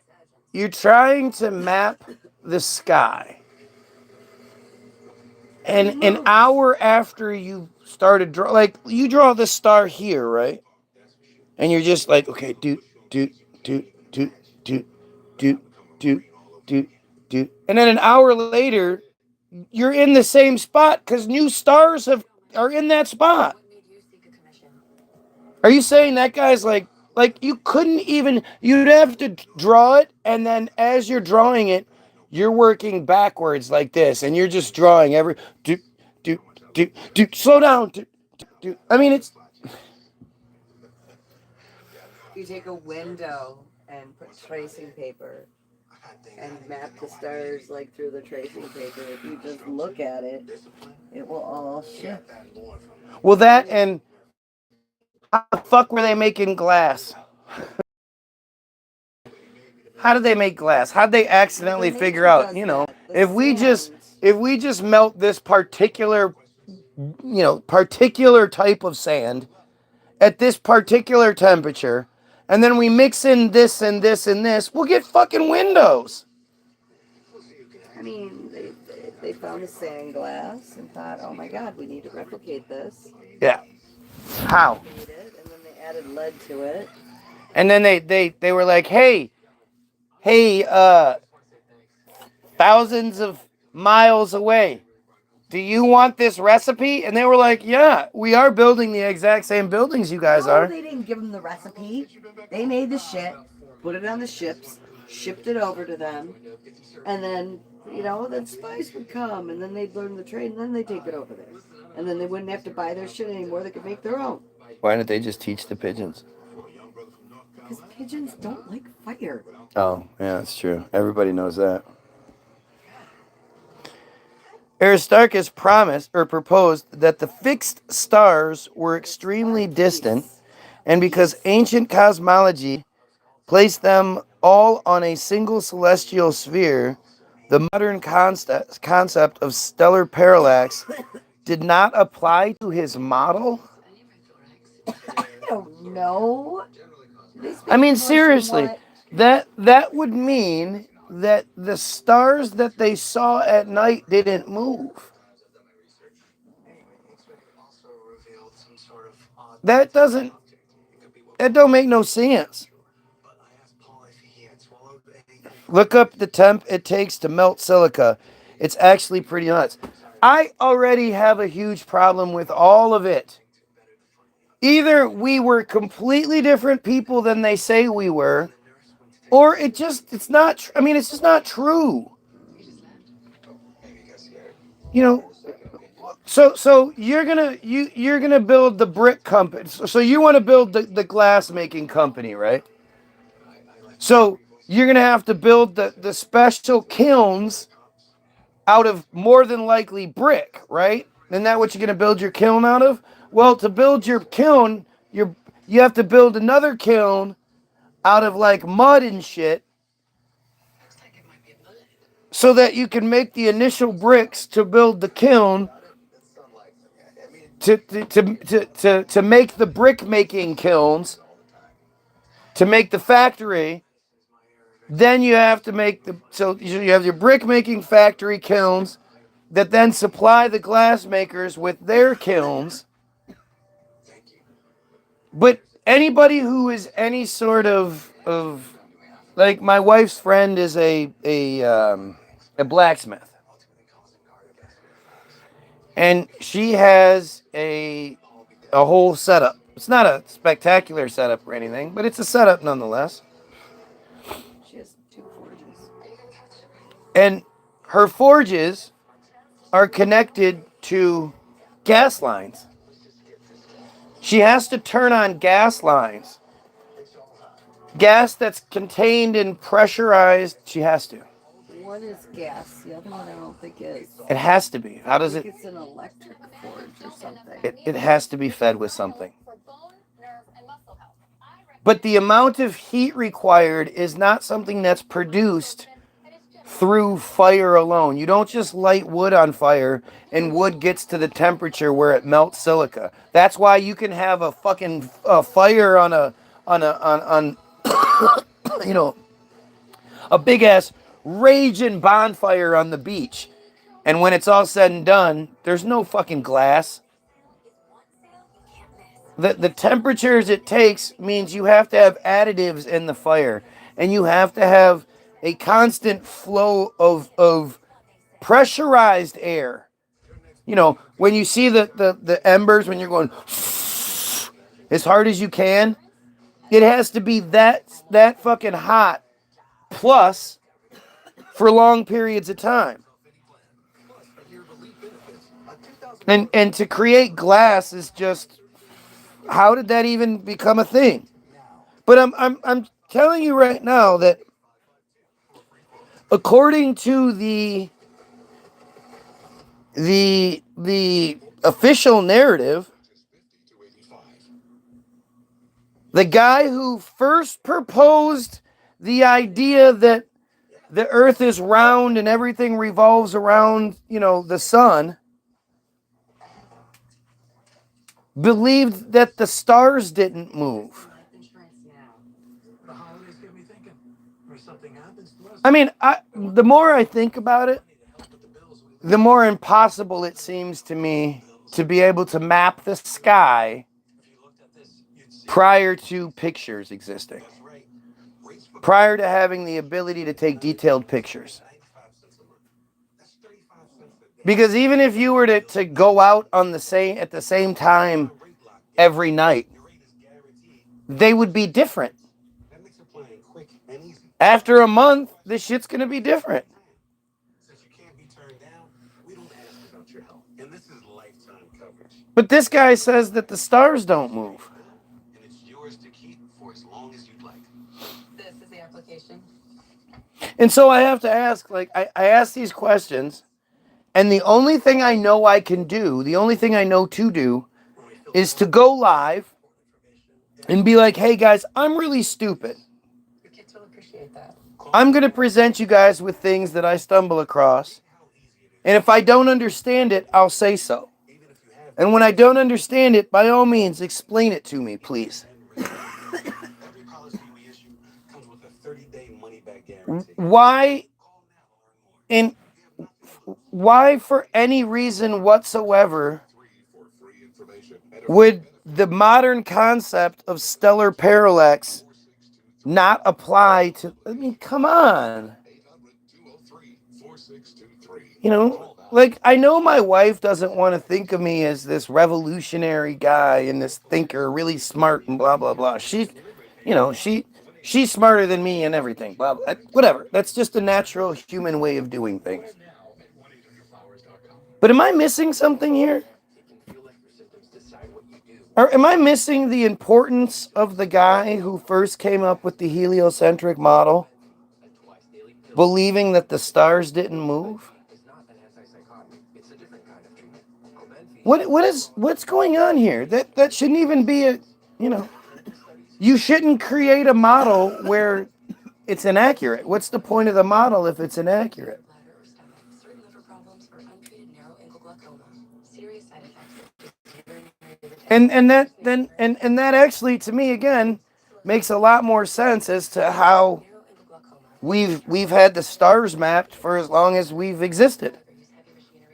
You're trying to map the sky. And an hour after you started you draw the star here, right? And you're just like, okay, do. And then an hour later, you're in the same spot because new stars are in that spot. Are you saying that guy's like you couldn't even, you'd have to draw it, and then as you're drawing it, you're working backwards like this, and you're just drawing every slow down. I mean, it's.
You take a window and put tracing paper and map the stars like through the tracing paper. If you just look at it, it will all shift.
Well, that, and how the fuck were they making glass? How did they make glass? How'd they accidentally figure out, if we just melt this particular type of sand at this particular temperature, and then we mix in this and this and this, we'll get fucking windows.
I mean, they found a sand glass and thought, oh my god, we need to replicate this.
Yeah. How?
And then they added lead to it.
And then they were like, hey, thousands of miles away, do you want this recipe? And they were like, yeah, we are building the exact same buildings you guys are.
They didn't give them the recipe. They made the shit, put it on the ships, shipped it over to them, and then, then spies would come, and then they'd learn the trade, and then they'd take it over there. And then they wouldn't have to buy their shit anymore. They could make their own.
Why didn't they just teach the pigeons?
Because pigeons don't like fire.
Oh, yeah, that's true. Everybody knows that. Aristarchus proposed that the fixed stars were extremely distant, and because ancient cosmology placed them all on a single celestial sphere, the modern concept of stellar parallax did not apply to his model.
I don't know.
I mean, seriously, that would mean that the stars that they saw at night didn't move. That don't make no sense. Look up the temp it takes to melt silica. It's actually pretty nuts. I already have a huge problem with all of it. Either we were completely different people than they say we were, or it's just not true. So you're gonna build the brick company. So you want to build the glass making company, right? So you're gonna have to build the special kilns out of more than likely brick, right? Isn't that what you're gonna build your kiln out of? Well, to build your kiln, you have to build another kiln out of like mud and shit, so that you can make the initial bricks to build the kiln to make the brick making kilns, to make the factory. Then you have to make you have your brick making factory kilns that then supply the glass makers with their kilns. But anybody who is any sort of like my wife's friend is a blacksmith, and she has a whole setup. It's not a spectacular setup or anything, but it's a setup nonetheless. And her forges are connected to gas lines. She has to turn on gas lines. Gas that's contained in pressurized, she has to.
One is gas, the other one I don't think is.
It has to be. How does
I
it?
think it's an electric forge or something.
It has to be fed with something. But the amount of heat required is not something that's produced through fire alone. You don't just light wood on fire and wood gets to the temperature where it melts silica. That's why you can have a fucking fire on you know, a big ass raging bonfire on the beach. And when it's all said and done, there's no fucking glass. The temperatures it takes means you have to have additives in the fire. And you have to have a constant flow of pressurized air. You know, when you see the embers, when you're going as hard as you can, it has to be that fucking hot plus for long periods of time. And to create glass is just, how did that even become a thing? But I'm telling you right now that according to the official narrative, the guy who first proposed the idea that the earth is round and everything revolves around, you know, the sun, believed that the stars didn't move. I mean, the more I think about it, the more impossible it seems to me to be able to map the sky prior to pictures existing. Prior to having the ability to take detailed pictures. Because even if you were to go out on at the same time every night, they would be different. After a month, this shit's going to be different. But this guy says that the stars don't move.
This is the application.
And so I have to ask, like, I ask these questions, and the only thing I know I can do, the only thing I know to do, is to go live and be like, hey guys, I'm really stupid.
Your kids will appreciate that.
I'm going to present you guys with things that I stumble across. And if I don't understand it, I'll say so. And when I don't understand it, by all means, explain it to me, please. Why for any reason whatsoever would the modern concept of stellar parallax not apply to, I mean, come on. You know, like, I know my wife doesn't want to think of me as this revolutionary guy and this thinker, really smart and blah, blah, blah. She's smarter than me and everything, blah, blah, whatever. That's just a natural human way of doing things. But am I missing something here? Or am I missing the importance of the guy who first came up with the heliocentric model, believing that the stars didn't move? What's going on here? That shouldn't even be a, you know, you shouldn't create a model where it's inaccurate. What's the point of the model if it's inaccurate? And that actually, to me, again, makes a lot more sense as to how we've had the stars mapped for as long as we've existed.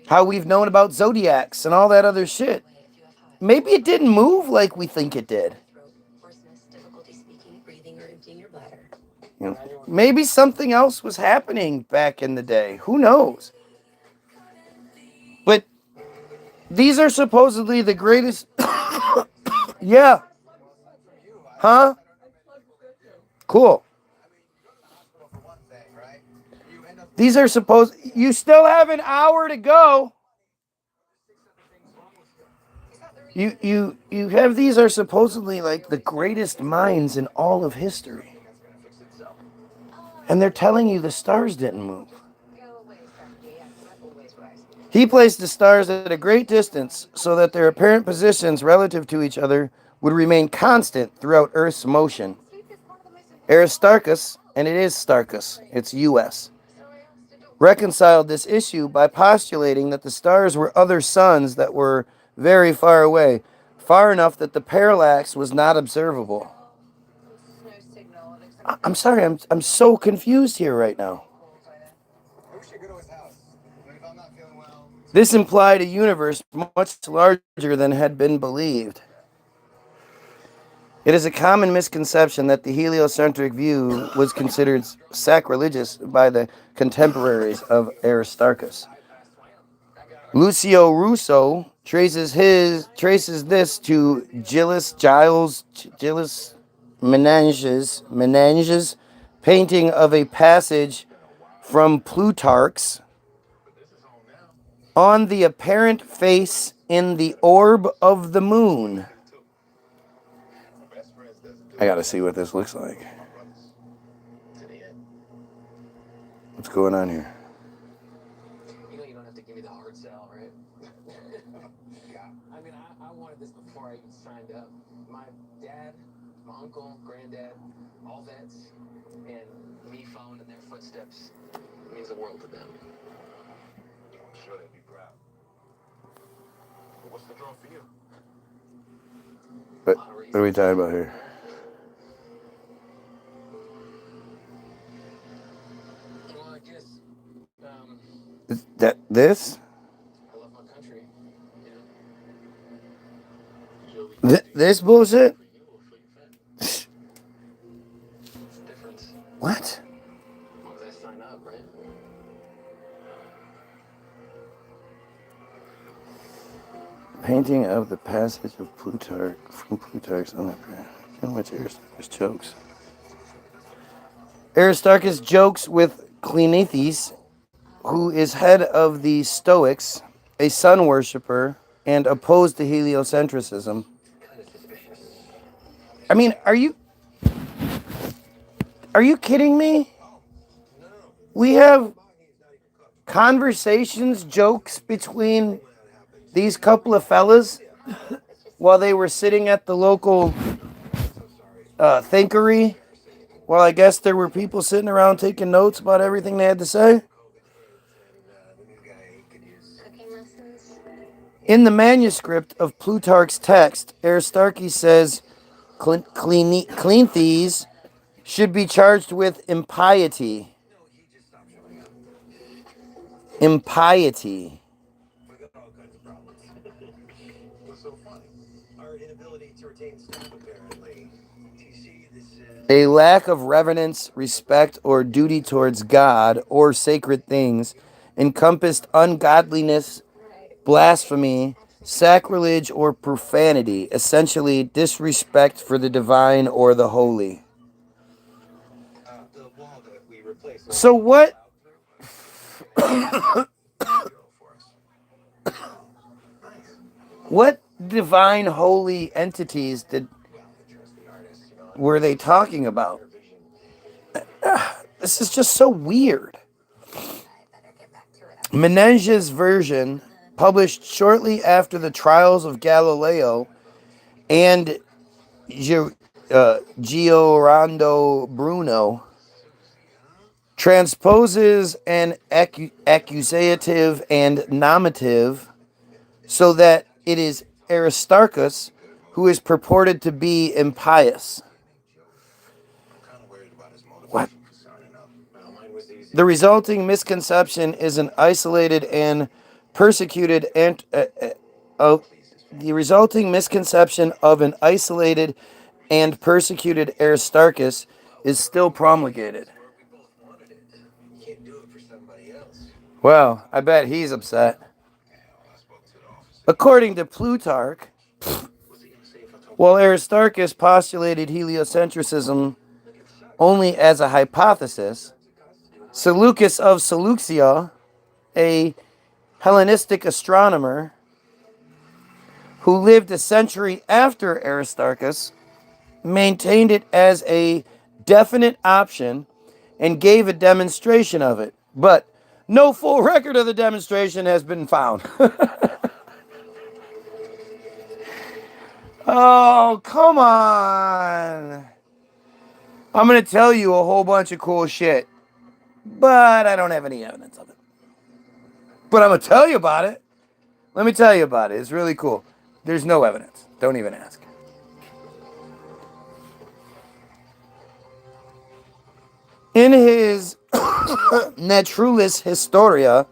How we've known about zodiacs and all that other shit. Maybe it didn't move like we think it did. You know, maybe something else was happening back in the day. Who knows? But these are supposedly the greatest. Yeah. Huh? Cool. These are supposed. You still have an hour to go. You have these are supposedly like the greatest minds in all of history, and they're telling you the stars didn't move. He placed the stars at a great distance so that their apparent positions relative to each other would remain constant throughout Earth's motion. Aristarchus, and it is Starkus, it's U.S., reconciled this issue by postulating that the stars were other suns that were very far away, far enough that the parallax was not observable. I'm sorry, I'm so confused here right now. This implied a universe much larger than had been believed. It is a common misconception that the heliocentric view was considered sacrilegious by the contemporaries of Aristarchus. Lucio Russo traces this to Gilles Menange's painting of a passage from Plutarch's on the apparent face in the orb of the moon. I gotta see what this looks like. What's going on here?
You know you don't have to give me the hard sell, right? Yeah. I mean, I wanted this before I even signed up. My dad, my uncle, granddad, all vets, and me following in their footsteps means the world to them. I'm sure they'd be proud. What's the draw for you?
What are we talking about here?
Well, I guess,
Is that this?
I love my country.
This bullshit? What?
As long as I sign up, right?
Painting of the passage of Plutarch from Plutarch's on the in which Aristarchus jokes. Aristarchus jokes with Cleanthes, who is head of the Stoics, a sun worshipper, and opposed to heliocentrism. I mean, are you kidding me? We have conversations, jokes between these couple of fellas while they were sitting at the local thinkery. Well, I guess there were people sitting around taking notes about everything they had to say. In the manuscript of Plutarch's text, Aristarchus says Cleanthes should be charged with impiety. Impiety. A lack of reverence, respect, or duty towards God or sacred things encompassed ungodliness, blasphemy, sacrilege, or profanity, essentially disrespect for the divine or the holy. So what? What divine holy entities were they talking about? This is just so weird. Menange's version, published shortly after the trials of Galileo and Giordano Bruno, transposes an accusative and nominative so that it is Aristarchus who is purported to be impious. What? The resulting misconception is an isolated and persecuted the resulting misconception of an isolated and persecuted Aristarchus is still promulgated. Well, I bet he's upset. According to Plutarch, while Aristarchus postulated heliocentrism only as a hypothesis, Seleucus of Seleucia, a Hellenistic astronomer who lived a century after Aristarchus, maintained it as a definite option and gave a demonstration of it. But no full record of the demonstration has been found. Oh, come on. I'm going to tell you a whole bunch of cool shit, but I don't have any evidence of it. But I'm going to tell you about it. Let me tell you about it. It's really cool. There's no evidence. Don't even ask. In his Naturalis Historia,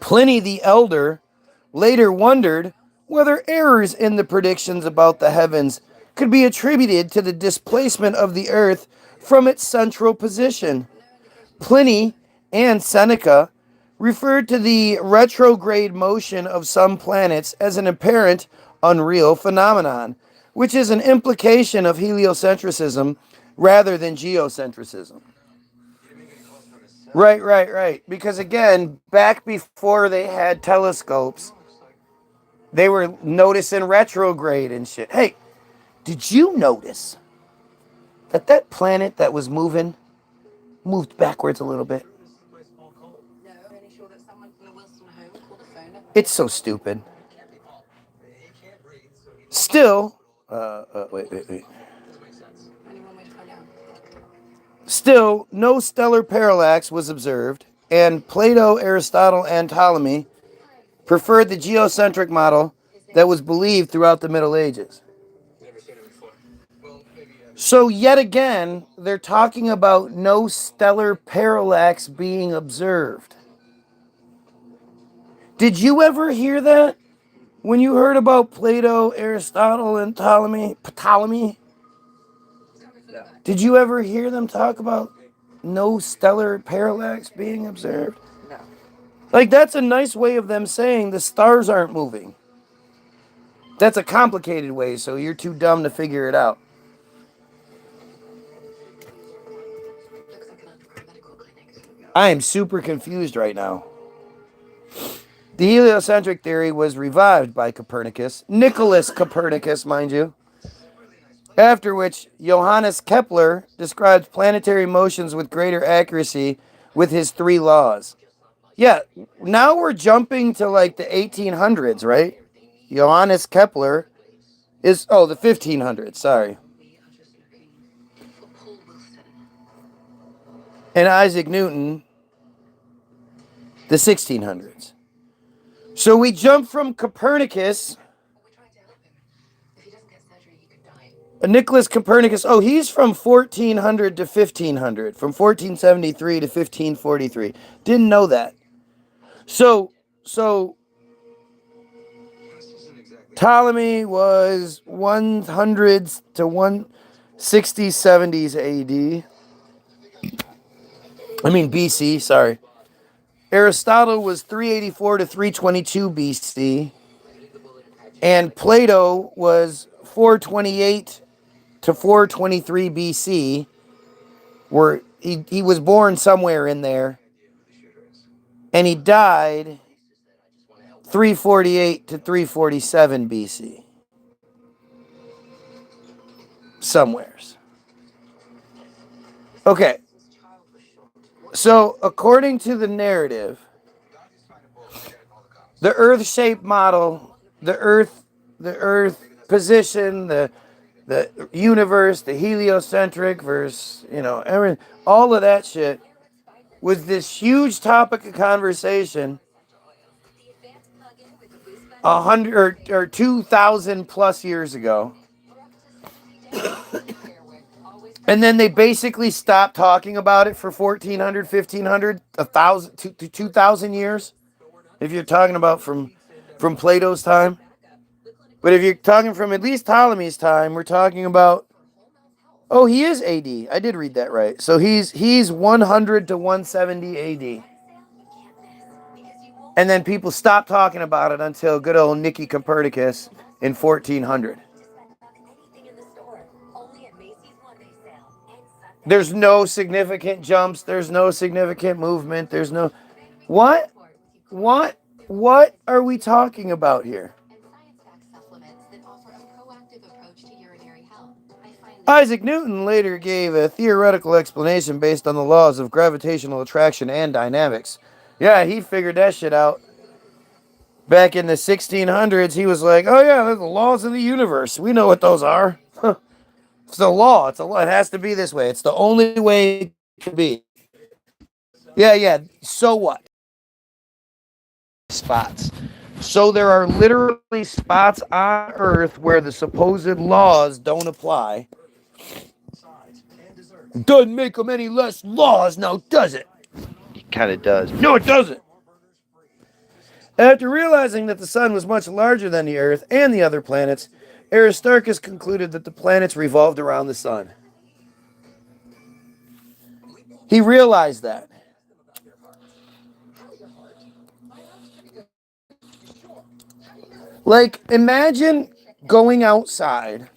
Pliny the Elder later wondered whether errors in the predictions about the heavens could be attributed to the displacement of the earth from its central position. Pliny and Seneca referred to the retrograde motion of some planets as an apparent, unreal phenomenon, which is an implication of heliocentrism rather than geocentrism. Right. Because again, back before they had telescopes, they were noticing retrograde and shit. Hey, did you notice that that planet that was moved backwards a little bit? It's so stupid. Still, wait. Still, no stellar parallax was observed, and Plato, Aristotle, and Ptolemy preferred the geocentric model that was believed throughout the Middle Ages. So yet again, they're talking about no stellar parallax being observed. Did you ever hear that? When you heard about Plato, Aristotle, and Ptolemy? Did you ever hear them talk about no stellar parallax being observed?
No.
Like, that's a nice way of them saying the stars aren't moving. That's a complicated way, so you're too dumb to figure it out. I am super confused right now. The heliocentric theory was revived by Copernicus, Nicholas Copernicus, mind you, after which Johannes Kepler described planetary motions with greater accuracy with his 3 laws. Yeah, now we're jumping to like the 1800s, right? Johannes Kepler is, the 1500s, sorry. And Isaac Newton, the 1600s. So we jump from Copernicus, Nicholas Copernicus, he's from 1400 to 1500, from 1473 to 1543. Didn't know that. So Ptolemy was 100s to 160s, 70s AD. BC, sorry. Aristotle was 384 to 322 BC. And Plato was 428 to 423 BC. Where he was born somewhere in there. And he died 348 to 347 BC. Somewheres. Okay. So, according to the narrative, the Earth-shaped model, the Earth position, the universe, the heliocentric versus, everything, all of that shit was this huge topic of conversation 100 or 2,000 plus years ago. And then they basically stopped talking about it for 1,400, 1,500, 1,000 to 2,000 years. If you're talking about from Plato's time. But if you're talking from at least Ptolemy's time, we're talking about, he is AD. I did read that right. So he's 100 to 170 AD. And then people stopped talking about it until good old Nicky Copernicus in 1400. There's no significant jumps. There's no significant movement. There's no... What? What are we talking about here? Isaac Newton later gave a theoretical explanation based on the laws of gravitational attraction and dynamics. Yeah, he figured that shit out. Back in the 1600s, he was like, oh yeah, they're the laws of the universe. We know what those are. It's a law. It's a law. It has to be this way. It's the only way it can be. Yeah. So what? Spots. So there are literally spots on Earth where the supposed laws don't apply. Doesn't make them any less laws, now does it? It kind of does. No, it doesn't. After realizing that the sun was much larger than the Earth and the other planets, Aristarchus concluded that the planets revolved around the sun. He realized that. Like, imagine going outside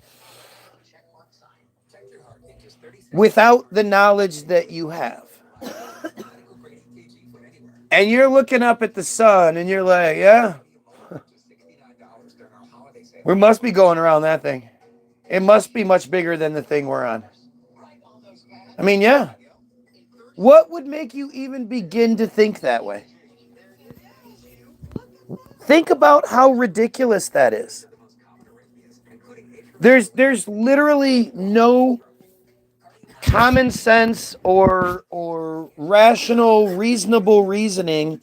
without the knowledge that you have. And you're looking up at the sun and you're like, yeah, we must be going around that thing. It must be much bigger than the thing we're on. I mean, yeah. What would make you even begin to think that way? Think about how ridiculous that is. There's literally no common sense or rational, reasonable reasoning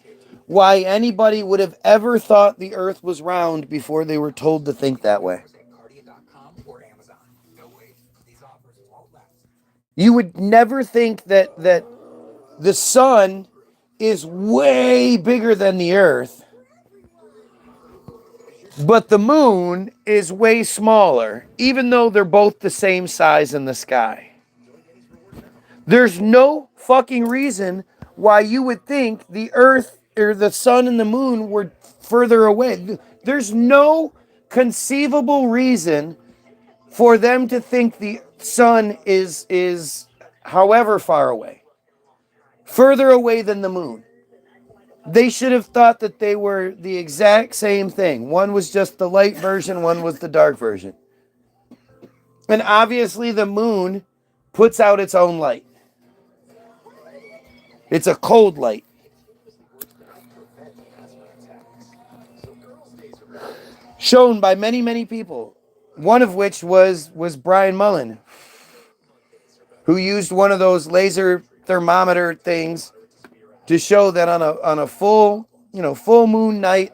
why anybody would have ever thought the Earth was round before they were told to think that way. You would never think that the sun is way bigger than the Earth, but the moon is way smaller, even though they're both the same size in the sky. There's no fucking reason why you would think the Earth or the sun and the moon were further away. There's no conceivable reason for them to think the sun is however far away, further away than the moon. They should have thought that they were the exact same thing. One was just the light version, one was the dark version. And obviously the moon puts out its own light. It's a cold light. Shown by many, many people. One of which was Brian Mullen, who used one of those laser thermometer things to show that on a full moon night,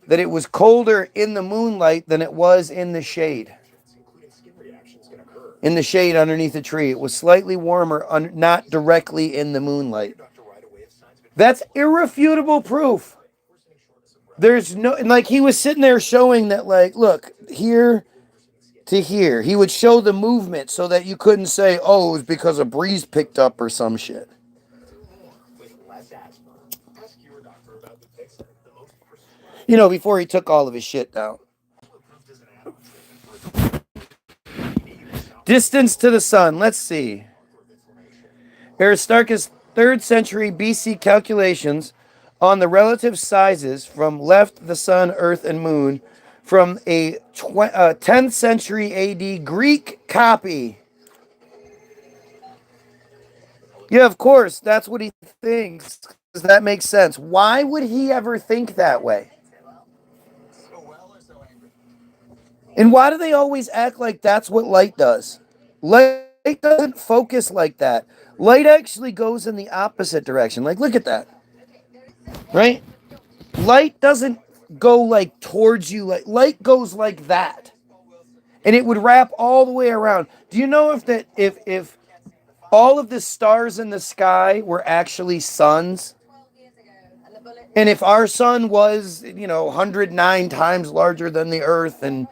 that it was colder in the moonlight than it was in the shade. In the shade underneath a tree, it was slightly warmer, not directly in the moonlight. That's irrefutable proof. There's no, like, he was sitting there showing that, like, look, here to here. He would show the movement so that you couldn't say, oh, it was because a breeze picked up or some shit. You know, before he took all of his shit down. Distance to the sun. Let's see. Aristarchus' 3rd century BC calculations on the relative sizes from left the sun, earth, and moon from a 10th century AD Greek copy. Yeah, of course, that's what he thinks. Does that make sense? Why would he ever think that way? And why do they always act like that's what light does? Light doesn't focus like that. Light actually goes in the opposite direction. Like, look at that. Right? Light doesn't go like towards you. Light goes like that. And it would wrap all the way around. Do you know if all of the stars in the sky were actually suns? And if our sun was, 109 times larger than the Earth, and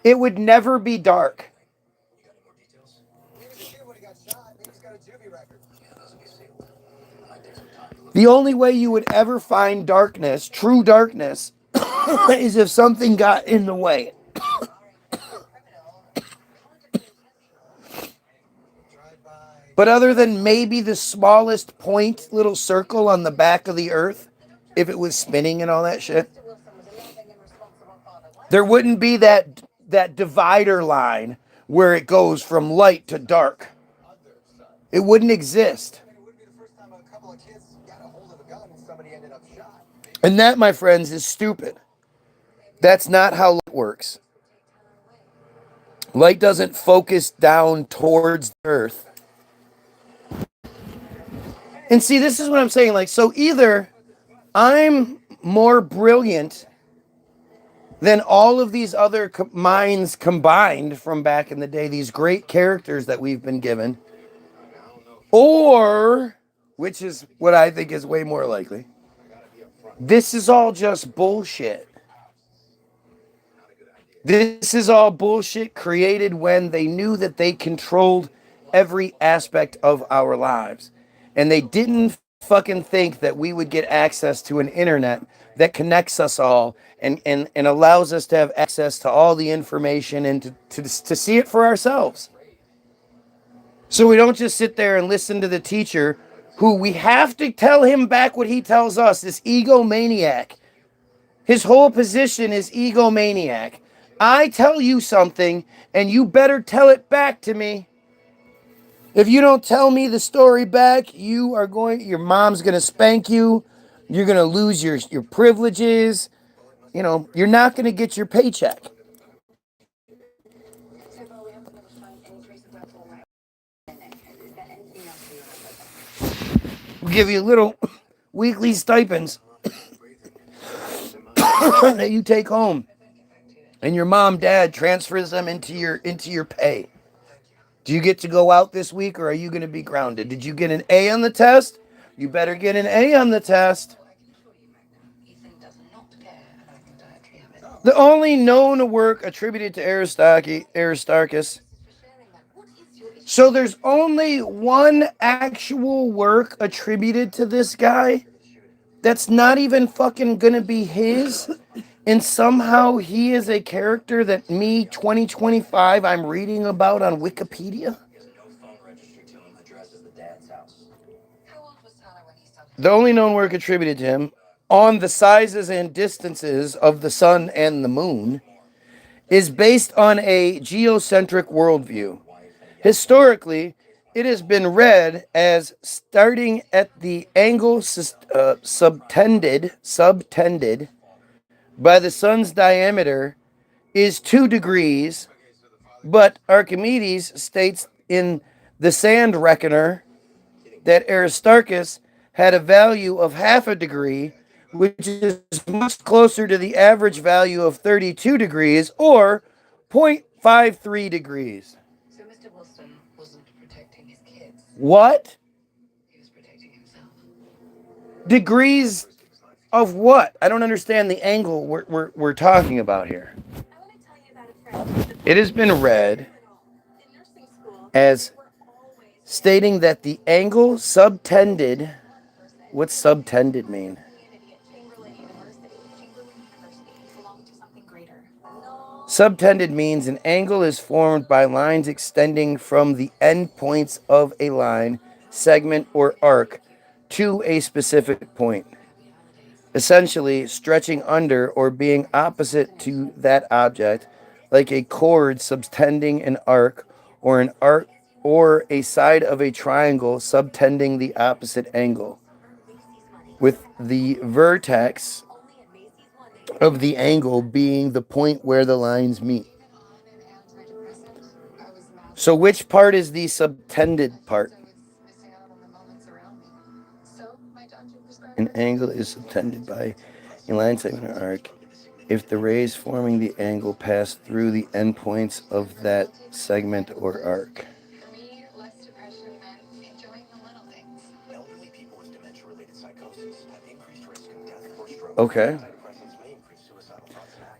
it would never be dark. The only way you would ever find darkness, true darkness, is if something got in the way. But other than maybe the smallest point little circle on the back of the earth, if it was spinning and all that shit, there wouldn't be that divider line where it goes from light to dark. It wouldn't exist. And that, my friends, is stupid. That's not how light works. Light doesn't focus down towards the earth. And see, this is what I'm saying. Like, so either I'm more brilliant than all of these other minds combined from back in the day, these great characters that we've been given, or, which is what I think is way more likely, this is all just bullshit. This is all bullshit created when they knew that they controlled every aspect of our lives. And they didn't fucking think that we would get access to an internet that connects us all and allows us to have access to all the information and to see it for ourselves. So we don't just sit there and listen to the teacher who we have to tell him back what he tells us, this egomaniac. His whole position is egomaniac. I tell you something, and you better tell it back to me. If you don't tell me the story back, your mom's going to spank you. You're going to lose your privileges. You know, you're not going to get your paycheck. We'll give you little weekly stipends that you take home. And your mom, dad transfers them into your pay. Do you get to go out this week, or are you going to be grounded? Did you get an A on the test? You better get an A on the test. The only known work attributed to Aristarchus. So there's only one actual work attributed to this guy that's not even fucking going to be his. And somehow he is a character that me, 2025, I'm reading about on Wikipedia. The only known work attributed to him on the sizes and distances of the sun and the moon is based on a geocentric worldview. Historically, it has been read as starting at the angle subtended by the sun's diameter is 2 degrees, but Archimedes states in the Sand Reckoner that Aristarchus had a value of half a degree, which is much closer to the average value of 32 degrees or 0.53 degrees.
So Mr. Wilson wasn't protecting his kids.
What?
He was protecting himself.
Degrees of what? I don't understand the angle we're talking about here. It has been read as stating that the angle subtended. What's subtended mean? Subtended means an angle is formed by lines extending from the endpoints of a line, segment, or arc to a specific point, essentially stretching under or being opposite to that object, like a chord subtending an arc, or an arc or a side of a triangle subtending the opposite angle, with the vertex of the angle being the point where the lines meet. So which part is the subtended part? An angle is subtended by a line, segment, or arc if the rays forming the angle pass through the endpoints of that segment or arc. Okay.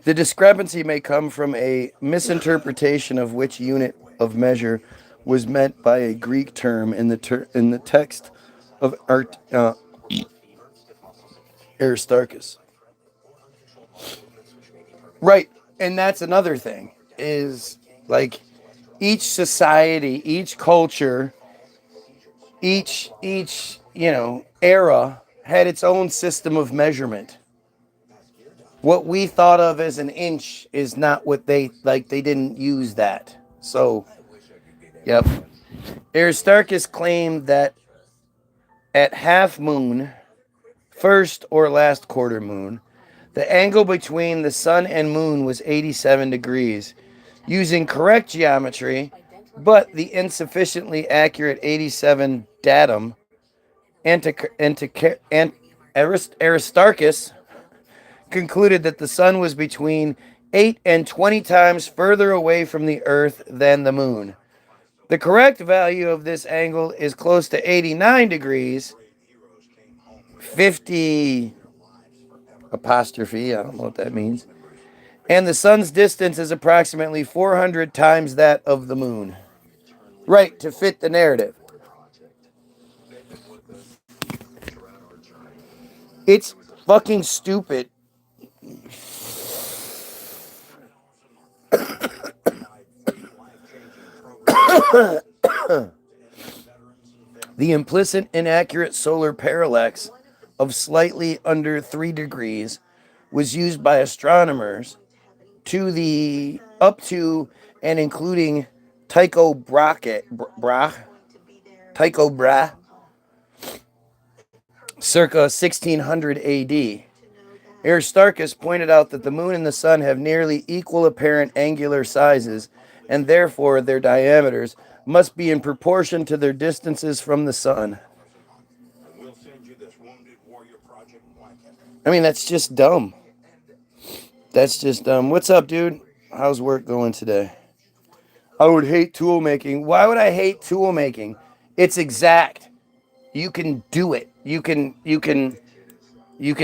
The discrepancy may come from a misinterpretation of which unit of measure was meant by a Greek term in the text of Aristarchus. Right, and that's another thing, is like each society, each culture each era had its own system of measurement. What we thought of as an inch is not what they didn't use that. So, yep. Aristarchus claimed that at half moon, first or last quarter moon, the angle between the sun and moon was 87 degrees. Using correct geometry, but the insufficiently accurate 87 datum, Aristarchus concluded that the sun was between 8 and 20 times further away from the earth than the moon. The correct value of this angle is close to 89 degrees, 50 apostrophe, I don't know what that means. And the sun's distance is approximately 400 times that of the moon. Right, to fit the narrative. It's fucking stupid. The implicit inaccurate solar parallax of slightly under 3 degrees was used by astronomers up to and including Tycho Brahe, circa 1600 AD. Aristarchus pointed out that the moon and the sun have nearly equal apparent angular sizes, and therefore their diameters must be in proportion to their distances from the sun. I mean, that's just dumb. That's just dumb. What's up, dude? How's work going today? I would hate tool making. Why would I hate tool making? It's exact. You can do it. You can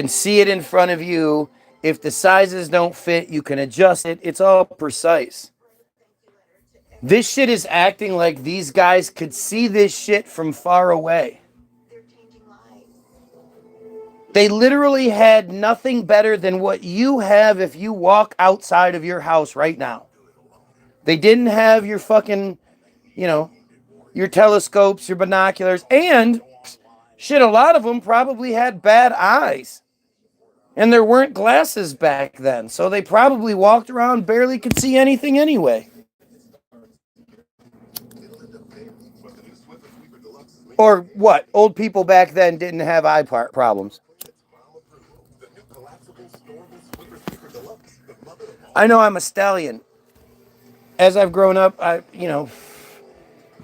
see it in front of you. If the sizes don't fit, you can adjust it. It's all precise. This shit is acting like these guys could see this shit from far away. They literally had nothing better than what you have if you walk outside of your house right now. They didn't have your fucking, your telescopes, your binoculars, and shit, a lot of them probably had bad eyes. And there weren't glasses back then, so they probably walked around, barely could see anything anyway. Or what? Old people back then didn't have eye problems. I know I'm a stallion. As I've grown up,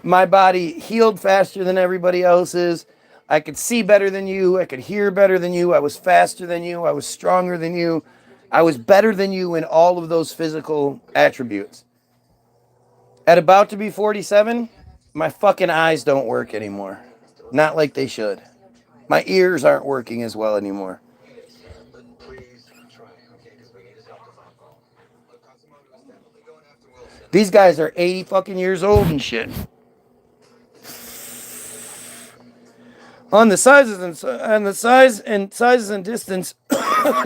my body healed faster than everybody else's. I could see better than you. I could hear better than you. I was faster than you. I was stronger than you. I was better than you in all of those physical attributes. At about to be 47, my fucking eyes don't work anymore. Not like they should. My ears aren't working as well anymore. These guys are 80 fucking years old and shit. On the sizes and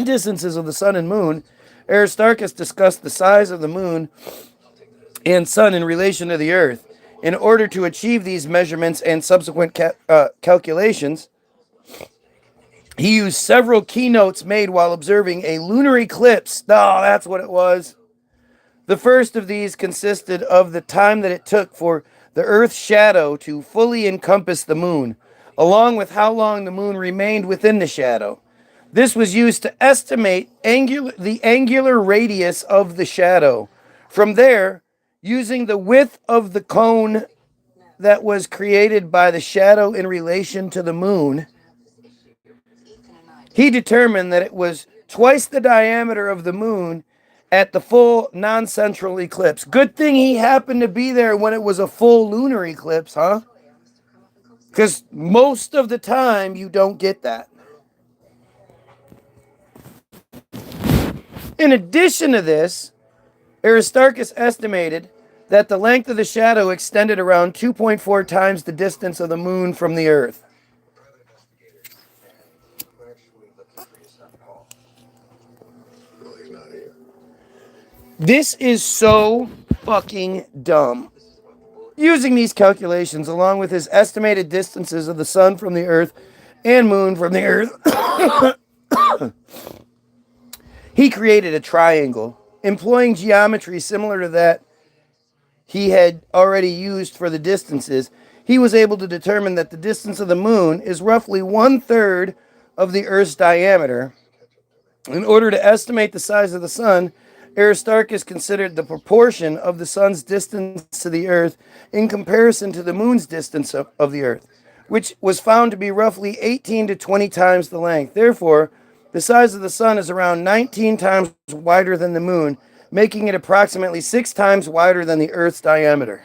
distances of the sun and moon, Aristarchus discussed the size of the moon and sun in relation to the earth. In order to achieve these measurements and subsequent calculations, he used several keynotes made while observing a lunar eclipse. Oh, that's what it was. The first of these consisted of the time that it took for the Earth's shadow to fully encompass the moon, along with how long the moon remained within the shadow. This was used to estimate the angular radius of the shadow. From there, using the width of the cone that was created by the shadow in relation to the moon, he determined that it was twice the diameter of the moon at the full non-central eclipse. Good thing he happened to be there when it was a full lunar eclipse, huh? Because most of the time, you don't get that. In addition to this, Aristarchus estimated that the length of the shadow extended around 2.4 times the distance of the moon from the Earth. This is so fucking dumb. Using these calculations, along with his estimated distances of the sun from the earth and moon from the earth, he created a triangle. Employing geometry similar to that he had already used for the distances, he was able to determine that the distance of the moon is roughly 1/3 of the Earth's diameter. In order to estimate the size of the sun, Aristarchus considered the proportion of the sun's distance to the Earth in comparison to the moon's distance of the Earth, which was found to be roughly 18 to 20 times the length. Therefore, the size of the sun is around 19 times wider than the moon, making it approximately 6 times wider than the Earth's diameter.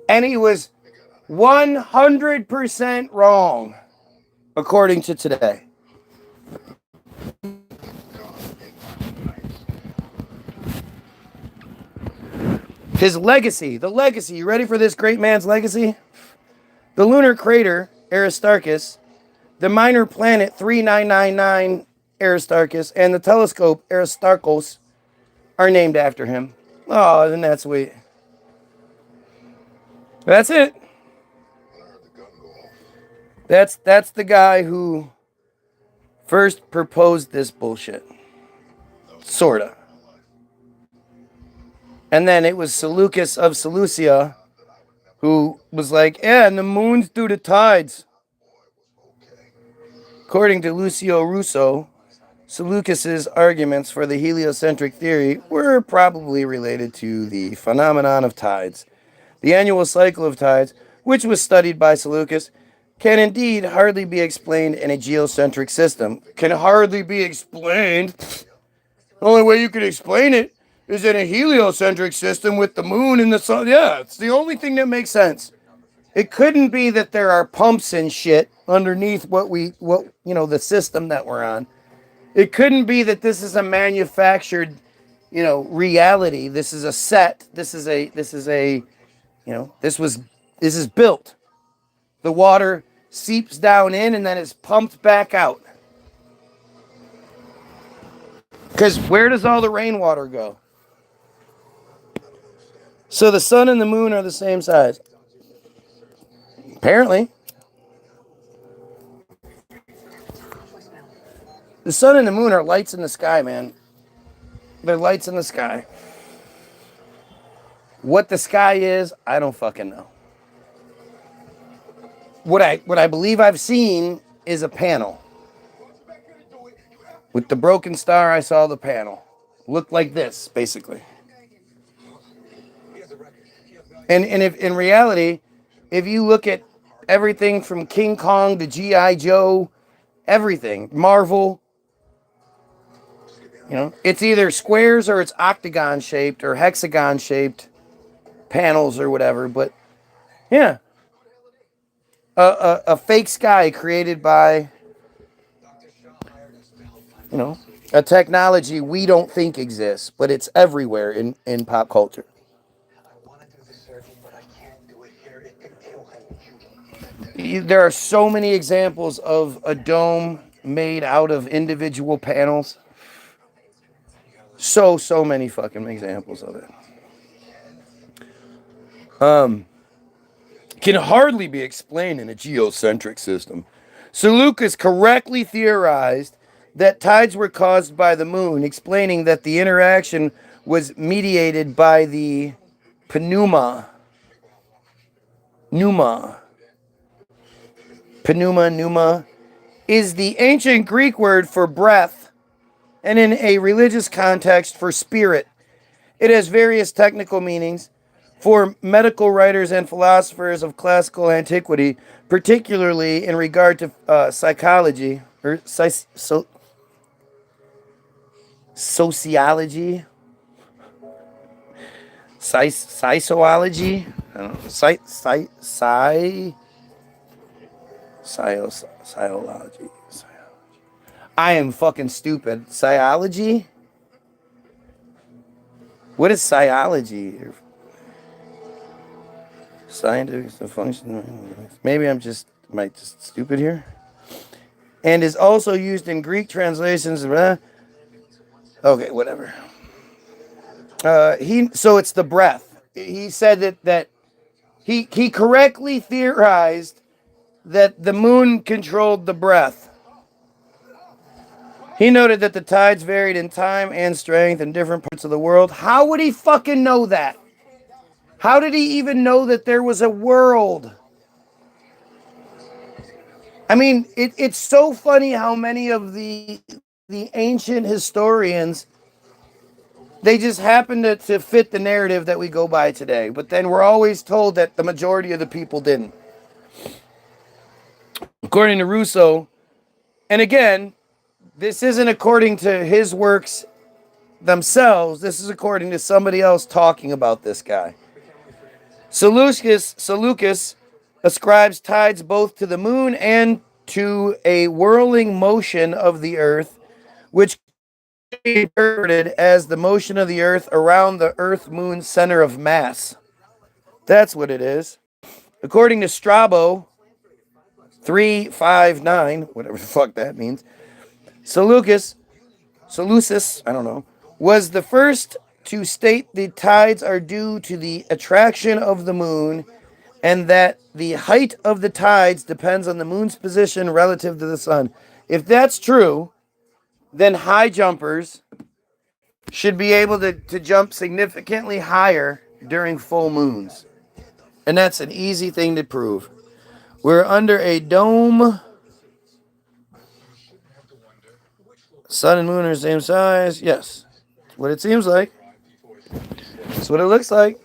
And he was 100% wrong, according to today. His legacy, the legacy, you ready for this great man's legacy? The lunar crater, Aristarchus, the minor planet 3999 Aristarchus, and the telescope Aristarchos are named after him. Oh, isn't that sweet? That's it. That's the guy who first proposed this bullshit. Sorta. And then it was Seleucus of Seleucia who was like, yeah, and the moon's due to tides. According to Lucio Russo, Seleucus's arguments for the heliocentric theory were probably related to the phenomenon of tides. The annual cycle of tides, which was studied by Seleucus, can indeed hardly be explained in a geocentric system. Can hardly be explained. The only way you could explain it is in a heliocentric system with the moon and the sun. Yeah, it's the only thing that makes sense. It couldn't be that there are pumps and shit underneath the system that we're on. It couldn't be that this is a manufactured, reality. This is a set. This is built. The water seeps down in and then is pumped back out. Because where does all the rainwater go? So the sun and the moon are the same size. Apparently. The sun and the moon are lights in the sky, man. They're lights in the sky. What the sky is, I don't fucking know. What I believe I've seen is a panel. With the broken star, I saw the panel. Looked like this, basically. And if in reality, if you look at everything from King Kong to G.I. Joe, everything, Marvel, it's either squares or it's octagon shaped or hexagon shaped panels or whatever. But yeah, a fake sky created by a technology we don't think exists, but it's everywhere in pop culture. There are so many examples of a dome made out of individual panels. So many fucking examples of it. Can hardly be explained in a geocentric system. Seleucus correctly theorized that tides were caused by the moon, explaining that the interaction was mediated by the pneuma, is the ancient Greek word for breath, and in a religious context for spirit. It has various technical meanings for medical writers and philosophers of classical antiquity, particularly in regard to psychology or sociology, psychology. I don't know. Psychology. I am fucking stupid. Psychology? What is psychology? Scientific function. Maybe I'm just stupid here. And is also used in Greek translations. Okay, whatever. So it's the breath. he said that he correctly theorized that the moon controlled the breath. He noted that the tides varied in time and strength in different parts of the world. How would he fucking know that? How did he even know that there was a world? I mean, it's so funny how many of the ancient historians, they just happen to fit the narrative that we go by today. But then we're always told that the majority of the people didn't. According to Rousseau, and again, this isn't according to his works themselves. This is according to somebody else talking about this guy. Seleucus ascribes tides both to the moon and to a whirling motion of the earth, which can be interpreted as the motion of the earth around the earth-moon center of mass. That's what it is. According to Strabo 359, whatever the fuck that means, Seleucus, I don't know, was the first to state the tides are due to the attraction of the moon and that the height of the tides depends on the moon's position relative to the sun. If that's true, then high jumpers should be able to jump significantly higher during full moons. And that's an easy thing to prove. We're under a dome. Sun and moon are the same size. Yes. That's what it seems like. That's what it looks like.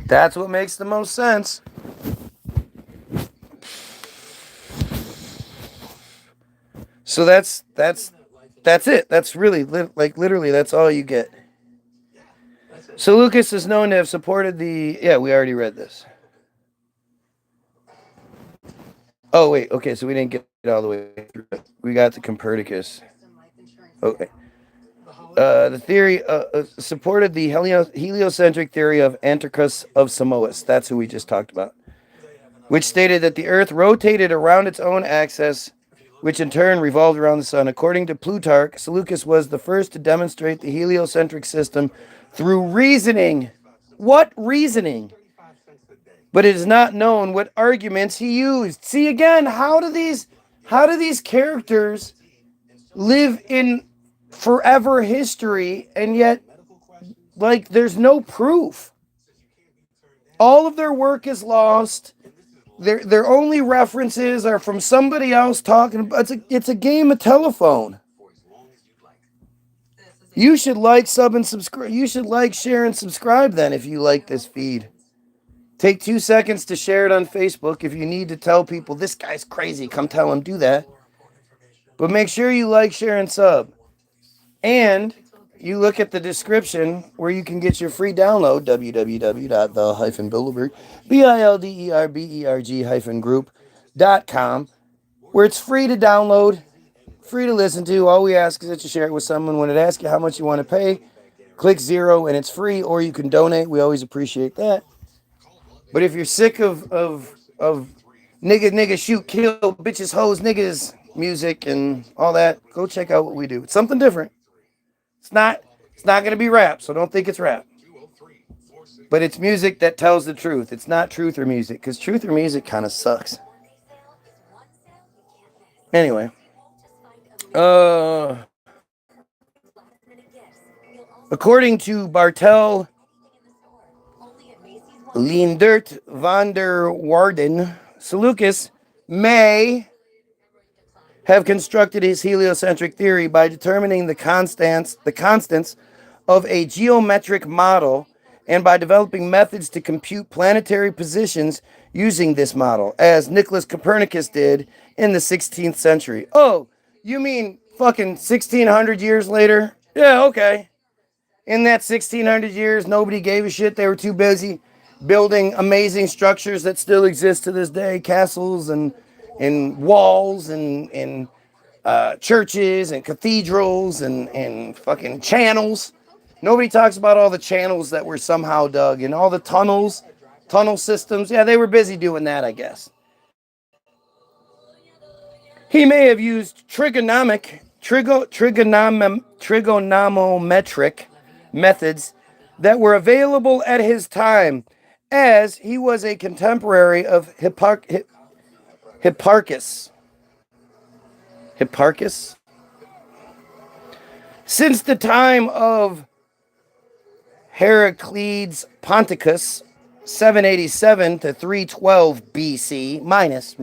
That's what makes the most sense. So that's it. That's really literally that's all you get. Seleucus is known to have supported the we already read this. Oh wait, okay, so we didn't get it all the way through. We got to Copernicus. Okay. The theory supported the heliocentric theory of Antarctus of Samoas. That's who we just talked about, which stated that the Earth rotated around its own axis, which in turn revolved around the sun. According to Plutarch, Seleucus was the first to demonstrate the heliocentric system through reasoning. What reasoning? But it is not known what arguments he used. See again, how do these characters live in forever history and yet there's no proof? All of their work is lost. Their only references are from somebody else talking about it's a game of telephone. You should like, sub, and subscribe. You should like, share, and subscribe then if you like this feed. Take 2 seconds to share it on Facebook. If you need to tell people this guy's crazy, come tell him, do that. But make sure you like, share, and sub. And you look at the description where you can get your free download, www.the-bilderberg, bilderberg-group.com, where it's free to download, free to listen to. All we ask is that you share it with someone. When it asks you how much you want to pay, click 0 and it's free, or you can donate. We always appreciate that. But if you're sick of nigga, shoot, kill, bitches, hoes, niggas, music, and all that, go check out what we do. It's something different. It's not going to be rap, so don't think it's rap. But it's music that tells the truth. It's not truth or music, because truth or music kind of sucks. Anyway. According to Bartel Leendert van der Waarden, Seleucus may have constructed his heliocentric theory by determining the constants of a geometric model and by developing methods to compute planetary positions using this model, as Nicholas Copernicus did in the 16th century. Oh, you mean fucking 1600 years later? Yeah, okay. In that 1600 years, nobody gave a shit. They were too busy building amazing structures that still exist to this day, castles and walls and churches and cathedrals and fucking channels. Nobody talks about all the channels that were somehow dug and all the tunnel systems. Yeah, they were busy doing that, I guess. He may have used trigonometric
trigonometric methods that were available at his time, as he was a contemporary of Hipparchus. Hipparchus? Since the time of Heraclides Ponticus, 787 to 312 BC, minus,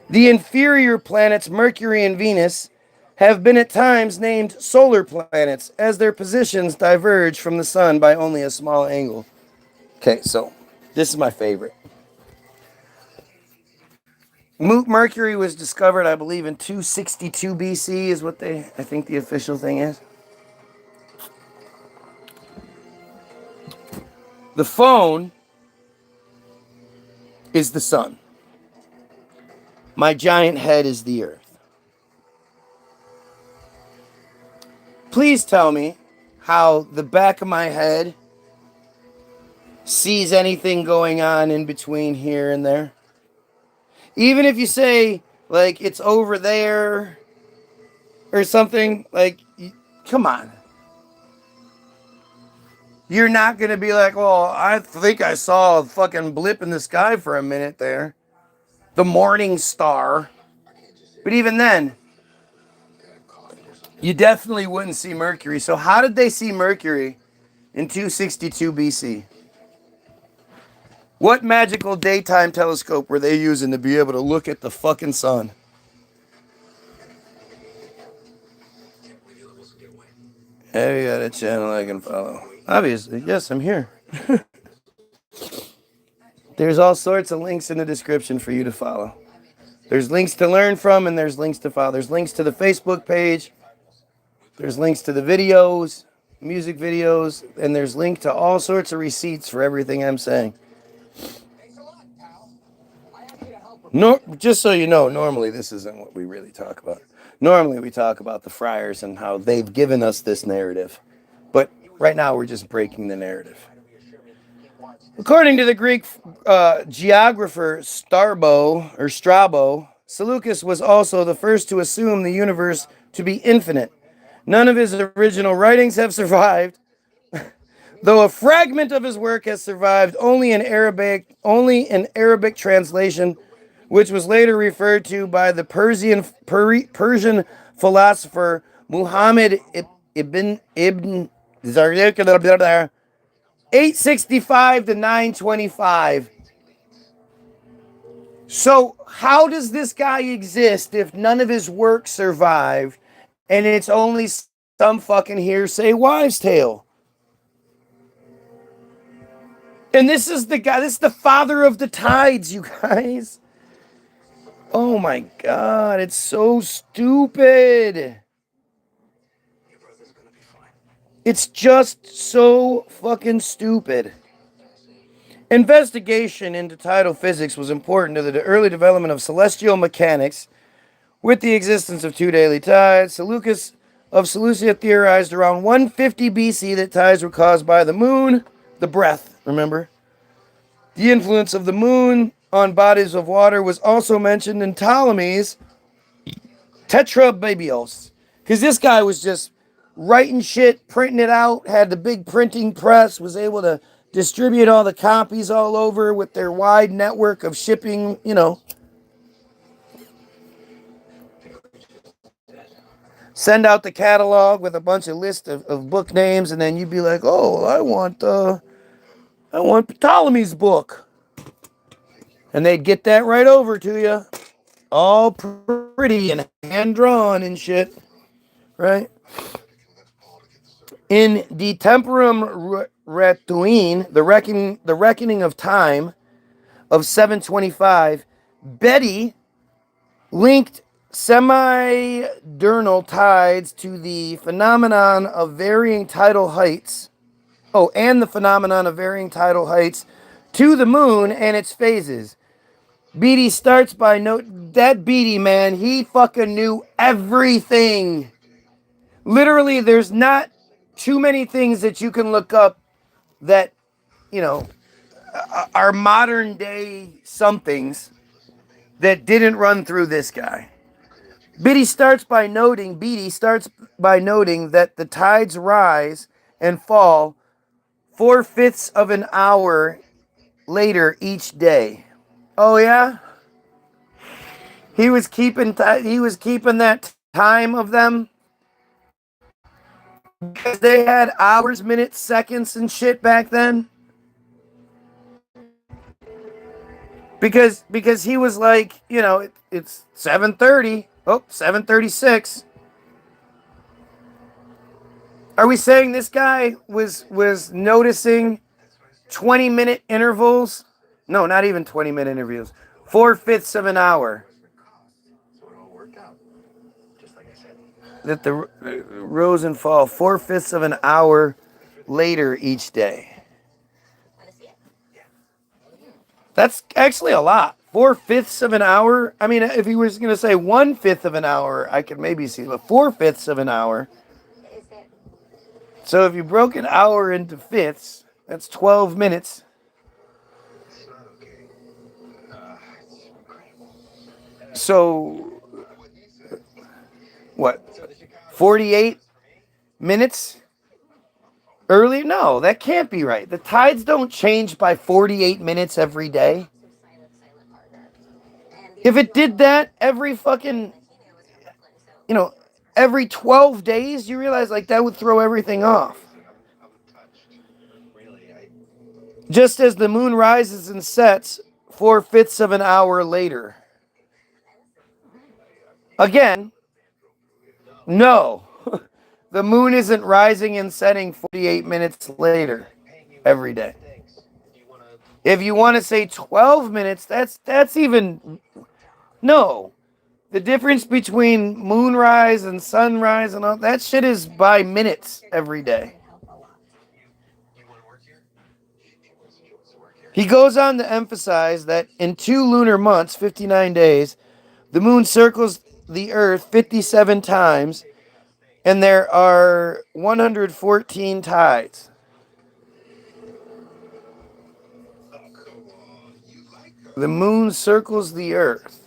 the inferior planets Mercury and Venus have been at times named solar planets, as their positions diverge from the sun by only a small angle. Okay, so this is my favorite. Mercury was discovered, I believe, in 262 BC is what I think the official thing is. The phone is the sun. My giant head is the earth. Please tell me how the back of my head sees anything going on in between here and there. Even if you say, like, it's over there or something, like, come on. You're not going to be like, well, I think I saw a fucking blip in the sky for a minute there. The morning star. But even then, you definitely wouldn't see Mercury. So how did they see Mercury in 262 BC? What magical daytime telescope were they using to be able to look at the fucking sun? Have you got a channel I can follow? Obviously, yes, I'm here. There's all sorts of links in the description for you to follow. There's links to learn from and there's links to follow. There's links to the Facebook page. There's links to the videos, music videos, and there's link to all sorts of receipts for everything I'm saying. No, just so you know, normally this isn't what we really talk about. Normally we talk about the friars and how they've given us this narrative. But right now we're just breaking the narrative. According to the Greek geographer Strabo, Seleucus was also the first to assume the universe to be infinite. None of his original writings have survived, though a fragment of his work has survived, only in Arabic translation, which was later referred to by the Persian philosopher Muhammad ibn 865 to 925. So how does this guy exist if none of his work survived and it's only some fucking hearsay wives' tale? And this is the guy, this is the father of the tides, you guys. Oh my God, it's so stupid. It's just so fucking stupid. Investigation into tidal physics was important to the early development of celestial mechanics. With the existence of two daily tides, Seleucus of Seleucia theorized around 150 BC that tides were caused by the moon, the breath, remember? The influence of the moon on bodies of water was also mentioned in Ptolemy's Tetrababios. Because this guy was just writing shit, printing it out, had the big printing press, was able to distribute all the copies all over with their wide network of shipping, you know. Send out the catalog with a bunch of lists of book names, and then you'd be like, oh, I want Ptolemy's book. And they'd get that right over to you. All pretty and hand-drawn and shit. Right? In De Temporum Retuine, the reckoning of time of 725, Betty linked semi-diurnal tides to the phenomenon of varying tidal heights. Oh, and the phenomenon of varying tidal heights to the moon and its phases. Beatty starts by note that Beatty, man, he fucking knew everything. Literally, there's not too many things that you can look up that, you know, are modern day somethings that didn't run through this guy. Beatty starts by noting that the tides rise and fall 4/5 of an hour later each day. Oh yeah? He was keeping that time of them because they had hours, minutes, seconds and shit back then. Because he was like, it's 7:30. Oh, 7:36. Are we saying this guy was noticing 20-minute intervals? No, not even 20-minute intervals. 4/5 of an hour.
So it all worked out. Just like I said.
That the rose and fall 4/5 of an hour later each day. That's actually a lot. 4/5 of an hour. I mean, if he was going to say 1/5 of an hour, I could maybe see, but 4/5 of an hour. So if you broke an hour into fifths, that's 12 minutes. So, what? 48 minutes early? No, that can't be right. The tides don't change by 48 minutes every day. If it did that every fucking, every 12 days, you realize like that would throw everything off. Just as the moon rises and sets 4/5 of an hour later. Again, no. The moon isn't rising and setting 48 minutes later every day. If you want to say 12 minutes, that's even... No. The difference between moonrise and sunrise and all that shit is by minutes every day. He goes on to emphasize that in 2 lunar months, 59 days, the moon circles the earth 57 times, and there are 114 tides. The moon circles the earth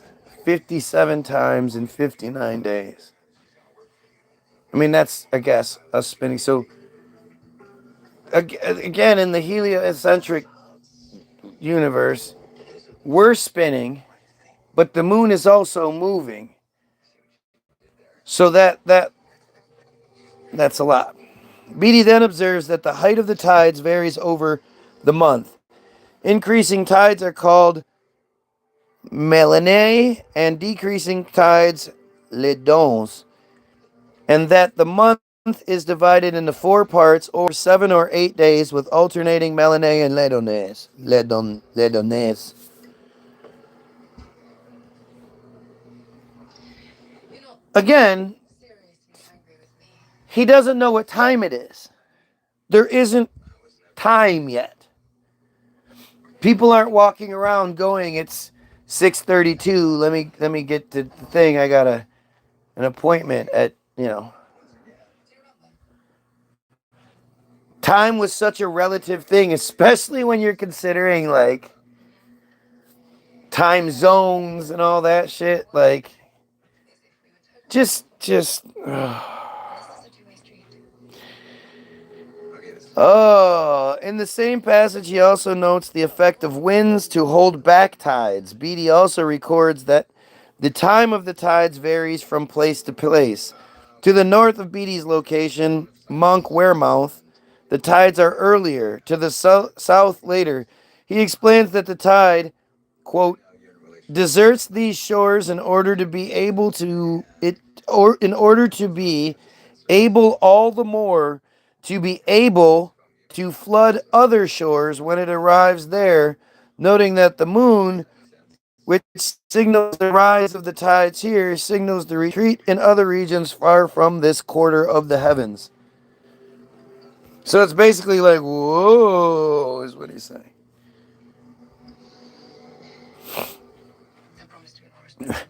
57 times in 59 days. I mean, that's, I guess, us spinning. So, again, in the heliocentric universe, we're spinning, but the moon is also moving. So that's a lot. Beatty then observes that the height of the tides varies over the month. Increasing tides are called Mélanées and decreasing tides Les Dons, and that the month is divided into 4 parts over 7 or 8 days with alternating Mélanées and Les Donnés. Again, he doesn't know what time it is. There isn't time yet. People aren't walking around going, it's 6:32. Let me get to the thing. I got an appointment at, Time was such a relative thing, especially when you're considering like time zones and all that shit. Like, just. Oh, in the same passage, he also notes the effect of winds to hold back tides. Beatty also records that the time of the tides varies from place to place. To the north of Beatty's location, Monk Wearmouth, the tides are earlier. To the south, later. He explains that the tide, quote, deserts these shores in order to be able to all the more to be able to flood other shores when it arrives there, noting that the moon, which signals the rise of the tides here, signals the retreat in other regions far from this quarter of the heavens. So it's basically like, whoa, is what he's saying.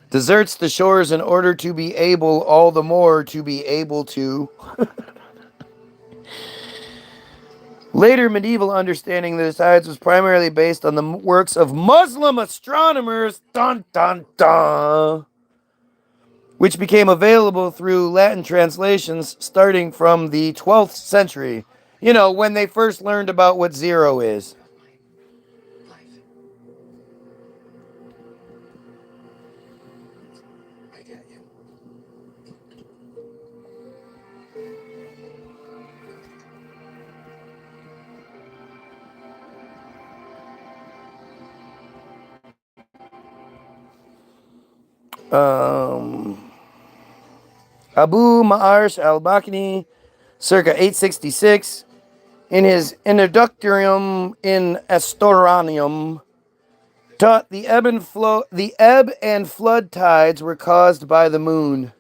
Deserts the shores in order to be able all the more to be able to. Later medieval understanding of the tides was primarily based on the works of Muslim astronomers, dun dun dun, which became available through Latin translations starting from the 12th century. You know, when they first learned about what zero is.
I get you.
Abu Ma'arsh al-Bakani, circa 866, in his Introductorium in Astronomium, taught the ebb and flood tides were caused by the moon.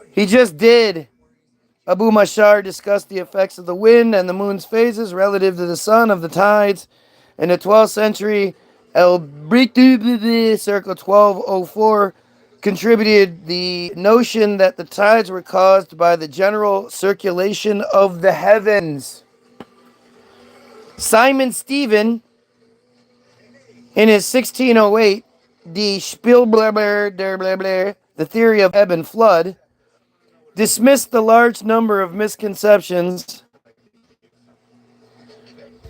He just did. Abu Mashar discussed the effects of the wind and the moon's phases relative to the sun of the tides. In the 12th century, El-Britu, circa 1204, contributed the notion that the tides were caused by the general circulation of the heavens. Simon Stephen, in his 1608, Die Spielblätter der Blätter, the theory of ebb and flood, dismissed the large number of misconceptions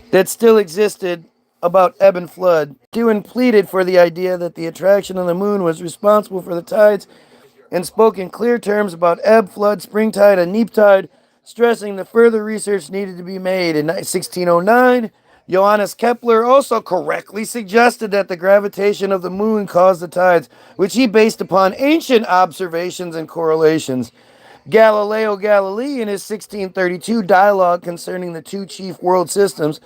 that still existed about ebb and flood. Dewan pleaded for the idea that the attraction of the moon was responsible for the tides and spoke in clear terms about ebb, flood, springtide, and neap tide, stressing that further research needed to be made. In 1609, Johannes Kepler also correctly suggested that the gravitation of the moon caused the tides, which he based upon ancient observations and correlations. Galileo Galilei, in his 1632 dialogue concerning the two chief world systems,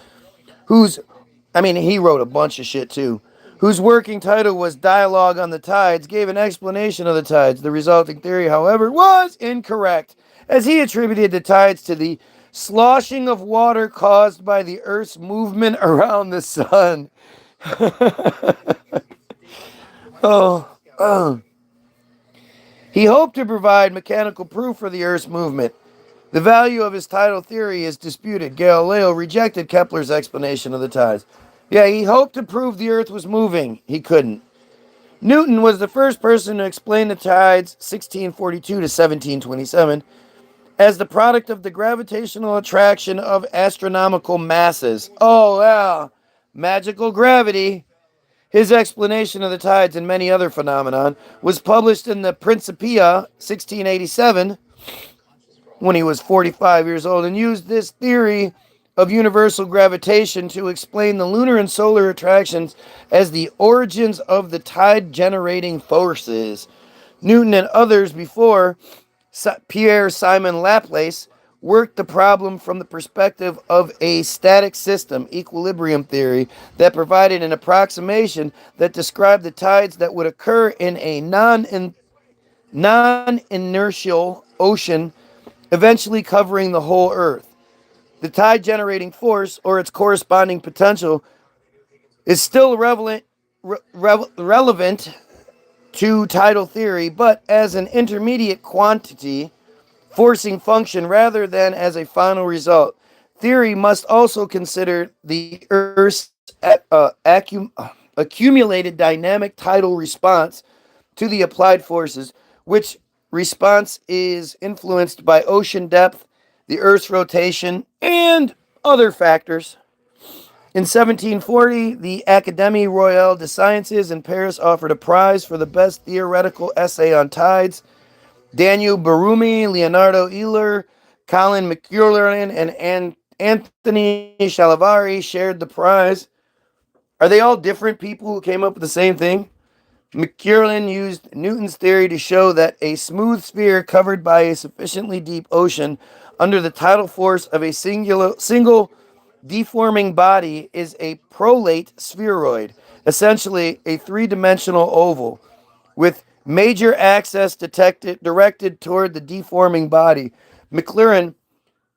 he wrote a bunch of shit too, whose working title was Dialogue on the Tides, gave an explanation of the tides. The resulting theory, however, was incorrect, as he attributed the tides to the sloshing of water caused by the Earth's movement around the sun. He hoped to provide mechanical proof for the Earth's movement. The value of his tidal theory is disputed. Galileo rejected Kepler's explanation of the tides. Yeah, he hoped to prove the Earth was moving. He couldn't. Newton was the first person to explain the tides, 1642 to 1727, as the product of the gravitational attraction of astronomical masses. Oh, yeah. Magical gravity. His explanation of the tides and many other phenomena was published in the Principia, 1687, when he was 45 years old, and used this theory of universal gravitation to explain the lunar and solar attractions as the origins of the tide-generating forces. Newton and others before, Pierre Simon Laplace, worked the problem from the perspective of a static system, equilibrium theory, that provided an approximation that described the tides that would occur in a non-inertial ocean, eventually covering the whole Earth. The tide-generating force, or its corresponding potential, is still relevant to tidal theory, but as an intermediate quantity, forcing function rather than as a final result. Theory must also consider the Earth's accumulated dynamic tidal response to the applied forces, which response is influenced by ocean depth, the Earth's rotation, and other factors. In 1740, the Académie Royale des Sciences in Paris offered a prize for the best theoretical essay on tides. Daniel Barumi, Leonardo Euler, Colin McCurlin, and Anthony Chalavari shared the prize. Are they all different people who came up with the same thing? McCurlin used Newton's theory to show that a smooth sphere covered by a sufficiently deep ocean under the tidal force of a single deforming body is a prolate spheroid, essentially a three-dimensional oval, with major axis directed toward the deforming body. McLaren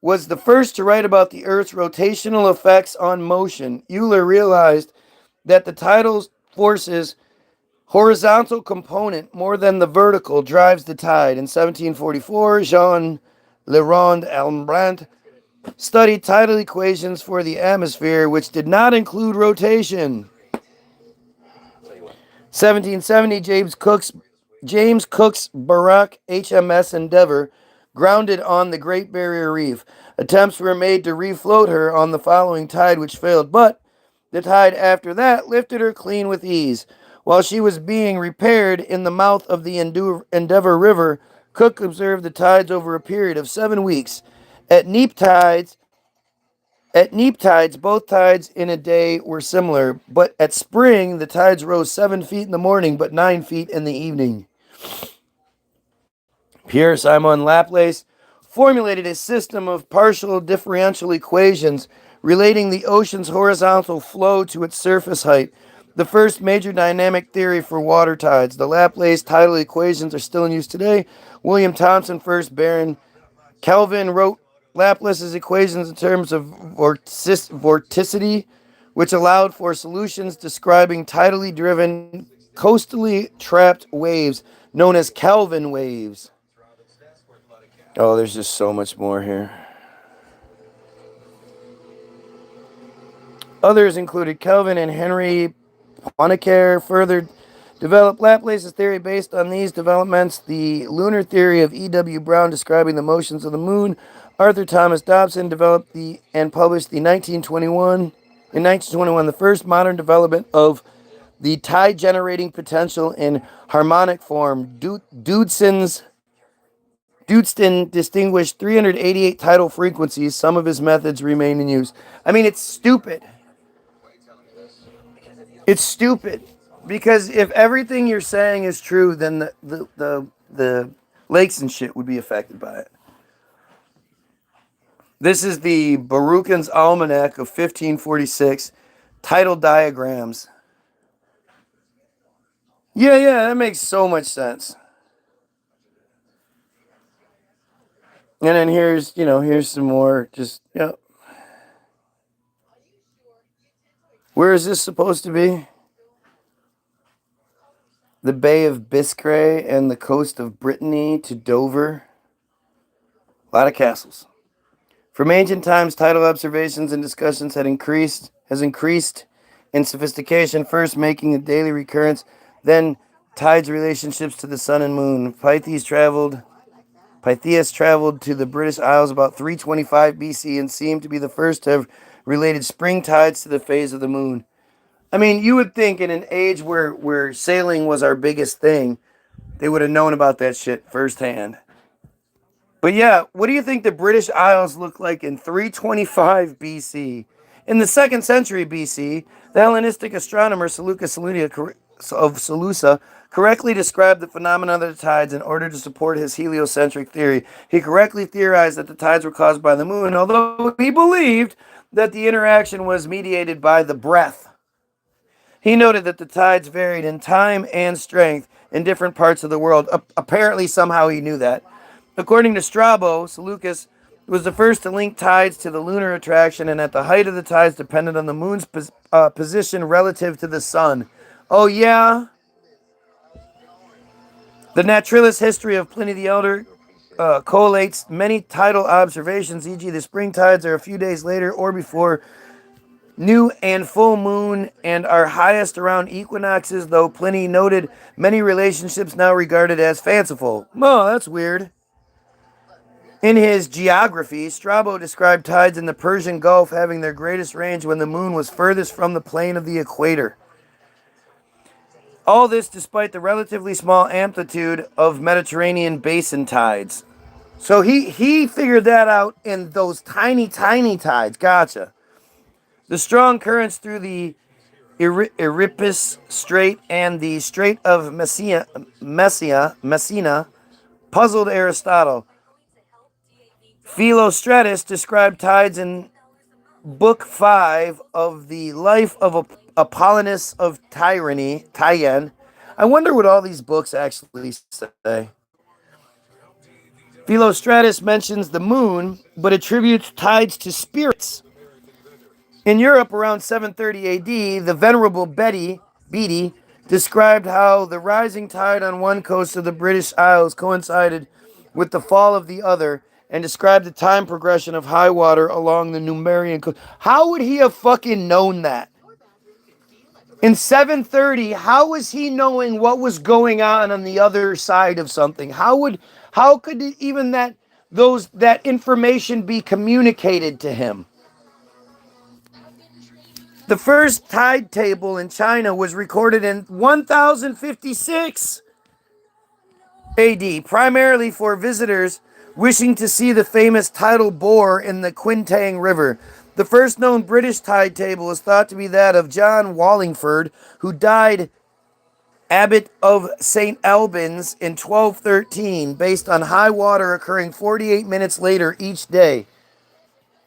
was the first to write about the Earth's rotational effects on motion. Euler realized that the tidal force's horizontal component, more than the vertical, drives the tide. In 1744, Jean Leronde Alembrandt studied tidal equations for the atmosphere, which did not include rotation. 1770, James Cook's James Cook's Barak HMS Endeavour grounded on the Great Barrier Reef. Attempts were made to refloat her on the following tide, which failed, but the tide after that lifted her clean with ease. While she was being repaired in the mouth of the Endeavour River, Cook observed the tides over a period of 7 weeks. At neap tides, both tides in a day were similar, but at spring, the tides rose 7 feet in the morning, but 9 feet in the evening. Pierre-Simon Laplace formulated a system of partial differential equations relating the ocean's horizontal flow to its surface height, the first major dynamic theory for water tides. The Laplace tidal equations are still in use today. William Thomson, first Baron Kelvin, wrote Laplace's equations in terms of vorticity, which allowed for solutions describing tidally driven, coastally trapped waves known as Kelvin waves. Oh, there's just so much more here. Others included Kelvin and Henry Poincaré further developed Laplace's theory based on these developments. The lunar theory of E.W. Brown describing the motions of the moon. Arthur Thomas Dobson developed and published in 1921 the first modern development of the tide generating potential in harmonic form. Dudeston distinguished 388 tidal frequencies. Some of his methods remain in use. I mean, it's stupid. It's stupid. Because if everything you're saying is true, then the lakes and shit would be affected by it. This is the Baruchan's Almanac of 1546. Tidal diagrams. Yeah, that makes so much sense. And then here's some more, Where is this supposed to be? The Bay of Biscay and the coast of Brittany to Dover. A lot of castles. From ancient times, tidal observations and discussions has increased in sophistication, first making a daily recurrence, then tides relationships to the sun and moon. Pytheas traveled to the British Isles about 325 BC and seemed to be the first to have related spring tides to the phase of the moon. I mean, you would think in an age where sailing was our biggest thing, they would have known about that shit firsthand. But yeah, what do you think the British Isles looked like in 325 BC? In the 2nd century BC, the Hellenistic astronomer Seleucus of Seleucia correctly described the phenomena of the tides in order to support his heliocentric theory. He correctly theorized that the tides were caused by the moon, although he believed that the interaction was mediated by the breath. He noted that the tides varied in time and strength in different parts of the world. Apparently, somehow he knew that. According to Strabo, Seleucus was the first to link tides to the lunar attraction, and at the height of the tides depended on the moon's position relative to the sun. Oh, yeah? The Naturalis history of Pliny the Elder collates many tidal observations, e.g. the spring tides are a few days later or before new and full moon and are highest around equinoxes, though Pliny noted many relationships now regarded as fanciful. Oh, that's weird. In his geography, Strabo described tides in the Persian Gulf having their greatest range when the moon was furthest from the plane of the equator. All this despite the relatively small amplitude of Mediterranean basin tides. So he figured that out in those tiny tides. Gotcha. The strong currents through the Euripus Strait and the Strait of Messina puzzled Aristotle. Philostratus described tides in Book 5 of the Life of Apollonius of Tyane. I wonder what all these books actually say. Philostratus mentions the moon, but attributes tides to spirits. In Europe around 730 AD, the Venerable Bede described how the rising tide on one coast of the British Isles coincided with the fall of the other, and described the time progression of high water along the Numerian coast. How would he have fucking known that? In 730, how was he knowing what was going on the other side of something? How could even that information be communicated to him? The first tide table in China was recorded in 1056 AD, primarily for visitors wishing to see the famous tidal bore in the Quintang River. The first known British tide table is thought to be that of John Wallingford, who died Abbot of St. Albans in 1213, based on high water occurring 48 minutes later each day.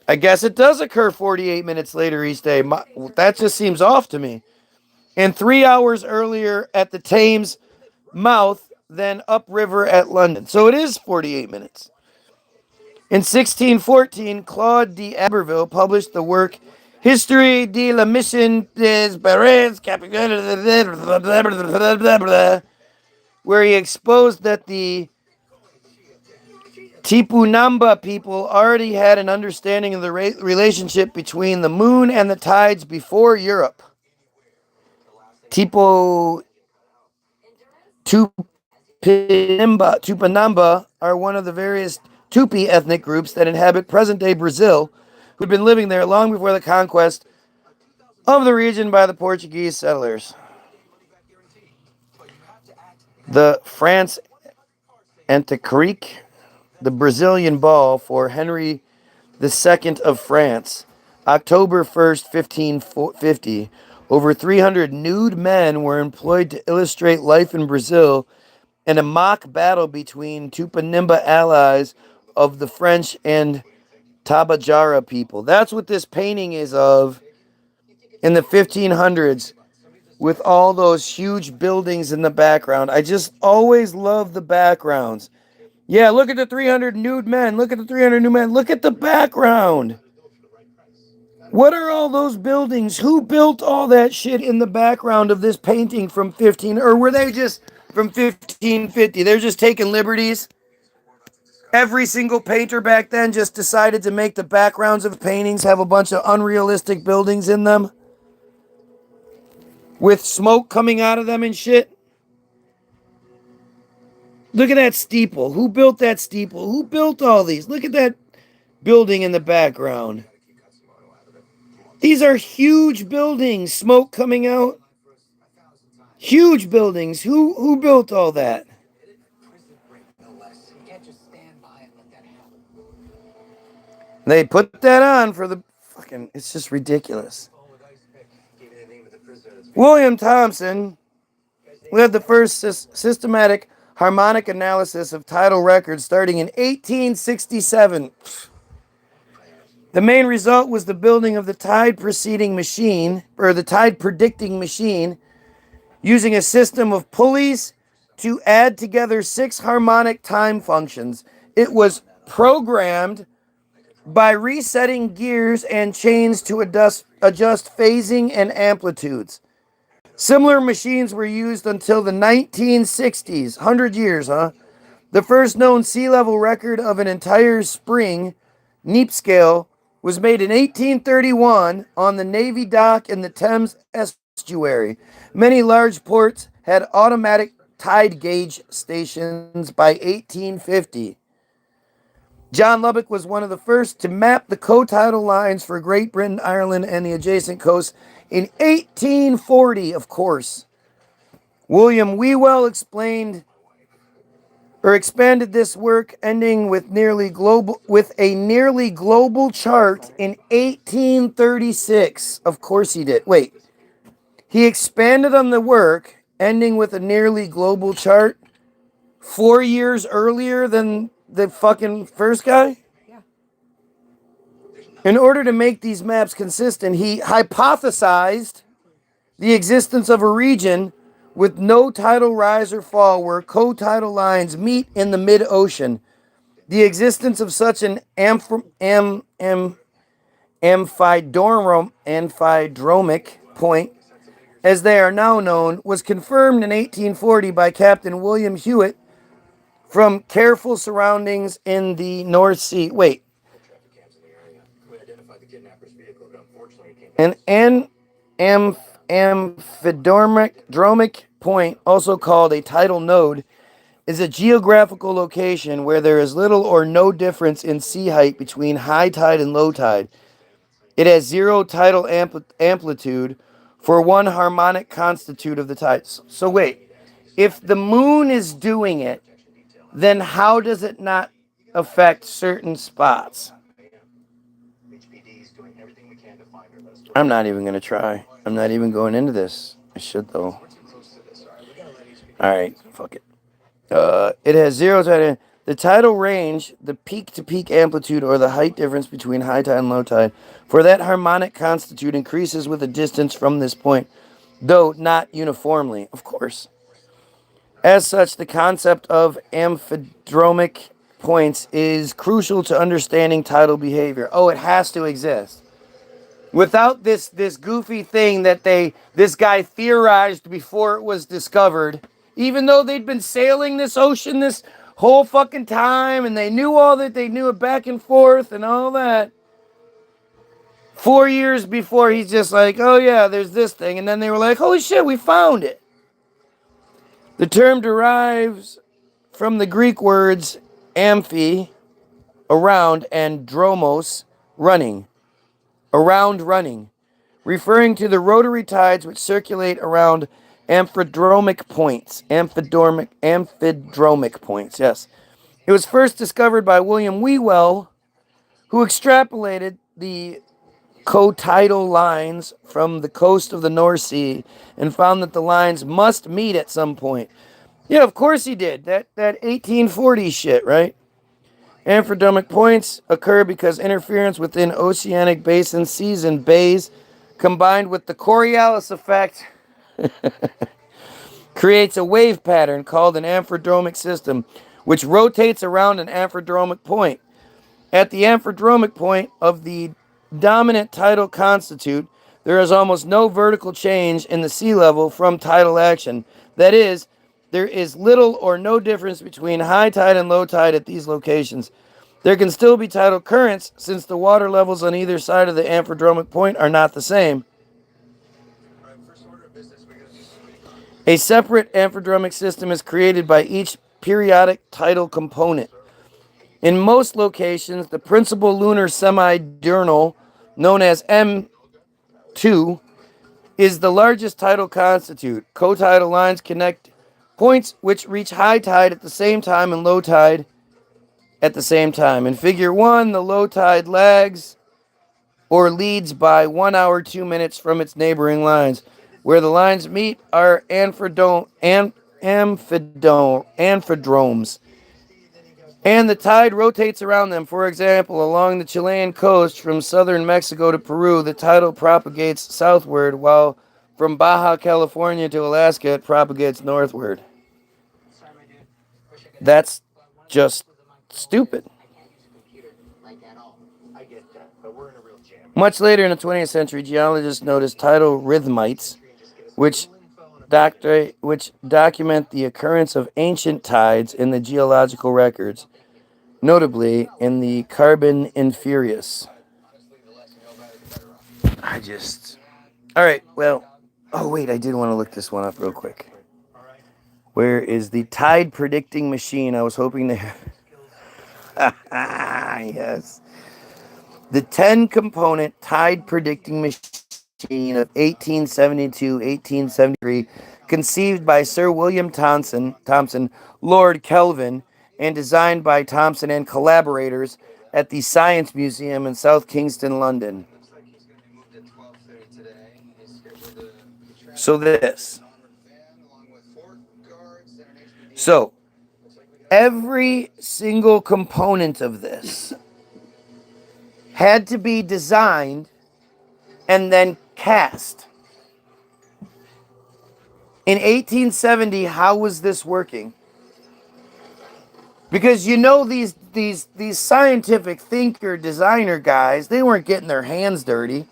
I guess it does occur 48 minutes later each day. That just seems off to me. And 3 hours earlier at the Thames mouth than upriver at London. So it is 48 minutes. In 1614, Claude d'Aberville published the work Histoire de la Mission des Barons where he exposed that the Tipunamba people already had an understanding of the relationship between the moon and the tides before Europe. Tupinamba are one of the various Tupi ethnic groups that inhabit present-day Brazil, who'd been living there long before the conquest of the region by the Portuguese settlers. The France Antiquarique, the Brazilian ball for Henry II of France, October 1st, 1550. Over 300 nude men were employed to illustrate life in Brazil in a mock battle between Tupinamba allies of the French and Tabajara people. That's what this painting is of in the 1500s, with all those huge buildings in the background. I just always love the backgrounds. Yeah, look at the 300 nude men. Look at the 300 nude men. Look at the background. What are all those buildings? Who built all that shit in the background of this painting from 15, or were they just from 1550? They're just taking liberties. Every single painter back then just decided to make the backgrounds of paintings have a bunch of unrealistic buildings in them with smoke coming out of them and shit. Look at that steeple. Who built that steeple? Who built all these? Look at that building in the background. These are huge buildings, smoke coming out. Huge buildings. Who built all that? They put that on for the fucking, it's just ridiculous. William Thomson led the first systematic harmonic analysis of tidal records starting in 1867. The main result was the building of the tide predicting machine, using a system of pulleys to add together 6 harmonic time functions. It was programmed by resetting gears and chains to adjust phasing and amplitudes. Similar machines were used until the 1960s, 100 years, huh? The first known sea level record of an entire spring, neap scale, was made in 1831 on the Navy dock in the Thames estuary. Many large ports had automatic tide gauge stations by 1850. John Lubbock was one of the first to map the co-tidal lines for Great Britain, Ireland, and the adjacent coasts in 1840, of course. William Whewell expanded this work, ending with a nearly global chart in 1836. Of course he did. Wait. He expanded on the work, ending with a nearly global chart 4 years earlier than the fucking first guy?
Yeah.
In order to make these maps consistent, he hypothesized the existence of a region with no tidal rise or fall where co-tidal lines meet in the mid-ocean. The existence of such an amphidromic point, as they are now known, was confirmed in 1840 by Captain William Hewitt from careful surroundings in the North Sea. Wait. An amphidromic point, also called a tidal node, is a geographical location where there is little or no difference in sea height between high tide and low tide. It has zero tidal amplitude for one harmonic constitute of the tides. So wait, if the moon is doing it, then how does it not affect certain spots? I'm not even going to try. I'm not even going into this. I should, though. Alright, fuck it. It has zero tide. The tidal range, the peak-to-peak amplitude, or the height difference between high tide and low tide, for that harmonic constitute increases with the distance from this point, though not uniformly, of course. As such, the concept of amphidromic points is crucial to understanding tidal behavior. Oh, it has to exist. Without this goofy thing that this guy theorized before it was discovered, even though they'd been sailing this ocean this whole fucking time and they knew all that, they knew it back and forth and all that. 4 years before, he's just like, oh yeah, there's this thing. And then they were like, holy shit, we found it. The term derives from the Greek words amphi, around, and dromos, running, around running, referring to the rotary tides which circulate around amphidromic points. Amphidromic points, yes. It was first discovered by William Whewell, who extrapolated the cotidal lines from the coast of the North Sea and found that the lines must meet at some point. Yeah, of course he did. That 1840 shit, right? Amphidromic points occur because interference within oceanic basin seas and bays, combined with the Coriolis effect, creates a wave pattern called an amphidromic system, which rotates around an amphidromic point. At the amphidromic point of the dominant tidal constitute, there is almost no vertical change in the sea level from tidal action. That is, there is little or no difference between high tide and low tide at these locations. There can still be tidal currents since the water levels on either side of the amphidromic point are not the same. A separate amphidromic system is created by each periodic tidal component. In most locations, the principal lunar semidiurnal, known as M2, is the largest tidal constitute. Cotidal lines connect points which reach high tide at the same time and low tide at the same time. In figure 1, the low tide lags or leads by 1 hour 2 minutes from its neighboring lines. Where the lines meet are amphidromes, and the tide rotates around them. For example, along the Chilean coast from southern Mexico to Peru, the tidal propagates southward, while from Baja California to Alaska, it propagates northward. That's just stupid. Much later in the 20th century, geologists noticed tidal rhythmites, which document the occurrence of ancient tides in the geological records, notably in the Carboniferous. Alright, well, oh wait, I did want to look this one up real quick. Where is the tide predicting machine? I was hoping to... Yes. The 10-component tide predicting machine of 1872-1873, conceived by Sir William Thomson, Lord Kelvin, and designed by Thomson and collaborators at the Science Museum in South Kingston, London. So every single component of this had to be designed and then cast. In 1870, how was this working? Because you know these scientific thinker designer guys, they weren't getting their hands dirty.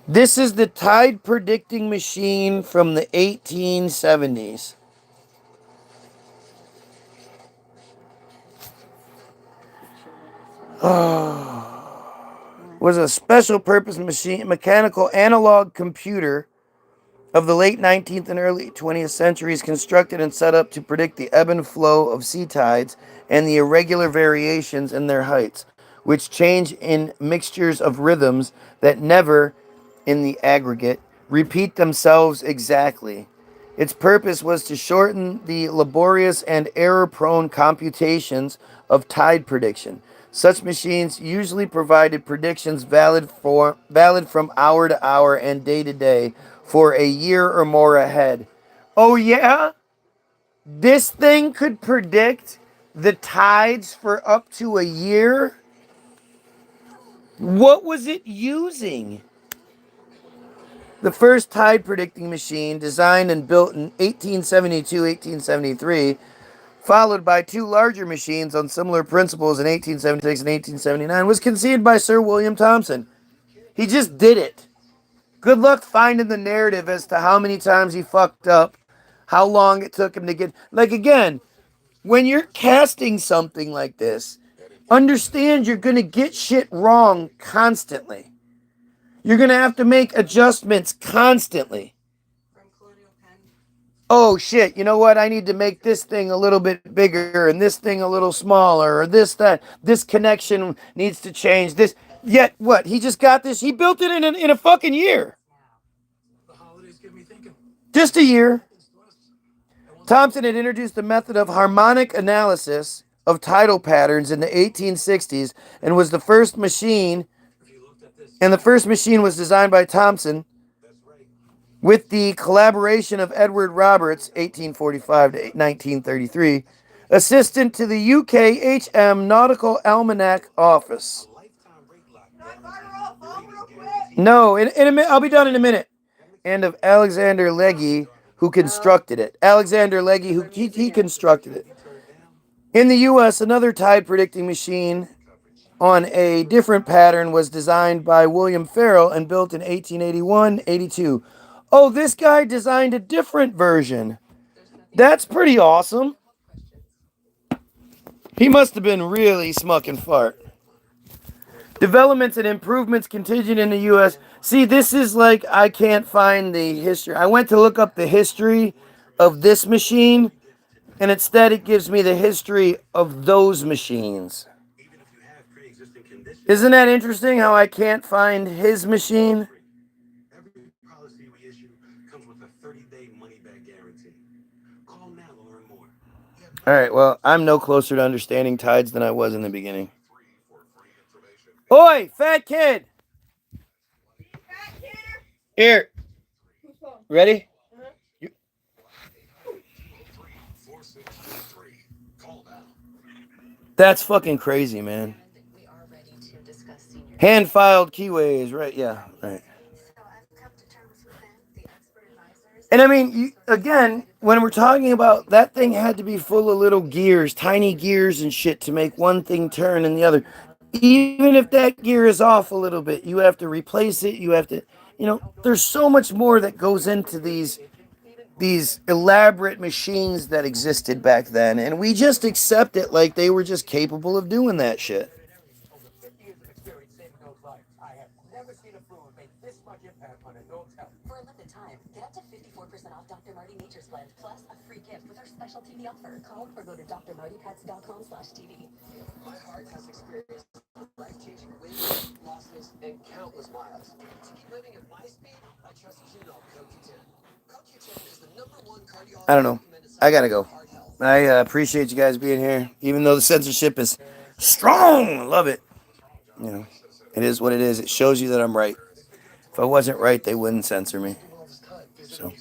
This is the tide predicting machine from the 1870s. was a special purpose mechanical analog computer of the late 19th and early 20th centuries, constructed and set up to predict the ebb and flow of sea tides and the irregular variations in their heights, which change in mixtures of rhythms that never, in the aggregate, repeat themselves exactly. Its purpose was to shorten the laborious and error-prone computations of tide prediction. Such machines usually provided predictions valid from hour to hour and day to day for a year or more ahead. Oh yeah? This thing could predict the tides for up to a year? What was it using? The first tide predicting machine, designed and built in 1872-1873, followed by two larger machines on similar principles in 1876 and 1879, was conceived by Sir William Thomson. He just did it. Good luck finding the narrative as to how many times he fucked up, how long it took him to get... Like, again, when you're casting something like this, understand you're going to get shit wrong constantly. You're going to have to make adjustments constantly. Oh shit, you know what? I need to make this thing a little bit bigger and this thing a little smaller, or that. This connection needs to change. This. Yet what? He just got this. He built it in a fucking year. Just a year. Thomson had introduced the method of harmonic analysis of tidal patterns in the 1860s and was the first machine. And the first machine was designed by Thomson with the collaboration of Edward Roberts, 1845 to 1933, assistant to the UKHM Nautical Almanac Office. No, in a minute, I'll be done in a minute. And of Alexander Legge, who constructed it. Alexander Legge, he constructed it. In the U.S., another tide predicting machine on a different pattern was designed by William Farrell and built in 1881-82. Oh, this guy designed a different version. That's pretty awesome. He must have been really smucking fart. Developments and improvements continued in the U.S. See, this is like, I can't find the history. I went to look up the history of this machine, and instead it gives me the history of those machines. Isn't that interesting how I can't find his machine? Alright, well, I'm no closer to understanding tides than I was in the beginning. Oi, fat kid! Here. Ready? That's fucking crazy, man. Hand-filed keyways, right? Yeah, right. And I mean, again, when we're talking about that thing had to be full of little gears, tiny gears and shit to make one thing turn and the other. Even if that gear is off a little bit, you have to replace it. You have to, there's so much more that goes into these elaborate machines that existed back then. And we just accept it like they were just capable of doing that shit.
For a limited time, get up to 54% off Dr. Marty Nature's Blend, plus a free gift with our special TV offer. Call or go to drmartypets.com/TV.
My heart has experienced life-changing wins, losses, and countless miles. To keep living at my speed, I trust Juno CoQ10. CoQ10 is the #1 cardiologist.
I don't know. I gotta go. I appreciate you guys being here, even though the censorship is strong. I love it. It is what it is. It shows you that I'm right. If I wasn't right, they wouldn't censor me. So,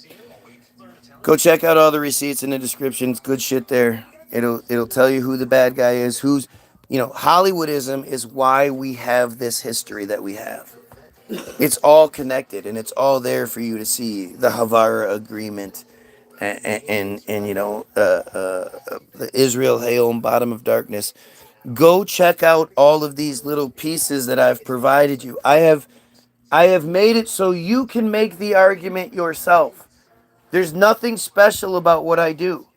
go check out all the receipts in the description. It's good shit there. It'll tell you who the bad guy is. Hollywoodism is why we have this history that we have. It's all connected, and it's all there for you to see. The Havara Agreement, and the Israel Hayom Bottom of Darkness. Go check out all of these little pieces that I've provided you. I have made it so you can make the argument yourself. There's nothing special about what I do.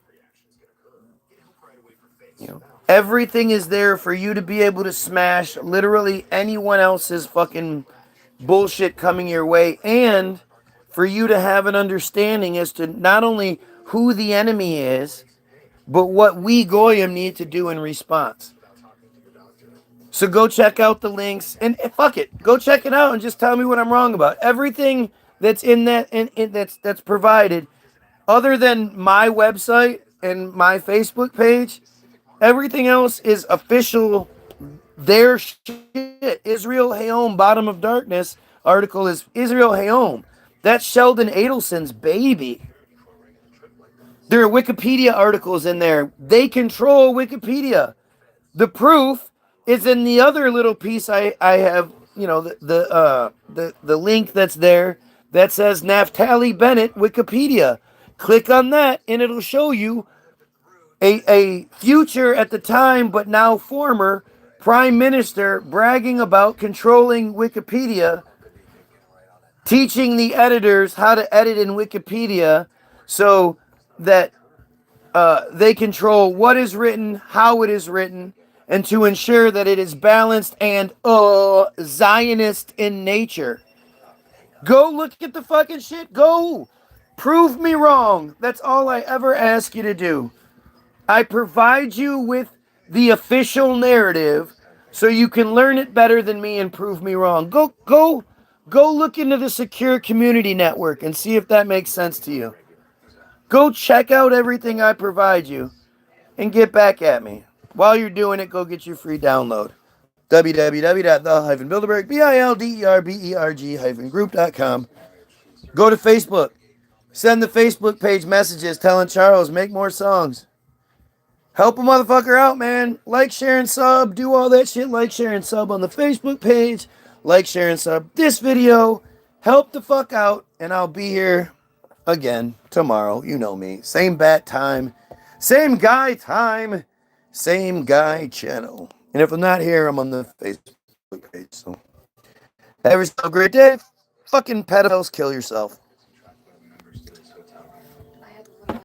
Everything is there for you to be able to smash literally anyone else's fucking bullshit coming your way, and for you to have an understanding as to not only who the enemy is, but what we Goyim need to do in response. So go check out the links, and fuck it, go check it out and just tell me what I'm wrong about. Everything that's in that that's provided, other than my website and my Facebook page, everything else is official. Their shit. Israel Hayom, Bottom of Darkness article is Israel Hayom. That's Sheldon Adelson's baby. There are Wikipedia articles in there. They control Wikipedia. The proof is in the other little piece I have, you know, the link that's there that says Naftali Bennett Wikipedia. Click on that and it'll show you a future at the time but now former prime minister bragging about controlling Wikipedia, teaching the editors how to edit in Wikipedia so that they control what is written, how it is written, and to ensure that it is balanced and Zionist in nature. Go look at the fucking shit. Go. Prove me wrong. That's all I ever ask you to do. I provide you with the official narrative so you can learn it better than me and prove me wrong. Go look into the Secure Community Network and see if that makes sense to you. Go check out everything I provide you and get back at me. While you're doing it, go get your free download. www.the-bilderberg-group.com. Go to Facebook. Send the Facebook page messages telling Charles, make more songs. Help a motherfucker out, man. Like, share, and sub. Do all that shit. Like, share, and sub on the Facebook page. Like, share, and sub this video. Help the fuck out. And I'll be here again tomorrow. You know me. Same bat time. Same guy time. Same guy channel. And if I'm not here, I'm on the Facebook page. So have yourself a great day. Fucking pedophiles, kill yourself.